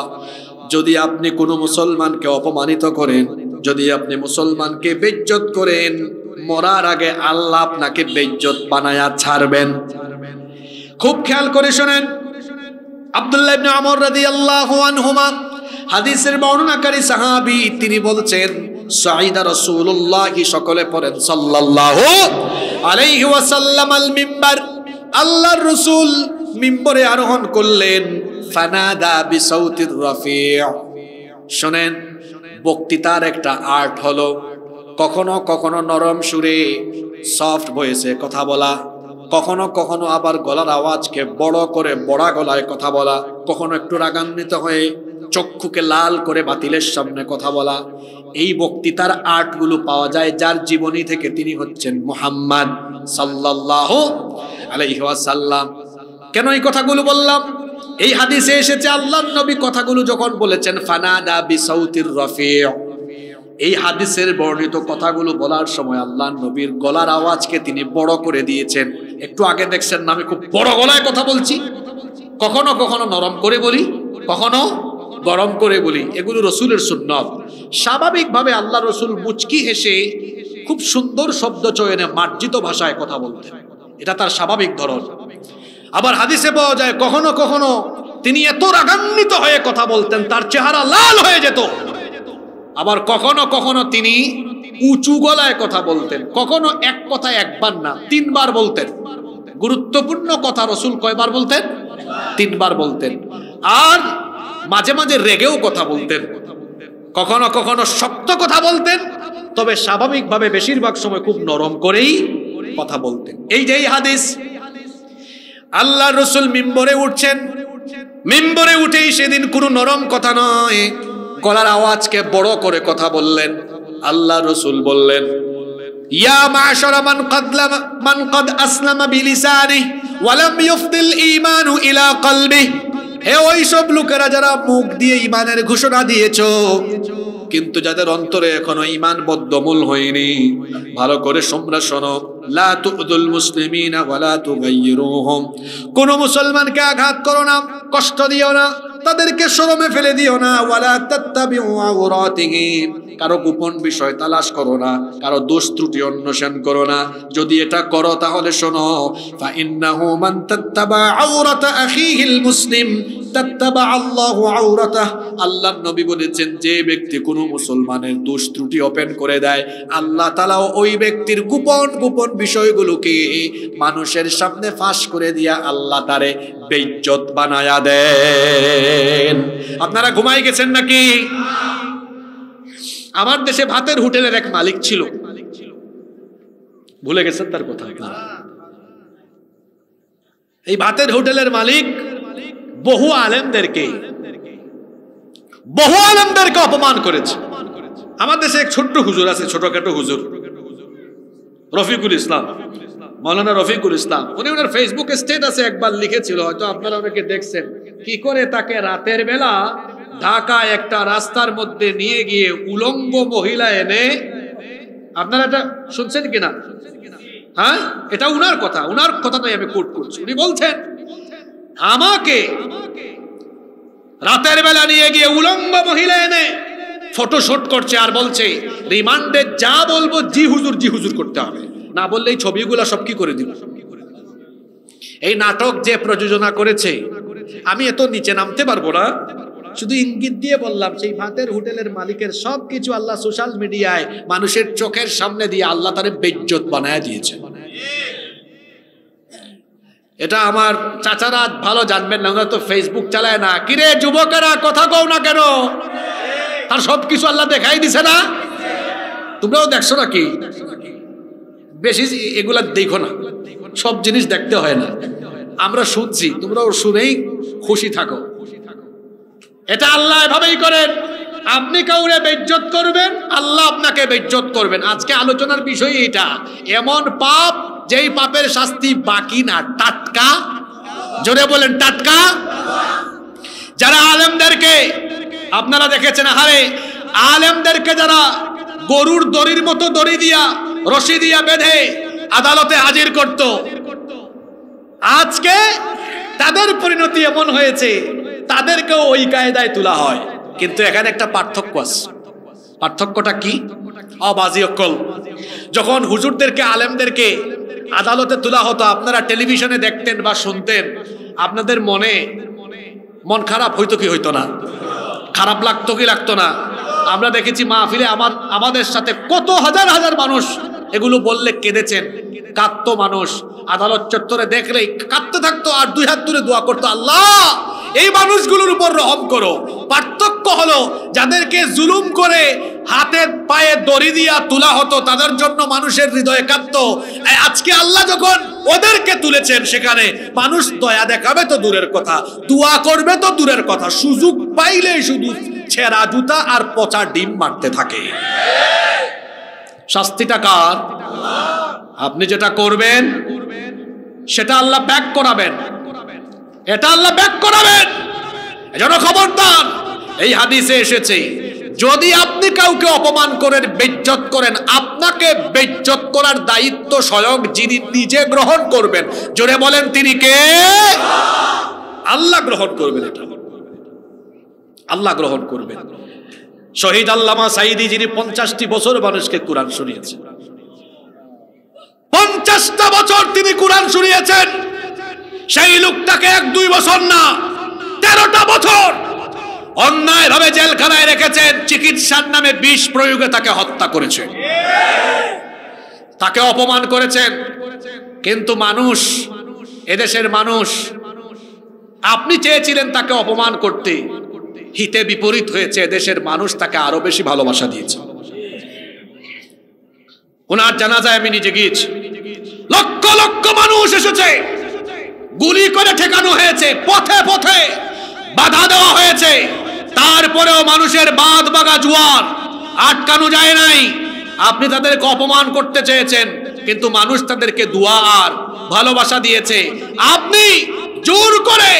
যদি আপনি কোন মুসলমানকে অপমানিত করেন, যদি আপনি মুসলমানকে বেইজ্জত করেন, মরার আগে আল্লাহ আপনাকে বেইজ্জত বানায়া ছাড়বেন। খুব খেয়াল করে শুনেন। আব্দুল্লাহ ইবনে আমর রাদিয়াল্লাহু আনহুমা, হাদিসের বর্ণনাকারী সাহাবী, তিনি বলছেন সাইদা রাসূলুল্লাহ, সকলে পড়েন সাল্লাল্লাহু আলাইহি ওয়াসাল্লাম আল মিম্বার, আল্লাহর রাসূল মিম্বরে আরোহণ করলেন। ফানাদা বিসাউতির রাফি'। শুনেন, বক্তৃতার একটা আর্ট হলো, কখনো কখনো নরম সুরে সফট ভয়েসে কথা বলা, কখনো কখনো আবার গলার আওয়াজকে বড় করে বড়া গলায় কথা বলা, কখনো একটু রাগান্বিত হয়ে চক্ষুকে লাল করে বাতিলের সামনে কথা বলা। এই বক্তৃতার আর্টগুলো পাওয়া যায় যার জীবনী থেকে। তিনি হচ্ছেন মুহাম্মদ সাল্লাল্লাহু আলাইহি ওয়াসাল্লাম। কেন এই কথাগুলো বললাম? এই হাদিসে এসেছে আল্লাহর নবী কথাগুলো যখন বলেছেন ফানাদা বিসাউতির রাফি', এই হাদিসের বর্ণিত কথাগুলো বলার সময় আল্লাহর নবীর গলার আওয়াজকে তিনি বড় করে দিয়েছেন। একটু আগে দেখছেন না, আমি খুব বড় গলায় কথা বলছি, কখনো কখনো নরম করে বলি, কখনো গরম করে বলি। এগুলো রসুলের সুন্নত। স্বাভাবিকভাবে আল্লাহ রসুল মুচকি হেসে খুব সুন্দর শব্দ চয়নে মার্জিত ভাষায় কথা বলতেন, এটা তার স্বাভাবিক ধরন। আবার হাদিসে পাওয়া যায় কখনো কখনো তিনি এত রাগান্বিত হয়ে কথা বলতেন তার চেহারা লাল হয়ে যেত। আবার কখনো কখনো তিনি উঁচু গলায় কথা বলতেন, কখনো এক কথা একবার না 3 বার বলতেন। গুরুত্বপূর্ণ কথা রসুল কয়বার বলতেন? 3 বার বলতেন। আর মাঝে মাঝে রেগেও কথা বলতেন, কখনো কখনো শক্ত কথা বলতেন, তবে স্বাভাবিকভাবে বেশিরভাগ সময় খুব নরম করেই কথা বলতেন। এই যে এই হাদিস, আল্লাহ রসুল মিম্বরে উঠছেন, মিম্বরে উঠেই সেদিন কোনো নরম কথা নয়, গলার আওয়াজকে বড় করে কথা বললেন। আল্লাহ রসুল বললেন, ইয়া মা'শারা মান কদ আসলামা বিলিসানিহি ওয়া লাম ইফদিল ঈমানু ইলা কলবিহি। হে ওই সব লোকেরা যারা মুখ দিয়ে ঈমানের ঘোষণা দিয়েছো, কিন্তু যাদের অন্তরে এখনো ঈমান বদ্ধমূল হয়নি, ভালো করে তোমরা শোনো। লা তু'দুল মুসলিমিনা ওয়া লা তুগাইয়িরুহুম। কোন মুসলমানকে আঘাত করো না, কষ্ট দিও না, তাদেরকে শরমে ফেলে দিও না। ওয়ালা তাত্তাবিউ আওরাতিহিম। কারো গোপন বিষয় তালাশ করো না, কারো দোষ ত্রুটি অন্বেষণ করো না। যদি এটা করো তাহলে শোনো, ফা ইন্নাহু মান তাত্তাবা আওরাতা আখিহিল মুসলিম তাত্তাবা আল্লাহু আওরাতাহ। আল্লাহর নবী বলেছেন, যে ব্যক্তি কোনো মুসলমানের দোষ ত্রুটি ওপেন করে দেয়, আল্লাহ তাআলা ওই ব্যক্তির গোপন গোপন বিষয়গুলোকে মানুষের সামনে ফাঁস করে দিয়া আল্লাহ তারে বেইজ্জত বানায়া দেন। আপনারা ঘুমাই গেছেন নাকি? আমার দেশে ভাতের হোটেলের এক মালিক ছিল, ভুলে গেছেন তার কথা? এই ভাতের হোটেলের মালিক বহু আলেমদেরকে অপমান করেছে। আমার দেশে এক ছোট্ট হুজুর আছে, ছোটখাটো হুজুর, রফিকুল ইসলাম, মৌলানা রফিকুল ইসলাম। উনি ওনার ফেসবুক স্ট্যাটাসে একবার লিখেছিল, হয়তো আপনারা অনেকে দেখছেন, কি করে তাকে রাতের বেলা ঢাকায় একটা রাস্তার মধ্যে নিয়ে গিয়ে উলঙ্গ মহিলা এনে, আপনারা এটা শুনছেন কিনা? হ্যাঁ, এটা উনার কথাটাই আমি কোট করছি। উনি বলছেন, আমাকে রাতের বেলা নিয়ে গিয়ে উলঙ্গ মহিলা এনে ফটোশুট করছে আর বলছে রিমান্ডে যা বলবো জি হুজুর করতে হবে, না বললে এই ছবিগুলো সব কি করে দিব। এই নাটক যে প্রযোজনা করেছে, আমি এত নিচে নামতে পারবো না, শুধু ইঙ্গিত দিয়ে বললাম, সেই ভাতের হোটেলের মালিকের সবকিছু আল্লাহ সোশ্যাল মিডিয়ায় মানুষের চোখের সামনে দিয়ে আল্লাহ তারে বেইজ্জত বানায় দিয়েছে। এটা আমার চাচারা ভালো জানবেন না, ওরা তো ফেসবুক চালায় না। কিরে যুবকেরা কথা কও না কেন? তার সবকিছু আল্লাহ দেখাই দিছে না? তোমরাও দেখছো নাকি? বেশি এগুলা দেখো না, সব জিনিস দেখতে হয় না। আমরা শুনছি, তোমরাও শুনেই খুশি থাকো। এটা আল্লাহ এভাবেই করেন। আপনি কাউরে বেইজ্জত করবেন, আল্লাহ আপনাকে বেইজ্জত করবেন। আজকে আলোচনার বিষয় এটা, এমন পাপ যেই পাপের শাস্তি বাকি না, টাটকা। জোরে বলেন টাটকা। যারা আলেমদেরকে আপনারা দেখেছেন, হারে আলেমদেরকে যারা গরুর দড়ির মতো দড়ি দিয়া রশি দিয়া বেঁধে আদালতে হাজির করত, আজকে তাদের পরিণতি এমন হয়েছে তাদেরকেও ওই কায়দায় তোলা হয়। কিন্তু এখানে একটা পার্থক্য আছে। পার্থক্যটা কি? অবাজি অকল। যখন হুজুরদেরকে আলেমদেরকে আদালতে তোলা হতো, আপনারা টেলিভিশনে দেখতেন বা শুনতেন, আপনাদের মন খারাপ হইতো কি হইতো না? খারাপ লাগতো কি লাগতো না? আমরা দেখেছি মাহফিলে আমাদের সাথে কত হাজার হাজার মানুষ এগুলো বললে কেঁদেছেন, কাঁদতো মানুষ। আদালত চত্বরে দেখলেই কাঁদতে থাকতো আর দুই হাত তুলে দোয়া করতো, আল্লাহ এই মানুষগুলোর উপর রহম করো। পার্থক্য হলো, যাদেরকে জুলুম করে হাতের পায়ে দড়ি দিয়া তোলা হতো তাদের জন্য মানুষের হৃদয়ে কাঁদতো। আজকে আল্লাহ যখন ওদেরকে তুলেছেন, সেখানে মানুষ দয়া দেখাবে তো দূরের কথা, দোয়া করবে তো দূরের কথা, সুযোগ পাইলে শুধু ছেঁড়া জুতা আর পচা ডিম মারতে থাকে। শাস্তিটা কার? আপনি যেটা করবেন সেটা আল্লাহ ব্যাক করাবেন, এটা আল্লাহ ব্যাক করাবেন। এজন্য খবরদার। এই হাদিসে এসেছে, যদি আপনি কাউকে অপমান করেন, বেইজ্জত করেন, আপনাকে বেইজ্জত করার দায়িত্ব স্বয়ং যিনি নিজে গ্রহণ করবেন, জোরে বলেন তিনি কে? আল্লাহ গ্রহণ করবেন। এটা আল্লাহ গ্রহণ করবেন। শহীদ আল্লামা সাঈদী, যিনি 50টি বছর মানুষকে কোরআন শুনিয়েছেন, 50টা বছর তিনি কোরআন শুনিয়েছেন, সেই লোকটাকে 1-2 বছর না 13টা বছর অন্যায় ভাবে জেলখানায় রেখেছেন। চিকিৎসার নামে বিষ প্রয়োগে তাকে হত্যা করেছেন, তাকে অপমান করেছেন। কিন্তু মানুষ, এদেশের মানুষ, আপনি চেয়েছিলেন তাকে অপমান করতে, হিতে বিপরীত হয়েছে। দেশের মানুষ তাকে আরো বেশি ভালোবাসা দিয়েছে। ওনার জানাজায় আমি নিজে গিয়েছি, লক্ষ লক্ষ মানুষ এসেছে, গুলি করে ঠেকানো হয়েছে, পথে পথে বাধা দেওয়া হয়েছে, তারপরেও মানুষের বাদ বাগা জোয়ার আটকানো যায় নাই। আপনি তাদেরকে অপমান করতে চেয়েছেন, কিন্তু মানুষ তাদেরকে দোয়া আর ভালোবাসা দিয়েছে। আপনি জোর করে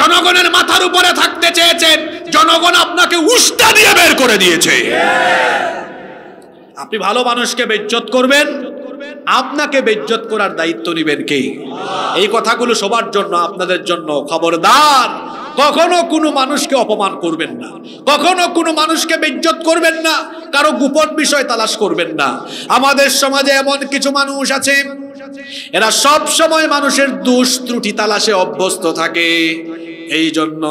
জনগণের মাথার উপরে থাকতে চেয়েছেন, জনগণ আপনাকে উস্তা দিয়ে বের করে দিয়েছে। আপনি ভালো মানুষকে বেইজ্জত করবেন, আপনাকে বেইজ্জত করার দায়িত্ব নেবেন কে? এই কথাগুলো সবার জন্য, আপনাদের জন্য। খবরদার, কখনো কোনো মানুষকে অপমান করবেন না, কখনো কোনো মানুষকে বেইজ্জত করবেন না, কারো গোপন বিষয় তালাশ করবেন না। আমাদের সমাজে এমন কিছু মানুষ আছে, এরা সব সময় মানুষের দোষ ত্রুটি তালাশে অভ্যস্ত থাকে। এই জন্য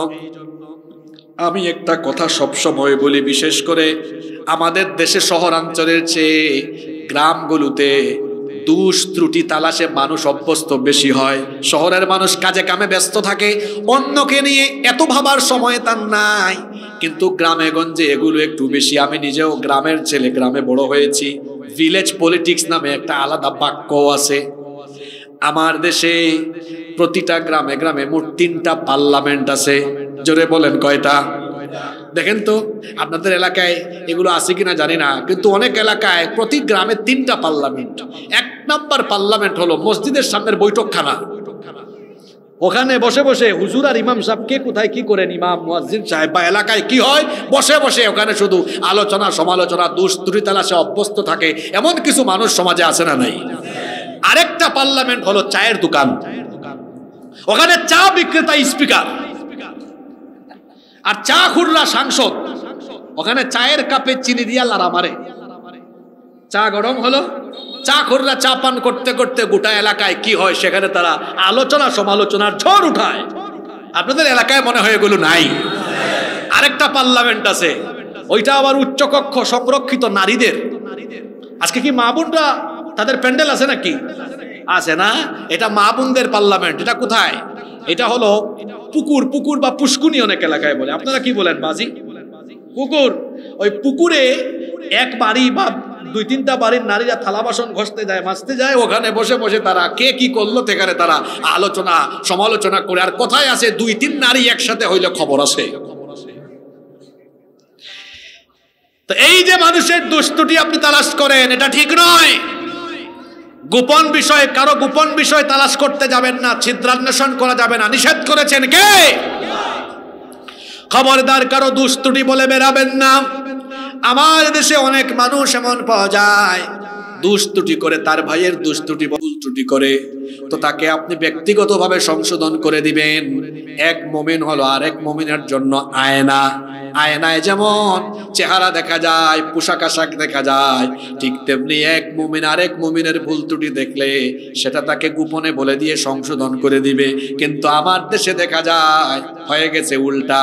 আমি একটা কথা সব সময় বলি, বিশেষ করে আমাদের দেশে শহরাঞ্চলের চেয়ে গ্রামগুলোতে দোষ ত্রুটি তালাশে মানুষ অভ্যস্ত বেশি হয়। শহরের মানুষ কাজে কামে ব্যস্ত থাকে, অন্যকে নিয়ে এত ভাবার সময় তার নাই। কিন্তু গ্রামে গঞ্জে এগুলো একটু বেশি। আমি নিজেও গ্রামের ছেলে, গ্রামে বড় হয়েছি। ভিলেজ পলিটিক্স নামে একটা আলাদা বাক্য আছে। আমার দেশে প্রতিটা গ্রামে গ্রামে মোট 3টা পার্লামেন্ট আছে। জোরে বলেন কয়টা? দেখেন তো আপনাদের এলাকায় এগুলো আছে কিনা জানি না, কিন্তু অনেক এলাকায় প্রতি গ্রামে 3টা পার্লামেন্ট। 1 নম্বর পার্লামেন্ট হলো মসজিদের সামনের বৈঠকখানা। ওখানে বসে বসে হুজুর আর ইমাম সাহেব কে কোথায় কি করেন, ইমাম মুয়াজ্জিন সাহেব বা এলাকায় কি হয়, বসে বসে ওখানে শুধু আলোচনা সমালোচনা দুষ্তুরি তালাশে অভ্যস্ত থাকে, এমন কিছু মানুষ সমাজে আছে না নাই? আরেকটা পার্লামেন্ট হলো চায়ের দোকান। ওখানে চা বিক্রেতা স্পিকার আর চা খুররা সাংসদ। ওখানে চায়ের কাপে চিনি দিয়া লারা মারে। চা গরম হলো, চা খুররা চা পান করতে করতে গোটা এলাকায় কি হয় সেখানে তারা আলোচনা সমালোচনার ঝড় উঠায়। আপনাদের এলাকায় মনে হয় এগুলো নাই? আরেকটা পার্লামেন্ট আছে, ওইটা আবার উচ্চকক্ষ সংরক্ষিত নারীদের। আজকে কি মা বোনরা তাদের প্যান্ডেল আছে নাকি? আছে না? এটা মা বোনদের পার্লামেন্ট। এটা কোথায়? এটা হলো পুকুর, পুকুর বা পুষ্কুনি অনেক এলাকায় বলে। আপনারা কি বলেন বাজি? পুকুর। ওই পুকুরে এক বাড়ি বা দুই তিনটা বাড়ির নারীরা থালা বাসন ঘষতে যায়, মাজতে যায়। ওখানে বসে বসে তারা কে কি করলো সেখানে তারা আলোচনা সমালোচনা করে। আর কথায় আছে দুই তিন নারী একসাথে হইলে খবর আছে। তো এই যে মানুষের দুষ্টুটি আপনি তালাশ করেন, এটা ঠিক নয়। গোপন বিষয়, কারো গোপন বিষয় তালাশ করতে যাবেন না, ছিদ্রান্বেষণ করা যাবে না, নিষেধ করেছেন কে? খবরদার কারো দুষ্টুটি বলে বেরাবেন না। আমার দেশে অনেক মানুষ এমন পাওয়া যায় দুষ্টুটি করে, তার ভাইয়ের দুষ্টুটি ভুল ত্রুটি করে, তো তাকে আপনি ব্যক্তিগতভাবে সংশোধন করে দিবেন। এক মুমিন হলো আরেক মুমিনের জন্য আয়না। আয়নায় যেমন চেহারা দেখা যায়, পোশাক আশাক দেখা যায়, ঠিক তেমনি এক মুমিন আরেক মুমিনের ভুল ত্রুটি দেখলে সেটা তাকে গোপনে বলে দিয়ে সংশোধন করে দিবে। কিন্তু আমার দেশে দেখা যায় হয়ে গেছে উল্টা।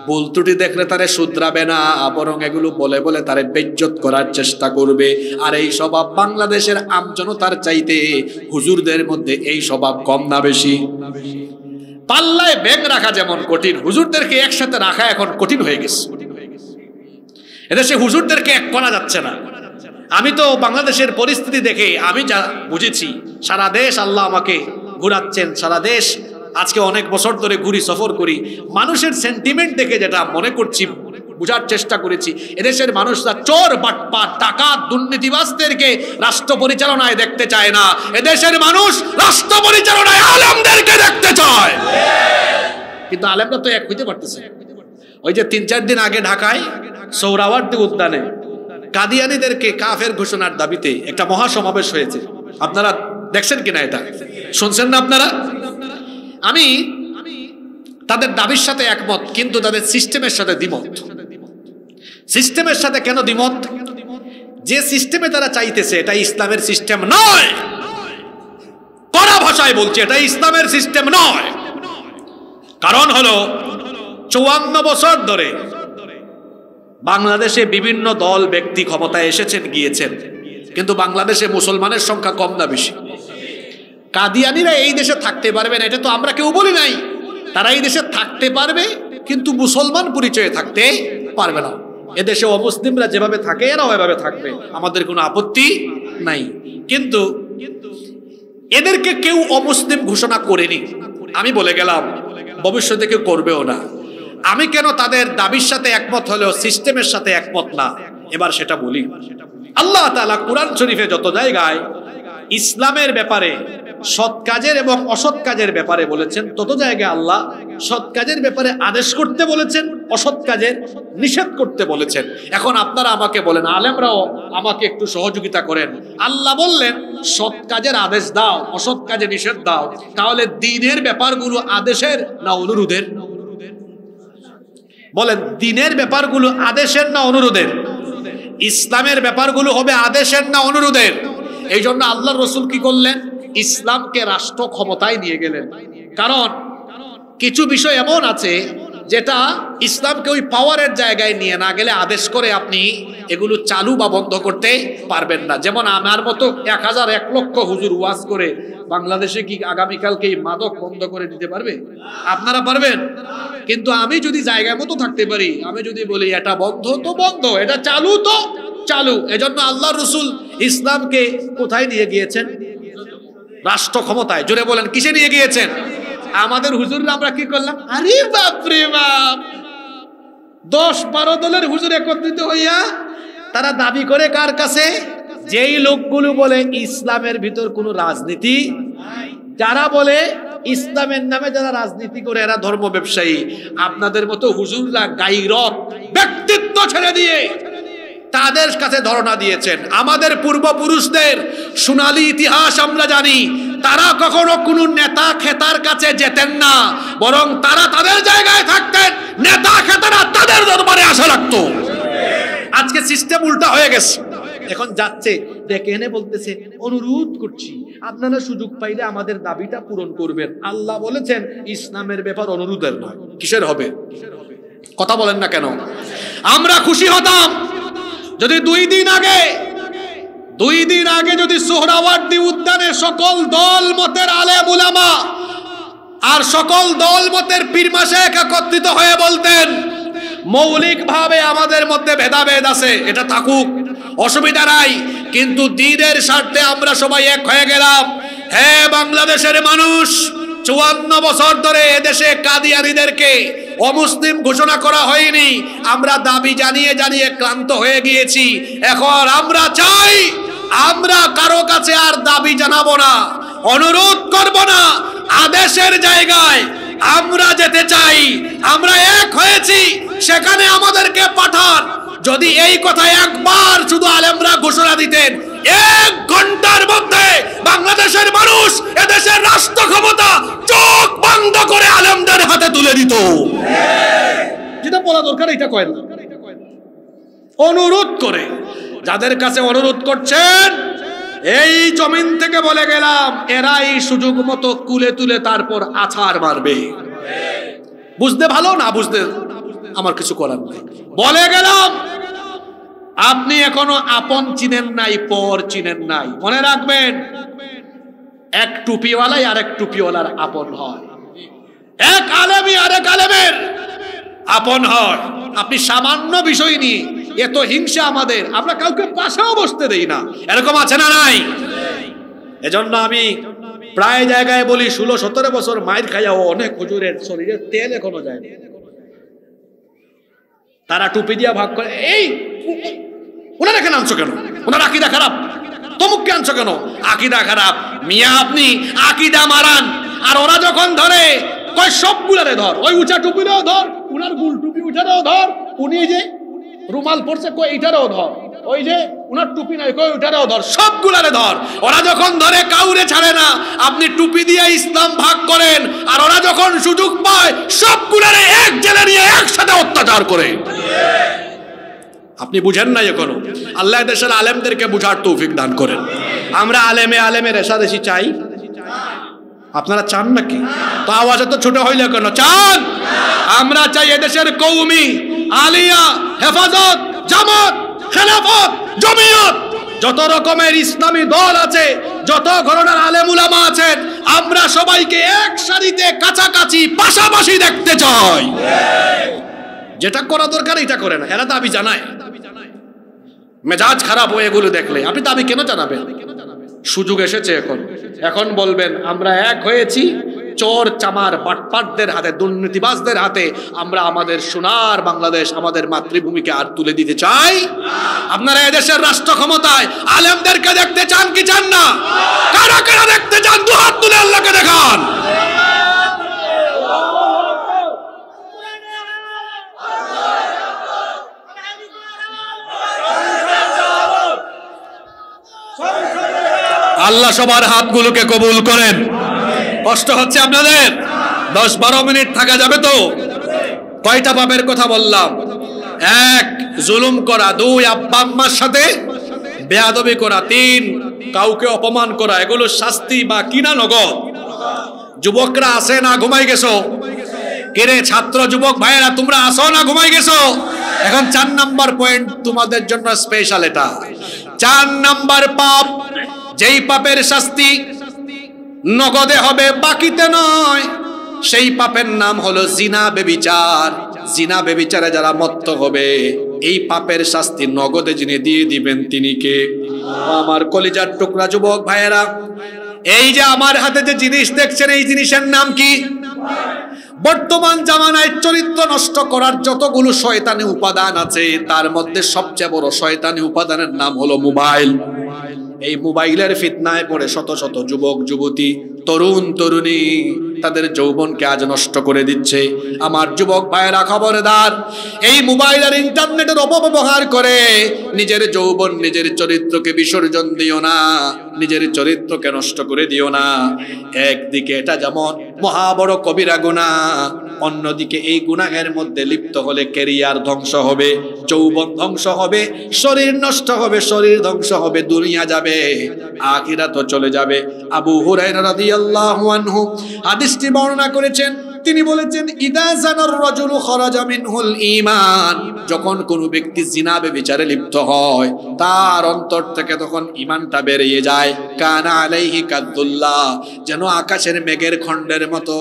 ভুল ত্রুটি দেখলে তারে শুধরাবে না, বরং এগুলো বলে বলে তারে বেইজ্জত করার চেষ্টা করবে। আর এই স্বভাব বাংলাদেশের আমজনতার চাইতে হুজুরদের মধ্যে এই স্বভাব কম না বেশি? পাল্লায় ব্যাগ রাখা যেমন কঠিন, হুজুরদেরকে একসাথে রাখা এখন কঠিন হয়ে গেছে। এদেশে হুজুরদেরকে এক করা যাচ্ছে না। আমি তো বাংলাদেশের পরিস্থিতি দেখে আমি যা বুঝেছি, সারা দেশ আল্লাহ আমাকে ঘুরাচ্ছেন, সারা দেশ আজকে অনেক বছর ধরে ঘুরি, সফর করি, মানুষের সেন্টিমেন্ট দেখে যেটা মনে করছি, বুঝার চেষ্টা করেছি, এদেশের মানুষরা চোর বাটপার ডাকাত দুর্নীতিবাজদেরকে রাষ্ট্র পরিচালনায় দেখতে চায় না। এদেশের মানুষ রাষ্ট্র পরিচালনায় আলেমদেরকে দেখতে চায়। কিন্তু আলেমরা তো এক হইতে পারতেছে। ওই যে 3-4 দিন আগে ঢাকায় সোহরাওয়ার্দী উদ্যানে কাদিয়ানীদেরকে কাফের ঘোষণার দাবিতে একটা মহাসমাবেশ হয়েছে। আপনারা দেখছেন কিনা? এটা শুনছেন না আপনারা? আমি তাদের দাবির সাথে একমত, কিন্তু তাদের সিস্টেমের সাথে দ্বিমত। সিস্টেমের সাথে কেন দ্বিমত? যে সিস্টেমে তারা চাইতেছে এটা ইসলামের সিস্টেম নয়। কড়া ভাষায় বলছে এটা ইসলামের সিস্টেম নয়। কারণ হলো 54 বছর ধরে বাংলাদেশে বিভিন্ন দল ব্যক্তি ক্ষমতায় এসেছেন গিয়েছেন, কিন্তু বাংলাদেশে মুসলমানের সংখ্যা কম না বেশি? কাদিয়ানীরা এই দেশে থাকতে পারবে না এটা তো আমরা কেউ বলি নাই। তারা এই দেশে থাকতে পারবে কিন্তু মুসলমান পরিচয়ে থাকতে পারবে না। এদেশে অমুসলিমরা যেভাবে থাকে এরাও এভাবে থাকবে, আমাদের কোনো আপত্তি নাই। কিন্তু এদেরকে কেউ অমুসলিম ঘোষণা করেনি, আমি বলে গেলাম, ভবিষ্যতে কেউ করবেও না। আমি কেন তাদের দাবির সাথে একমত হলেও সিস্টেমের সাথে একমত না, এবার সেটা বলি। আল্লাহ তাআলা কুরআন শরীফে যত জায়গায় ইসলামের ব্যাপারে, সৎ কাজের এবং অসৎ কাজের ব্যাপারে বলেছেন, তত জায়গায় আল্লাহ সৎ কাজের ব্যাপারে আদেশ করতে বলেছেন, অসৎ কাজের নিষেধ করতে বলেছেন। এখন আপনারা আমাকে বলেন, আলেমরাও আমাকে একটু সহযোগিতা করেন। আল্লাহ বললেন সৎ কাজের আদেশ দাও, অসৎ কাজে নিষেধ দাও, তাহলে দ্বীনের ব্যাপারগুলো আদেশের না অনুরোধের? বলেন, দ্বীনের ব্যাপারগুলো আদেশের না অনুরোধের? ইসলামের ব্যাপারগুলো হবে আদেশের না অনুরোধের? এই জন্য আল্লাহ রসুল কি করলেন? ইসলামকে রাষ্ট্র ক্ষমতায় নিয়ে গেলেন। কারণ কিছু বিষয় এমন আছে যেটা ইসলামকে ওই পাওয়ারের জায়গায় নিয়ে না গেলে আদেশ করে আপনি এগুলো চালু বা বন্ধ করতে পারবেন না। যেমন আমার মতো 1000-1 লক্ষ হুজুর ওয়াজ করে বাংলাদেশে কি আগামীকালকে এই মাদক বন্ধ করে দিতে পারবে? আপনারা পারবেন? কিন্তু আমি যদি জায়গা মতো থাকতে পারি, আমি যদি বলি এটা বন্ধ তো বন্ধ, এটা চালু তো চালু। এজন্য আল্লাহ রসুল ইসলামকে কোথায় নিয়ে গিয়েছেন? রাষ্ট্র ক্ষমতায়। জোরে বলেন, কিসে নিয়ে গিয়েছেন? আমাদের হুজুররা আমরা কি করলাম? আরে বাপরে বাপ, 10-12 দলের হুজুর একত্রিত হইয়া তারা দাবি করে কার কাছে? যেই লোকগুলো বলে ইসলামের ভিতর কোনো রাজনীতি, যারা বলে ইসলামের নামে যারা রাজনীতি করে এরা ধর্ম ব্যবসায়ী। আপনাদের মতো হুজুররা গায়রত ব্যক্তিত্ব ছেড়ে দিয়ে তাদের কাছে ধরনা দিয়েছেন। আমাদের পূর্বপুরুষদের সোনালী ইতিহাস আমরা জানি, তারা কখনো কোনো নেতা খেতার কাছে যেতেন না, বরং তারা তাদের জায়গায় থাকতেন, নেতা খেতারা তাদের দরবারে আসা লাগতো। আজকে সিস্টেম উল্টা হয়ে গেছে। এখন যাচ্ছে ডেকে এনে বলতেছে অনুরোধ করছি আপনারা সুযোগ পাইলে আমাদের দাবিটা পূরণ করবেন। আল্লাহ বলেছেন ইসলামের ব্যাপার অনুরোধের নয়, কিসের হবে? কথা বলেন না কেন? আমরা খুশি হতাম যদি দুই দিন আগে যদি সোহরাওয়ার্দী উদ্যানে সকল দল মতের আলেম উলামা আর সকল দল মতের পীর মাশায়েখ একত্রিত হয়ে বলতেন মৌলিকভাবে আমাদের মধ্যে ভেদাভেদ আছে, এটা থাকুক, অসুবিধা নাই, কিন্তু দ্বীনের স্বার্থে আমরা সবাই এক হয়ে গেলাম। হ্যাঁ, বাংলাদেশের মানুষ 54 বছর ধরে এদেশে কাদিয়ানীদেরকে অমুসলিম ঘোষণা করা হয়নি, আমরা দাবি জানিয়ে জানিয়ে ক্লান্ত হয়ে গিয়েছি। এখন আমরা চাই, আমরা কারো কাছে আর দাবি জানাবো না, অনুরোধ করব না, আদেশের জায়গায় আমরা যেতে চাই। আমরা এক হয়েছি, সেখানে আমাদেরকে পাঠান। যদি এই কথা একবার শুধু আলেমরা ঘোষণা দিতেন, 1 ঘন্টার মধ্যে বাংলাদেশের মানুষ এদেশের রাষ্ট্র ক্ষমতা চোখ বন্ধ করে আলেমদের হাতে তুলে দিত। যেটা বলা দরকার এটা কয় না, অনুরোধ করে। যাদের কাছে অনুরোধ করছেন এই জমিন থেকে বলে গেলাম, এরা এই সুযোগ মতো কুলে তুলে তারপর আছাড় মারবে। বুঝতে ভালো, না বুঝতে আমার কিছু করার নাই। বলে গেলাম, আপনি এখনো আপন চিনেন নাই, পর চিনেন নাই। মনে রাখবেন, এক টুপিওয়ালাই আরেক টুপিওয়ালার আপন হয়, এক আলেমই আরেক আলেমের আপন হয়। আপনি সামান্য বিষয় নিয়ে এত হিংসা আমাদের, আমরা কাউকে পাশেও বসতে দেই না, এরকম আছে না নাই? এজন্য আমি প্রায় জায়গায় বলি, 16-17 বছর মাইর খাইয়া অনেক হুজুরের শরীরে তেল এখনো যায় না। তারা টুপি দিয়া ভাগ করে, এই ওনারা কেন আনছো, কেন ওনার আকিদা খারাপ, তমুককে আনছো কেন, আকিদা খারাপ। মিয়া আপনি আকিদা মারান, আর ওরা যখন ধরে কয় সবগুলারে ধর, ওই উঁচা টুপিরেও ধর, উনার গুল টুপি উঠারেও ধর, উনি যে রুমাল পড়ছে কই এটারেও ধর, ওই যে উনার টুপি নাই কই ওটারেও ধর, সবগুলারে ধর। ওরা যখন ধরে কাউরে ছাড়ে না। আপনি টুপি দিয়ে ইসলাম ভাগ করেন, আর ওরা যখন সুযোগ পায় সবগুলারে এক জেলে নিয়ে একসাথে অত্যাচার করে। আপনি বুঝেন না এখনো। আল্লাহ দেশের আলেমদেরকে বুঝার তৌফিক দান করেন। আমরা আলেমের রেশারেশি চাই, আপনারা চান নাকি? তো আওয়াজ তো ছোট হইলে কেন? চান? আমরা চাই এদেশের কওমি, আলিয়া, হেফাজত, জামাত, খেলাফত, জমিয়ত, যত রকমের ইসলামী দল আছে, যত ধরনের আলেম উলামা আছেন, আমরা সবাইকে এক সারিতে কাছাকাছি পাশাপাশি দেখতে চাই। যেটা করা দরকার এটা করে না, এরা দাবি জানায়। মেজাজ খারাপ হয়ে এগুলো দেখলে আপনি দাবি কেন জানাবেন? সুযোগ এসেছে এখন বলবেন আমরা এক হয়েছি, চোর চামার বাটপাটদের হাতে, দুর্নীতিবাজদের হাতে আমরা আমাদের সোনার বাংলাদেশ, আমাদের মাতৃভূমিকে আর তুলে দিতে চাই। আপনারা এদেশের রাষ্ট্র ক্ষমতায় আলেমদেরকে দেখতে চান কি চান না? কারা কারা দেখতে চান? দু হাত তুলে আল্লাহকে দেখান। আল্লাহ সবার হাতগুলোকে কবুল করেন। কষ্ট হচ্ছে আপনাদের? 10-12 মিনিট থাকা যাবে তো? কয়টা পাপের কথা বললাম? 1, জুলুম করা; 2, আব্বা আম্মার সাথে বেয়াদবি করা; 3, কাউকে অপমান করা। এগুলো শাস্তি বা কিনা নগদ? যুবকরা আসে না ঘুমাই গেছো? কিরে ছাত্র যুবক ভাইয়েরা, তোমরা আসো না ঘুমাই গেছো? এখন 4 নাম্বার পয়েন্ট তোমাদের জন্য স্পেশাল। এটা 4 নাম্বার পাপ, যেই পাপের শাস্তি নগদে হবে, বাকিতে নয়। সেই পাপের নাম হলো জিনা, বেবিচার। জিনা বেবিচারে যারা মত্ত হবে, এই পাপের শাস্তি নগদে যিনি দিয়ে দিবেন তিনি কে? আমার কলিজার টুকরা যুবক ভাইয়েরা, এই যে আমার হাতে যে জিনিস দেখছেন, এই জিনিসের নাম কি? বর্তমান জামানায় চরিত্র নষ্ট করার যতগুলো শয়তানি উপাদান আছে, তার মধ্যে সবচেয়ে বড় শয়তানি উপাদানের নাম হলো মোবাইল। এই মোবাইলের ফিতনায় পড়ে শত শত যুবক যুবতী তরুণ তরুণী তাদের যৌবনকে আজ নষ্ট করে দিচ্ছে। আমার যুবক ভাইয়েরা খবরদার, এই মোবাইল আর ইন্টারনেটের অপব্যবহার করে নিজের যৌবন, নিজের চরিত্রকে বিসর্জন দিও না, নিজের চরিত্রকে নষ্ট করে দিও না। একদিকে এটা যেমন মহা বড় কবিরা গুনাহ, অন্যদিকে এই গুনাহের মধ্যে লিপ্ত হলে ক্যারিয়ার ধ্বংস হবে, যৌবন ধ্বংস হবে, শরীর নষ্ট হবে, শরীর ধ্বংস হবে, দুনিয়া যাবে, আখিরাতও চলে যাবে। আবু হুরায়রা রাদিয়াল্লাহু আনহু হাদিসটি বর্ণনা করেছেন। তিনি বলেছেন, ইদা জানার রাজুলু খারাজা মিনহুল ঈমান, যখন কোনো ব্যক্তি জিনা ব্যভিচারে লিপ্ত হয় তার অন্তর থেকে তখন ঈমানটা বেরিয়ে যায়। কানা আলাইহি কাদুল্লাহ, যেন আকাশের মেঘের খণ্ডের মতো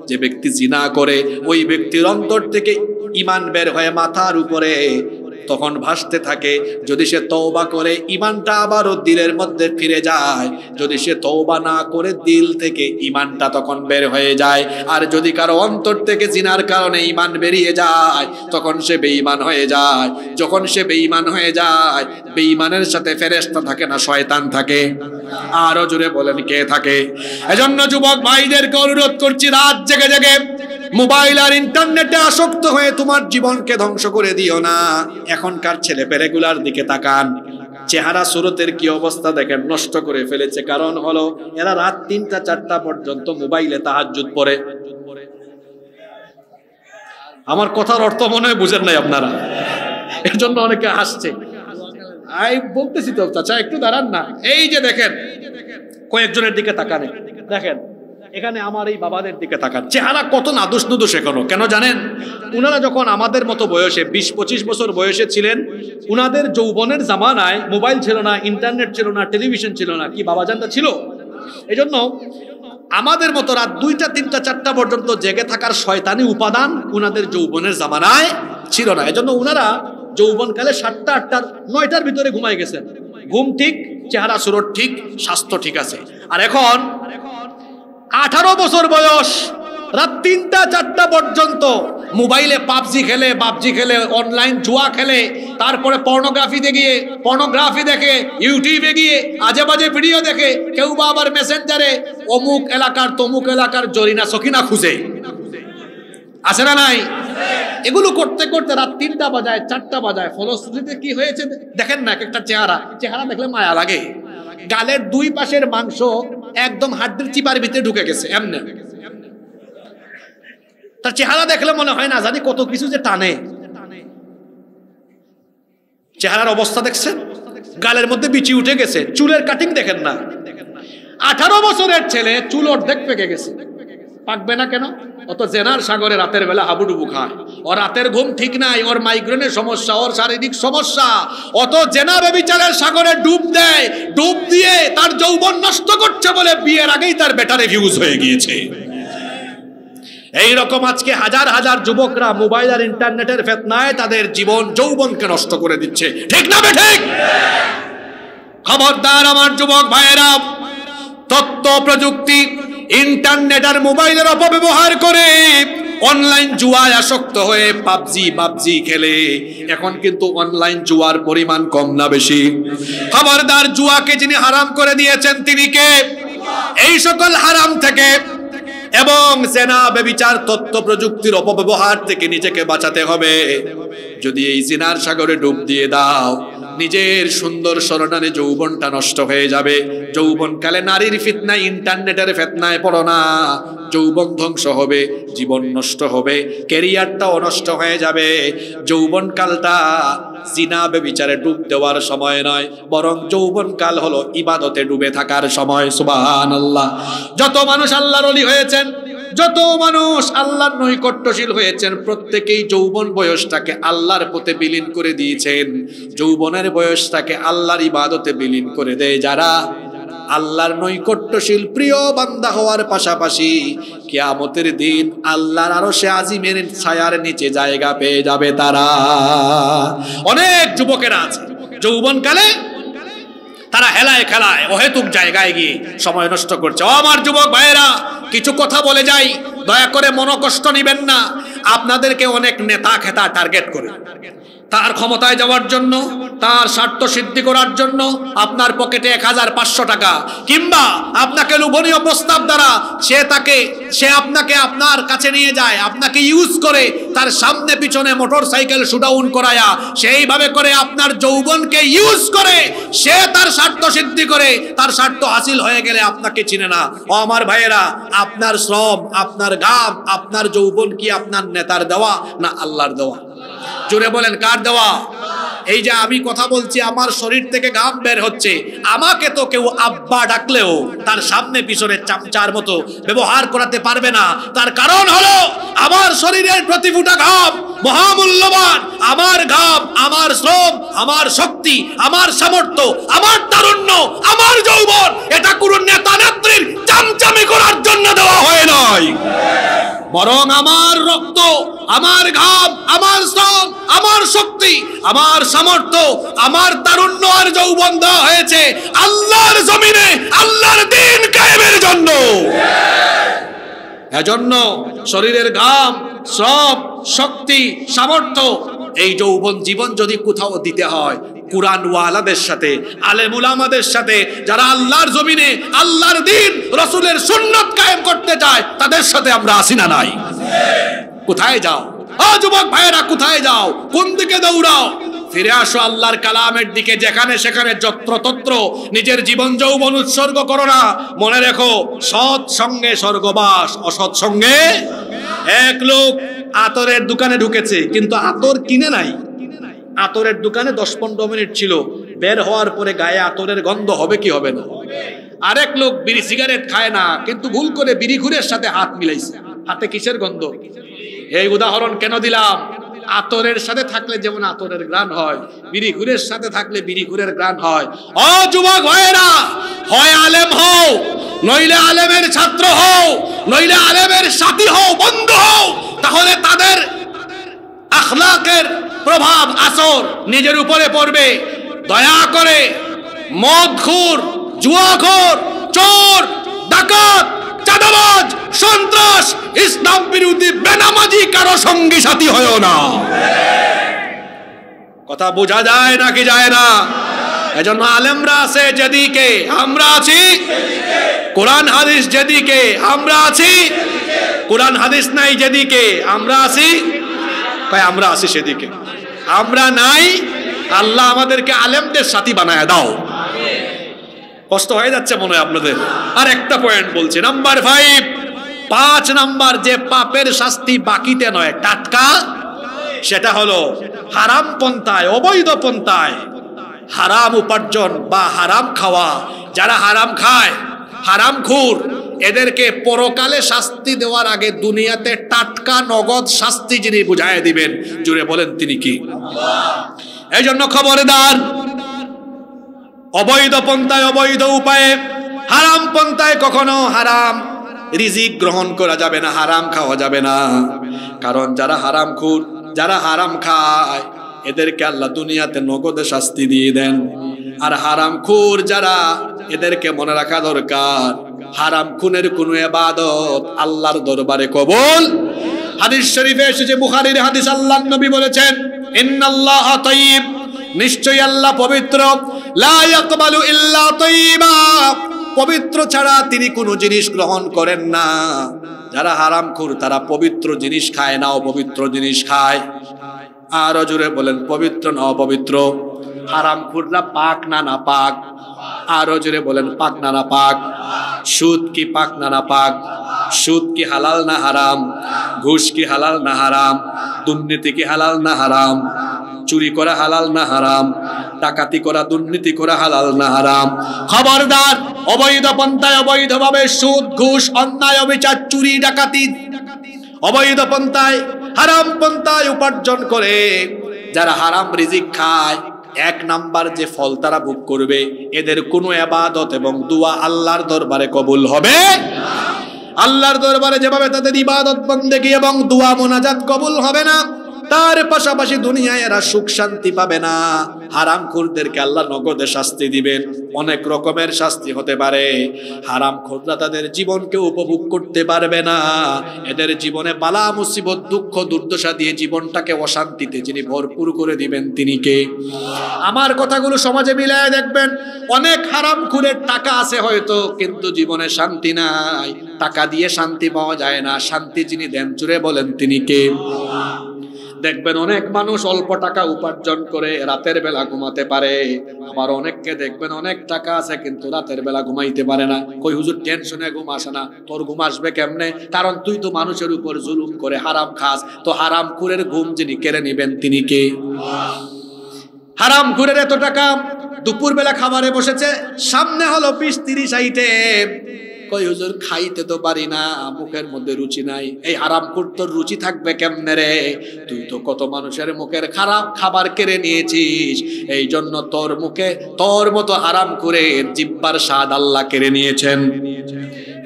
যে ব্যক্তি জিনা করে ওই ব্যক্তির অন্তর থেকে ঈমান বের হয়ে মাথার উপরে তখন ভাসতে থাকে। যদি সে তওবা করে ঈমানটা আবারও দিলের মধ্যে ফিরে যায়, যদি সে তওবা না করে দিল থেকে ঈমানটা তখন বের হয়ে যায়। আর যদি কারো অন্তর থেকে জিনার কারণে ঈমান বেরিয়ে যায় তখন সে বেঈমান হয়ে যায়। যখন সে বেঈমান হয়ে যায়, বেঈমানের সাথে ফেরেশতা থাকে না, শয়তান থাকে। আরো জোরে বলেন, কে থাকে? এজন্য যুবক ভাইদেরকে অনুরোধ করছি, রাত জেগে জেগে মোবাইল আর ইন্টারনেটে আসক্ত হয়ে তোমার জীবনকে ধ্বংস করে দিও না। এখনকার ছেলে পেলেগুলার দিকে তাকান, চেহারা সুরতের কি অবস্থা দেখেন, নষ্ট করে ফেলেছে। কারণ হলো এরা রাত 3টা 4টা পর্যন্ত মোবাইলে তাহাজ্জুদ পড়ে। আমার কথার অর্থ মনে হয় বুঝেন নাই আপনারা, এর জন্য অনেকে হাসছে। বলতেছি তো চাচা, একটু দাঁড়ান না। এই যে দেখেন, কয়েকজনের দিকে তাকান, দেখেন এখানে আমার এই বাবাদের দিকে তাকান, চেহারা কত নাদুস নুদুস এখনো। কেন জানেন? উনারা যখন আমাদের মতো বয়সে 20-25 বছর বয়সে ছিলেন, উনাদের যৌবনের জামানায় মোবাইল ছিল না, ইন্টারনেট ছিল না, টেলিভিশন ছিল না, কি বাবাজানটা ছিল। এই জন্য আমাদের মতো রাত 2টা 3টা 4টা পর্যন্ত জেগে থাকার শয়তানি উপাদান উনাদের যৌবনের জামানায় ছিল না। এজন্য উনারা যৌবনকালে 7টা 8টার 9টার ভিতরে ঘুমায় গেছেন। ঘুম ঠিক, চেহারা সুরত ঠিক, স্বাস্থ্য ঠিক আছে। আর এখন 18 বছর বয়স, রাত 3টা 4টা পর্যন্ত মোবাইলে পাবজি খেলে, অনলাইন জুয়া খেলে, তারপরে পর্নোগ্রাফি দেখে, ইউটিউবে গিয়ে আজে বাজে ভিডিও দেখে, কেউ বা আবার মেসেঞ্জারে অমুক এলাকার তমুক এলাকার জরিনা সকিনা খুঁজে, আছে না নাই? এগুলো করতে করতে রাত 3টা বাজায় 4টা বাজায়। ফলশ্রুতিতে কি হয়েছে দেখেন না, একটা চেহারা দেখলে মায়া লাগে। গালের 2 পাশের মাংস একদম হাড্ডির চিপার ভিতরে ঢুকে গেছে। এমনি তার চেহারা দেখলে মনে হয় না জানি কত কিছু যে টানে। চেহারার অবস্থা দেখছেন, গালের মধ্যে বিচি উঠে গেছে, চুলের কাটিং দেখেন না। 18 বছরের ছেলে চুল অর্ধেক পেকে গেছে। পাকবে না কেন? অত জেনার সাগরে রাতের বেলা হাবুডুবু খায়, ওর রাতের ঘুম ঠিক নাই, ওর মাইগ্রেনের সমস্যা, ওর শারীরিক সমস্যা, অত জেনা বেবিচারের সাগরে ডুব দেয়, ডুব দিয়ে তার যৌবন নষ্ট করছে বলে বিয়ের আগেই তার বেটারে ফিউজ হয়ে গিয়েছে। এইরকম আজকে হাজার হাজার যুবকরা মোবাইল আর ইন্টারনেটের ফিতনায় তাদের জীবন যৌবনকে নষ্ট করে দিচ্ছে। ঠিক না বেঠিক? খবরদার আমার যুবক ভাইয়েরা, তথ্য প্রযুক্তি, ইন্টারনেট আর মোবাইলের অপব্যবহার করে অনলাইন জুয়ায় আসক্ত হয়ে পাবজি খেলে। এখন কিন্তু অনলাইন জুয়ার পরিমাণ কম না বেশি? খবরদার, জুয়াকে যিনি হারাম করে দিয়েছেন তিনি কে? এই সকল হারাম থেকে এবং জেনা ব্যভিচার তথ্য প্রযুক্তির অপব্যবহার থেকে নিজেকে বাঁচাতে হবে। যদি এই জিনার সাগরে ডুব দিয়ে দাও, নিজের সুন্দর স্মরণানে যৌবনটা নষ্ট হয়ে যাবে। যৌবনকালে নারীর ফিতনায়, ইন্টারনেটের ফিতনায় পড়ো না, যৌবন ধ্বংস হবে, জীবন নষ্ট হবে, ক্যারিয়ারটাও নষ্ট হয়ে যাবে। যৌবনকালটা জিনা ব্যভিচারে ডুব দেওয়ার সময় নয়, বরং যৌবনকাল হলো ইবাদতে ডুবে থাকার সময়। সুবহানাল্লাহ। যত মানুষ আল্লাহর ওলি হয়েছেন, যত মানুষ আল্লাহর নৈকট্যশীল হয়েছেন, প্রত্যেকেই যৌবন বয়সটাকে আল্লাহর পথে বিলীন করে দিয়েছেন। যৌবনের বয়সটাকে আল্লাহর ইবাদতে বিলীন করে দেয় যারা, আল্লাহর নৈকট্যশীল প্রিয় বান্দা হওয়ার পাশাপাশি কিয়ামতের দিন আল্লাহর আরশে আজিমের ছায়ার নিচে জায়গা পেয়ে যাবে তারা। অনেক যুবকেরা আছে যৌবনকালে তারা হেলায় খেলায় অহেতুক জায়গায় গিয়ে সময় নষ্ট করছে। ও আমার যুবক ভাইয়েরা, কিছু কথা বলে যাই, দয়া করে মনোকষ্ট নিবেন না। আপনাদেরকে অনেক নেতা খেতা টার্গেট করে তার ক্ষমতায় যাওয়ার জন্য তার স্বার্থ সিদ্ধি করার জন্য আপনার পকেটে 1500 টাকা, কিংবা আপনাকে লোভনীয় প্রস্তাব দ্বারা সে আপনাকে আপনার কাছে নিয়ে যায়, আপনাকে ইউজ করে তার সামনে পিছনে মোটরসাইকেল শুডাউন করায়া সেইভাবে করে আপনার যৌবনকে ইউজ করে সে তার স্বার্থ সিদ্ধি করে, তার স্বার্থ হাসিল হয়ে গেলে আপনাকে চিনে না। ও আমার ভাইয়েরা, আপনার শ্রম, আপনার ঘাম, আপনার যৌবন কি আপনার নেতার দেওয়া না আল্লাহর দেওয়া? জোরে বলেন, কার দেওয়া? এই যে আমি কথা বলছি, আমার শরীর থেকে ঘাম বের হচ্ছে, আমাকে তো কেউ আব্বা ডাকলেও তার সামনে পিছনে চামচার মতো ব্যবহার করাতে পারবে না। তার কারণ হলো আমার শরীরের প্রতি ফোঁটা ঘাম মহামূল্যবান। আমার ঘাম, আমার শ্রম, আমার শক্তি, আমার সামর্থ্য, আমার তারুণ্য, আমার যৌবন, এটা কোনো নেতা নেত্রীর চামচামি করার জন্য দেওয়া হয় নাই, বরং আমার রক্ত, আমার ঘাম, আমার শ্রম, আমার শক্তি, আমার সামর্থ্য, আমার তারুণ্য আর যৌবন দেওয়া হয়েছে আল্লাহর জমিনে আল্লাহর দ্বীন কায়েমের জন্য। এজন্য শরীরের ঘাম, শ্রম, শক্তি, সামর্থ্য, এই যৌবন জীবন যদি কোথাও দিতে হয় কুরআন ওয়ালাদের সাথে, আলেম উলামাদের সাথে, যারা আল্লাহর জমিনে আল্লাহর দ্বীন, রাসূলের সুন্নাত কায়েম করতে চায়, তাদের সাথে আমরা আসি না নাই? কোথায় যাও? ও যুবক ভাইয়েরা, কোথায় যাও? কোন দিকে দৌড়াও? ফিরে আসো আল্লাহর কালামের দিকে। যেখানে সেখানে যত্রতত্র নিজের জীবন যৌবন উৎসর্গ করো না। মনে রেখো, সৎ সঙ্গে স্বর্গবাস, অসৎ সঙ্গে। এক লোক আতরের দোকানে ঢুকেছে, কিন্তু আতর কিনে নাই। আতরের দোকানে 10-15 মিনিট ছিল, বের হওয়ার পরে গায়ে আতরের গন্ধ হবে কি হবে না? আরেক লোক বিড়ি সিগারেট খায় না, কিন্তু ভুল করে বিড়ি ঘুরের সাথে হাত মিলাইছে। হাতে কিসের গন্ধ? এই উদাহরণ কেন দিলাম? আতরের সাথে থাকলে যেমন আতরের ঘ্রাণ হয়, বিড়ি ঘুরের সাথে থাকলে বিড়ি ঘুরের ঘ্রাণ হয়। ও যুবক ভাইয়েরা, হয় আলেম হও, নইলে আলেমের ছাত্র হও, নইলে আলেমের সাথী হও, বন্ধু হও, তাহলে তাদের আখলাকের প্রভাব, আসর নিজের উপরে পড়বে। দয়া করে মদখোর, জুয়াখোর, চোর, ডাকাত, চাঁদাবাজ, সন্ত্রাস, ইসলাম বিরোধী বেনামাজি কারো সঙ্গী সাথী হয়ও না। কথা বোঝা যায় নাকি যায় না? এজন্য আলেমরা আছে যেদিকে, আমরা আছি কোরআন হাদিস যেদিকে, আমরা আছি কোরআন হাদিস নাই যেদিকে, আমরা আছি আমরা আছি সেদিকে। আমরা নাই, আল্লাহ আমাদেরকে আলেমদের সাথী বানায় দাও। কষ্ট হয়ে যাচ্ছে মনে হয় আপনাদের? আর একটা পয়েন্ট বলছি, নাম্বার 5, 5 নাম্বার যে পাপের শাস্তি বাকিতে নয়, টাটকা, সেটা হলো হারাম পন্থায়, অবৈধ পন্থায় হারাম উপার্জন বা হারাম খাওয়া। যারা হারাম খায়, হারামখোর, এদেরকে পরকালে শাস্তি দেওয়ার আগে দুনিয়াতে টাটকা নগদ শাস্তি যিনি বুঝায় দিবেন, জুড়ে বলেন তিনি কি? এই জন্য খবরদার, অবৈধ পন্থায়, অবৈধ উপায়ে, হারাম পন্থায় কখনো হারাম রিজিক গ্রহণ করা যাবে না, হারাম খাওয়া যাবে না। কারণ যারা হারামখোর, যারা হারাম খায়, এদেরকে আল্লাহ দুনিয়াতে নগদে শাস্তি দিয়ে দেন। আর হারামখোর যারা, এদেরকে মনে রাখা দরকার, হারাম খুনের কোন ইবাদত আল্লাহর দরবারে কবুল। হাদিস শরীফে এসেছে, বুখারীর হাদিস, আল্লাহর নবী বলেছেন, ইন্নাল্লাহা তাইয়্যিব, নিশ্চয়ই আল্লাহ পবিত্র, লা ইয়াকবালু ইল্লা তাইয়্যিবা, পবিত্র ছাড়া তিনি কোনো জিনিস গ্রহণ করেন না। যারা হারামখোর তারা পবিত্র জিনিস খায় না, অপবিত্র জিনিস খায়। আরো জোরে বলেন, পবিত্র না অপবিত্র? হারামখোররা পাক না নাপাক? আরো জোরে বলেন, পাক না নাপাক? সুদ কি পাক না নাপাক? সুদ কি হালাল না হারাম? ঘুষ কি হালাল না হারাম? দুর্নীতি কি হালাল না হারাম? চুরি করা হালাল না হারাম? ডাকাতি করা, দুর্নীতি করা হালাল না হারাম? খবরদার, অবৈধ পন্থায়, অবৈধভাবে সুদ, ঘুষ, অন্যায়, অবিচার, চুরি, ডাকাতি, অবৈধ পন্থায়, হারাম পন্থায় উপার্জন করে যারা হারাম রিজিক খায়, 1 নাম্বার যে ফল তারা ভোগ করবে, এদের কোনো ইবাদত এবং দোয়া আল্লাহর দরবারে কবুল হবে। আল্লাহর দরবারে যেভাবে তাদের ইবাদত বন্দেগী এবং দোয়া মোনাজাত কবুল হবে না, তার পাশাপাশি দুনিয়ায় এরা সুখ শান্তি পাবে না। হারামখোরদেরকে আল্লাহ নগদে শাস্তি দিবেন, অনেক রকমের শাস্তি হতে পারে। হারামখোররা তাদের জীবনকে উপভোগ করতে পারবে না। এদের জীবনে বালা মুসিবত দুঃখ দুর্দশা দিয়ে জীবনটাকে অশান্তিতে যিনি ভরপুর করে দিবেন তিনি কে? আমার কথাগুলো সমাজে মিলায় দেখবেন, অনেক হারামখোরের টাকা আছে হয়তো, কিন্তু জীবনে শান্তি নাই। টাকা দিয়ে শান্তি পাওয়া যায় না, শান্তি যিনি দেন জুড়ে বলেন তিনি কে? দেখবেন অনেক মানুষ অল্প টাকা উপার্জন করে রাতের বেলা ঘুমাতে পারে, আবার অনেককে দেখবেন অনেক টাকা আছে কিন্তু রাতের বেলা ঘুমাইতে পারে না। কই হুজুর টেনশনে ঘুম আসে না। তোর ঘুম আসবে কেমনে? কারণ তুই তো মানুষের উপর জুলুম করে হারাম খাস। তো হারামখোরের ঘুম যিনি কেড়ে নিবেন তিনি কে? হারামখোরের এত টাকা, দুপুর বেলা খাবারে বসেছে, সামনে হলো 20-30 আইটেম। কই হুজুর খাইতে তো পারি না, মুখের মধ্যে রুচি নাই। এই হারামখোর তোর রুচি থাকবে কেমনে রে? তুই তো কত মানুষের মুখের খারাপ খাবার কেড়ে নিয়েছিস, এই জন্য তোর মুখে তোর মতো হারামখোরের জিহ্বার স্বাদ আল্লাহ কেড়ে নিয়েছেন।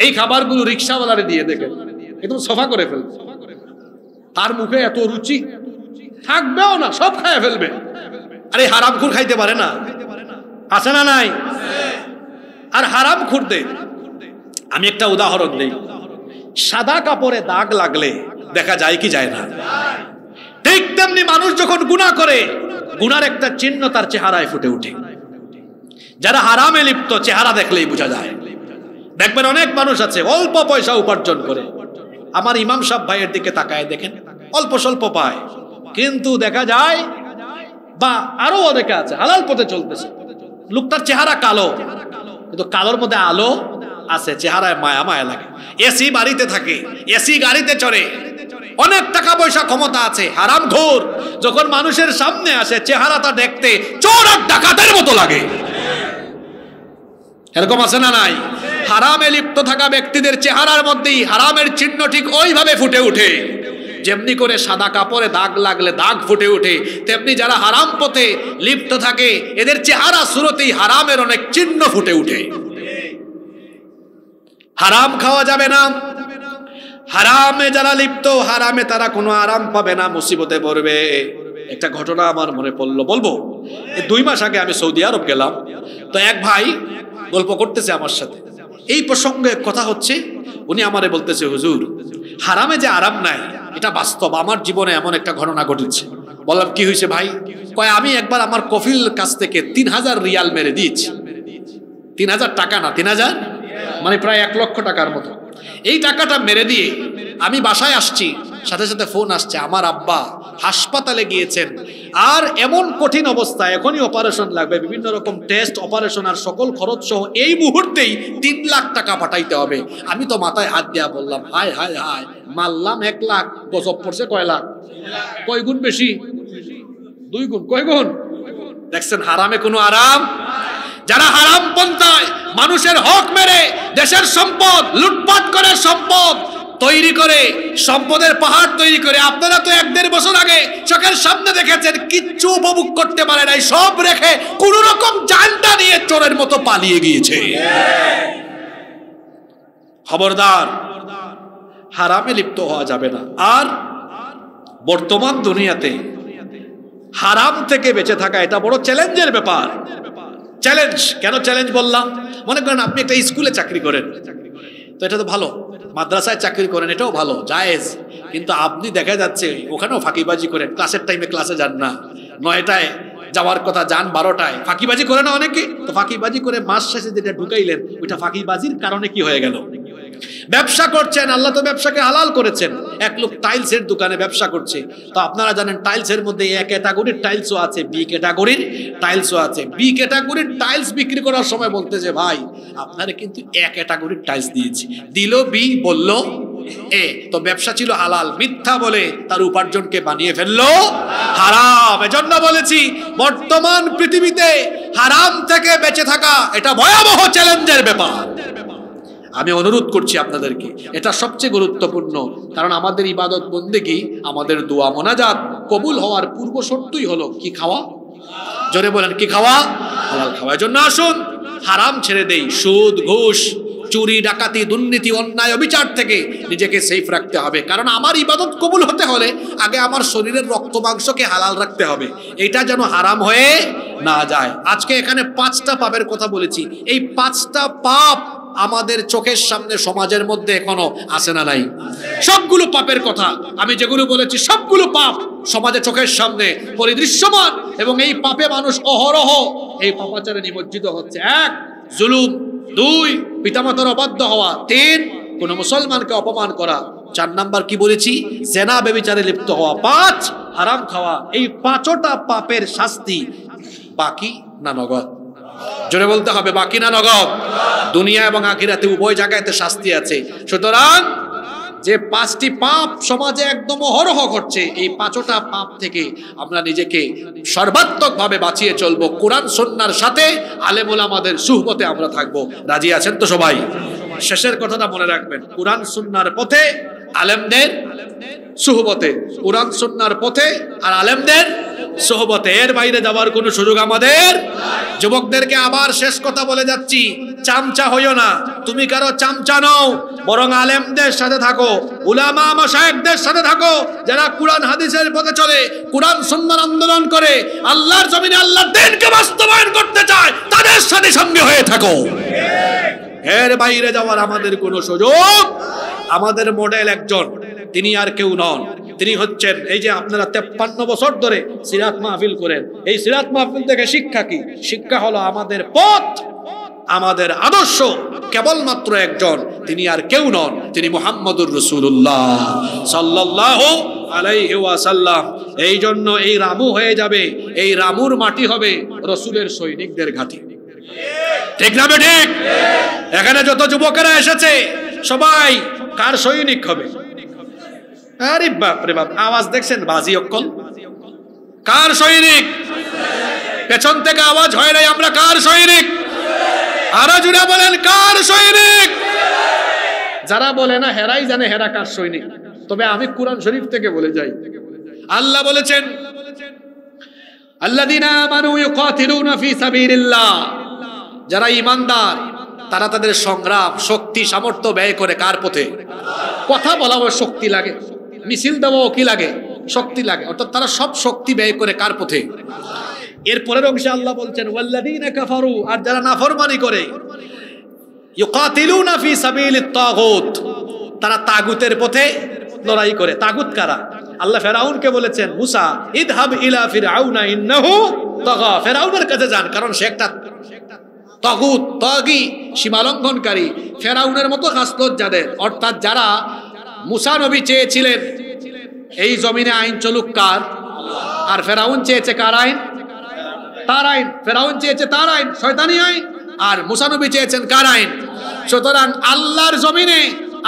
এই খাবারগুলো রিকশাওয়ালারে দিয়ে দেখেন, একদম সফা করে ফেলবে। তার মুখে এত রুচি থাকবেও না, সব খায় ফেলবে। আরে হারামখোর খাইতে পারে না, আছে না নাই? আর হারামখোরদের আমি একটা উদাহরণ দেই। সাদা কাপড়ে দাগ লাগলে দেখা যায় কি যায় না? ঠিক তেমনি মানুষ যখন গুনাহ করে, গুনার একটা চিহ্ন তার চেহারায় ফুটে ওঠে। যারা হারামে লিপ্ত চেহারা দেখলেই বোঝা যায়। দেখবেন অনেক মানুষ আছে অল্প পয়সা উপার্জন করে, আমার ইমাম সাহেব ভাইয়ের দিকে তাকায় দেখেন, অল্প স্বল্প পায়, কিন্তু দেখা যায় বা আরো অনেকে আছে হালাল পথে চলতেছে, লোকটার চেহারা কালো, কিন্তু কালোর মধ্যে আলো আছে, চেহারায় মায়া মায়া লাগে। এসি বাড়িতে থাকে, এসি গাড়িতে চড়ে, অনেক টাকা পয়সা ক্ষমতা আছে। হারামখোর যখন মানুষের সামনে আসে চেহারাটা দেখতে চোর আর ডাকাতের মতো লাগে। এরকম আছে না নাই? হারামে লিপ্ত থাকা ব্যক্তিদের চেহারার মধ্যেই হারামের চিহ্ন ঠিক ওইভাবে ফুটে ওঠে। যেমনি করে সাদা কাপড়ে দাগ লাগলে দাগ ফুটে ওঠে, তেমনি যারা হারাম পথে লিপ্ত থাকে এদের চেহারা সুরতেই হারামের অনেক চিহ্ন ফুটে ওঠে। হারাম খাওয়া যাবে না। হারামে যারা লিপ্ত, হারামে তারা কোনো আরাম পাবে না, মুসিবতে পড়বে। একটা ঘটনা আমার মনে পড়লো, বলবো। 2 মাস আগে আমি সৌদি আরব গেলাম, তো এক ভাই গল্প করতেছে আমার সাথে। এই প্রসঙ্গে কথা হচ্ছে, উনি আমারে বলতেছে, হুজুর হারামে যে আরাম নাই এটা বাস্তব, আমার জীবনে এমন একটা ঘটনা ঘটেছে। বললাম কি হয়েছে ভাই? কয় আমি একবার আমার কফিল কাছ থেকে 3000 রিয়াল মেরে দিয়েছি। 3000 টাকা না, 3000 মানে প্রায় 1 লক্ষ টাকার মতো। এই টাকাটা মেরে দিয়ে আমি বাসায় আসছি, সাথে সাথে ফোন আসছে আমার আব্বা হাসপাতালে গিয়েছেন, আর এমন কঠিন অবস্থা, এখনই অপারেশন লাগবে, বিভিন্ন রকম টেস্ট অপারেশন আর সকল খরচ সহ এই মুহূর্তেই 3 লাখ টাকা পাঠাইতে হবে। আমি তো মাথায় হাত দিয়া বললাম, হায় হায় হায়, মারলাম 1 লাখ, গজব পড়ছে কয় লাখ? কয় গুণ বেশি? 2 গুণ। কয় গুণ? দেখছেন হারামে কোনো আরাম। যারা হারাম পন্থায় মানুষের হক মেরে দেশের সম্পদ লুটপাট করে, সম্পদ তৈরি করে, সম্পদের পাহাড় তৈরি করে, আপনারা তো 1-1.5 বছর আগে চোখের সামনে দেখেছেন, কিচ্ছু উপভোগ করতে পারে নাই, সব রেখে কোন রকম জানটা নিয়ে চোরের মতো পালিয়ে গিয়েছে। খবরদার, হারামে লিপ্ত হওয়া যাবে না। আর বর্তমান দুনিয়াতে হারাম থেকে বেঁচে থাকা এটা বড় চ্যালেঞ্জের ব্যাপার। চ্যালেঞ্জ কেন চ্যালেঞ্জ বললাম? মনে করেন আপনি একটা স্কুলে চাকরি করেন, তো এটা তো ভালো, মাদ্রাসায় চাকরি করেন, এটাও ভালো, জায়েজ। কিন্তু আপনি দেখা যাচ্ছে ওখানেও ফাঁকিবাজি করেন, ক্লাসের টাইমে ক্লাসে যান না, 9টায় যাওয়ার কথা যান 12টায়, ফাঁকিবাজি করে না অনেকে। তো ফাঁকিবাজি করে মাস শেষে যেটা ঢুকাইলেন ওইটা ফাঁকিবাজির কারণে কি হয়ে গেল? ব্যবসা করছেন, আল্লাহ তো ব্যবসাকে হালাল করেছেন। এক লোক টাইলসের দোকানে ব্যবসা করছে, তো আপনারা জানেন টাইলসের মধ্যে এ ক্যাটাগরির টাইলসও আছে, বি ক্যাটাগরির টাইলসও আছে। বি ক্যাটাগরির টাইলস বিক্রি করার সময় বলতেছে, ভাই আপনারা কিন্তু এ ক্যাটাগরির টাইলস দিয়েছি, দিল বি, বলল এ, তো ব্যবসা ছিল হালাল, মিথ্যা বলে তার উপার্জনকে বানিয়ে ফেললো হারাম। এজন্য বলেছি বর্তমান পৃথিবীতে হারাম থেকে বেঁচে থাকা এটা ভয়াবহ চ্যালেঞ্জের ব্যাপার। আমি অনুরোধ করছি আপনাদেরকে, এটা সবচেয়ে গুরুত্বপূর্ণ, কারণ আমাদের ইবাদত বন্দেগী, আমাদের দোয়া মোনাজাত কবুল হওয়ার পূর্ব শর্তই হলো কি খাওয়া? জোরে বলেন কি খাওয়া? হালাল খাওয়া। এজন্য আসুন হারাম ছেড়ে দেই, সুদ ঘুষ চুরি ডাকাতি দুর্নীতি অন্যায় অবিচার থেকে নিজেকে সেফ রাখতে হবে। কারণ আমার ইবাদত কবুল হতে হলে আগে আমার শরীরের রক্ত মাংসকে হালাল রাখতে হবে, এটা যেন হারাম হয়ে না যায়। আজকে এখানে 5টা পাপের কথা বলেছি, এই 5টা পাপ আমাদের চোখের সামনে সমাজের মধ্যে এখনো আসে না নাই? সবগুলো পাপের কথা আমি যেগুলো বলেছি সবগুলো পাপ সমাজে চোখের সামনে পরিদৃশ্যমান, এবং এই পাপে মানুষ অহরহ এই পাপাচারে নিমজ্জিত হচ্ছে। 1 জুলুম, 2 পিতামাতার অবাধ্য হওয়া, 3 কোন মুসলমানকে অপমান করা, 4 নাম্বার কি বলেছি জেনা ব্যভিচারে লিপ্ত হওয়া, 5 হারাম খাওয়া। এই 5টা পাপের শাস্তি বাকি না নগদ? জোরে বলতে হবে, বাকি না নগদ? দুনিয়া এবং আখিরাতে উভয় জায়গাতে শাস্তি আছে। সুতরাং যে 5টি পাপ সমাজে একদম অহরহ ঘটছে, এই 5টা পাপ থেকে আমরা নিজেকে সর্বাত্মকভাবে বাঁচিয়ে চলবো। কোরআন সুন্নাহর সাথে আলেম ওলামাদের সুহবতে আমরা থাকবো। রাজি আছেন তো সবাই? শেষের কথাটা মনে রাখবেন, কোরআন সুন্নাহর পথে আলেমদের সুহবতে, কোরআন সুন্নাহর পথে আর আলেমদের সোহবতে, এর বাইরে যাওয়ার কোনো সুযোগ আমাদের। যুবকদেরকে আবার শেষ কথা বলে যাচ্ছি, চামচা হইও না, তুমি কারো চামচা নও, বরং আলেমদের সাথে থাকো, উলামা মাশায়েখদের সাথে থাকো, যারা কোরআন হাদিসের পথে চলে, কোরআন সুন্নাহর আন্দোলন করে, আল্লাহর জমিনে আল্লাহর দ্বীনকে বাস্তবায়ন করতে চায়, তাদের সাথে সঙ্গে হয়ে থাকো। এর বাইরে যাওয়ার আমাদের কোনো সুযোগ। আমাদের মডেল একজন, তিনি আর কেউ নন, তিনি হচ্ছেন এই যে আপনারা 53 বছর ধরে সিরাত মাহফিল করেন, এই সিরাত মাহফিল থেকে শিক্ষা কি? শিক্ষা হলো আমাদের পথ, আমাদের আদর্শ কেবলমাত্র একজন, তিনি আর কেউ নন, তিনি মুহাম্মদুর রাসূলুল্লাহ সাল্লাল্লাহু আলাইহি ওয়াসাল্লাম। এই জন্য এই রামু হয়ে যাবে, এই রামুর মাটি হবে রাসূলের সৈনিকদের ঘাঁটি। ঠিক না ঠিক? এখানে যত যুবকেরা এসেছে সবাই কার সৈনিক হবে? আরে বাপ রে বাপ, আওয়াজ দেখছেন? বাজি অক্কল। কার সৈনিক? পেছন থেকে আওয়াজ হয় নাই, আমরা কার সৈনিক? আরো জুড়ে বলেন, কার সৈনিক? যারা বলে না হেরাই জানে হেরা কার সৈনিক। তবে আমি কোরআন শরীফ থেকে বলে যাই, আল্লাহ বলেছেন আল্লাযীনা আমানু ইউকাতিলুনা ফি সাবিলিল্লাহ, যারা ঈমানদার তারা তাদের সংগ্রাম শক্তি সামর্থ্য ব্যয় করে কার পথে? কথা বলাও শক্তি লাগে, মিছিল দেওয়াও কি লাগে? শক্তি লাগে। অর্থাৎ তারা সব শক্তি ব্যয় করে কার পথে? এর পরের অংশে আল্লাহ বলছেন ওয়াল্লাযীনা কাফারু, আর যারা নাফরমানি করে, ইউকাতিলুনা ফি সাবিলিত তাগুত, তারা তাগুতের পথে লড়াই করে। তাগুত কারা? আল্লাহ ফেরাউনকে বলেছেন মুসা ইযহাব ইলা ফিরআউনা ইন্নাহু তাগা, ফেরাউনের কাছে যান, কারণ সে একটা তাগুত, তাগী, সীমালঙ্ঘনকারী, ফেরাউনের মতো খাসলত যাদের। অর্থাৎ যারা মুসা নবী চেয়েছিলেন এই জমিনে আইন চলুক কার? আর ফেরাউন চেয়েছে কার আইন? তার আইন। ফেরাউন চেয়েছে তার আইন, শয়তানি আইন, আর মুসা নবী চেয়েছেন কার আইন? সুতরাং আল্লাহর জমিনে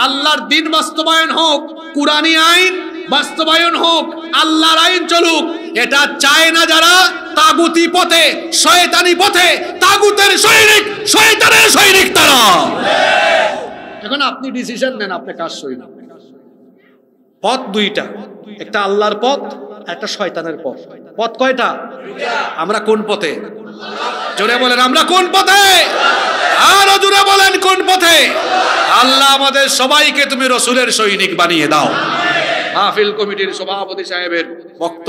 আল্লাহর দ্বীন বাস্তবায়ন হোক, কুরআনী আইন বাস্তবায়ন হোক, আল্লাহর আইন চলুক, এটা চায় না যারা তাগুতি পথে, শয়তানি পথে, তাগুতের সৈনিক, শয়তানের সৈনিক তারা। এখন আপনি ডিসিশন নেন, আপনি কার সৈনিক? পথ দুইটা, একটা আল্লাহর পথ, একটা শয়তানের পথ। পথ কয়টা? আমরা কোন পথে? জোরে বলেন, আমরা কোন পথে? আরো জোরে বলেন, কোন পথে? আল্লাহ আমাদের সবাইকে তুমি রাসূলের সৈনিক বানিয়ে দাও। মাহফিল কমিটির সভাপতি সাহেবের বক্তব্য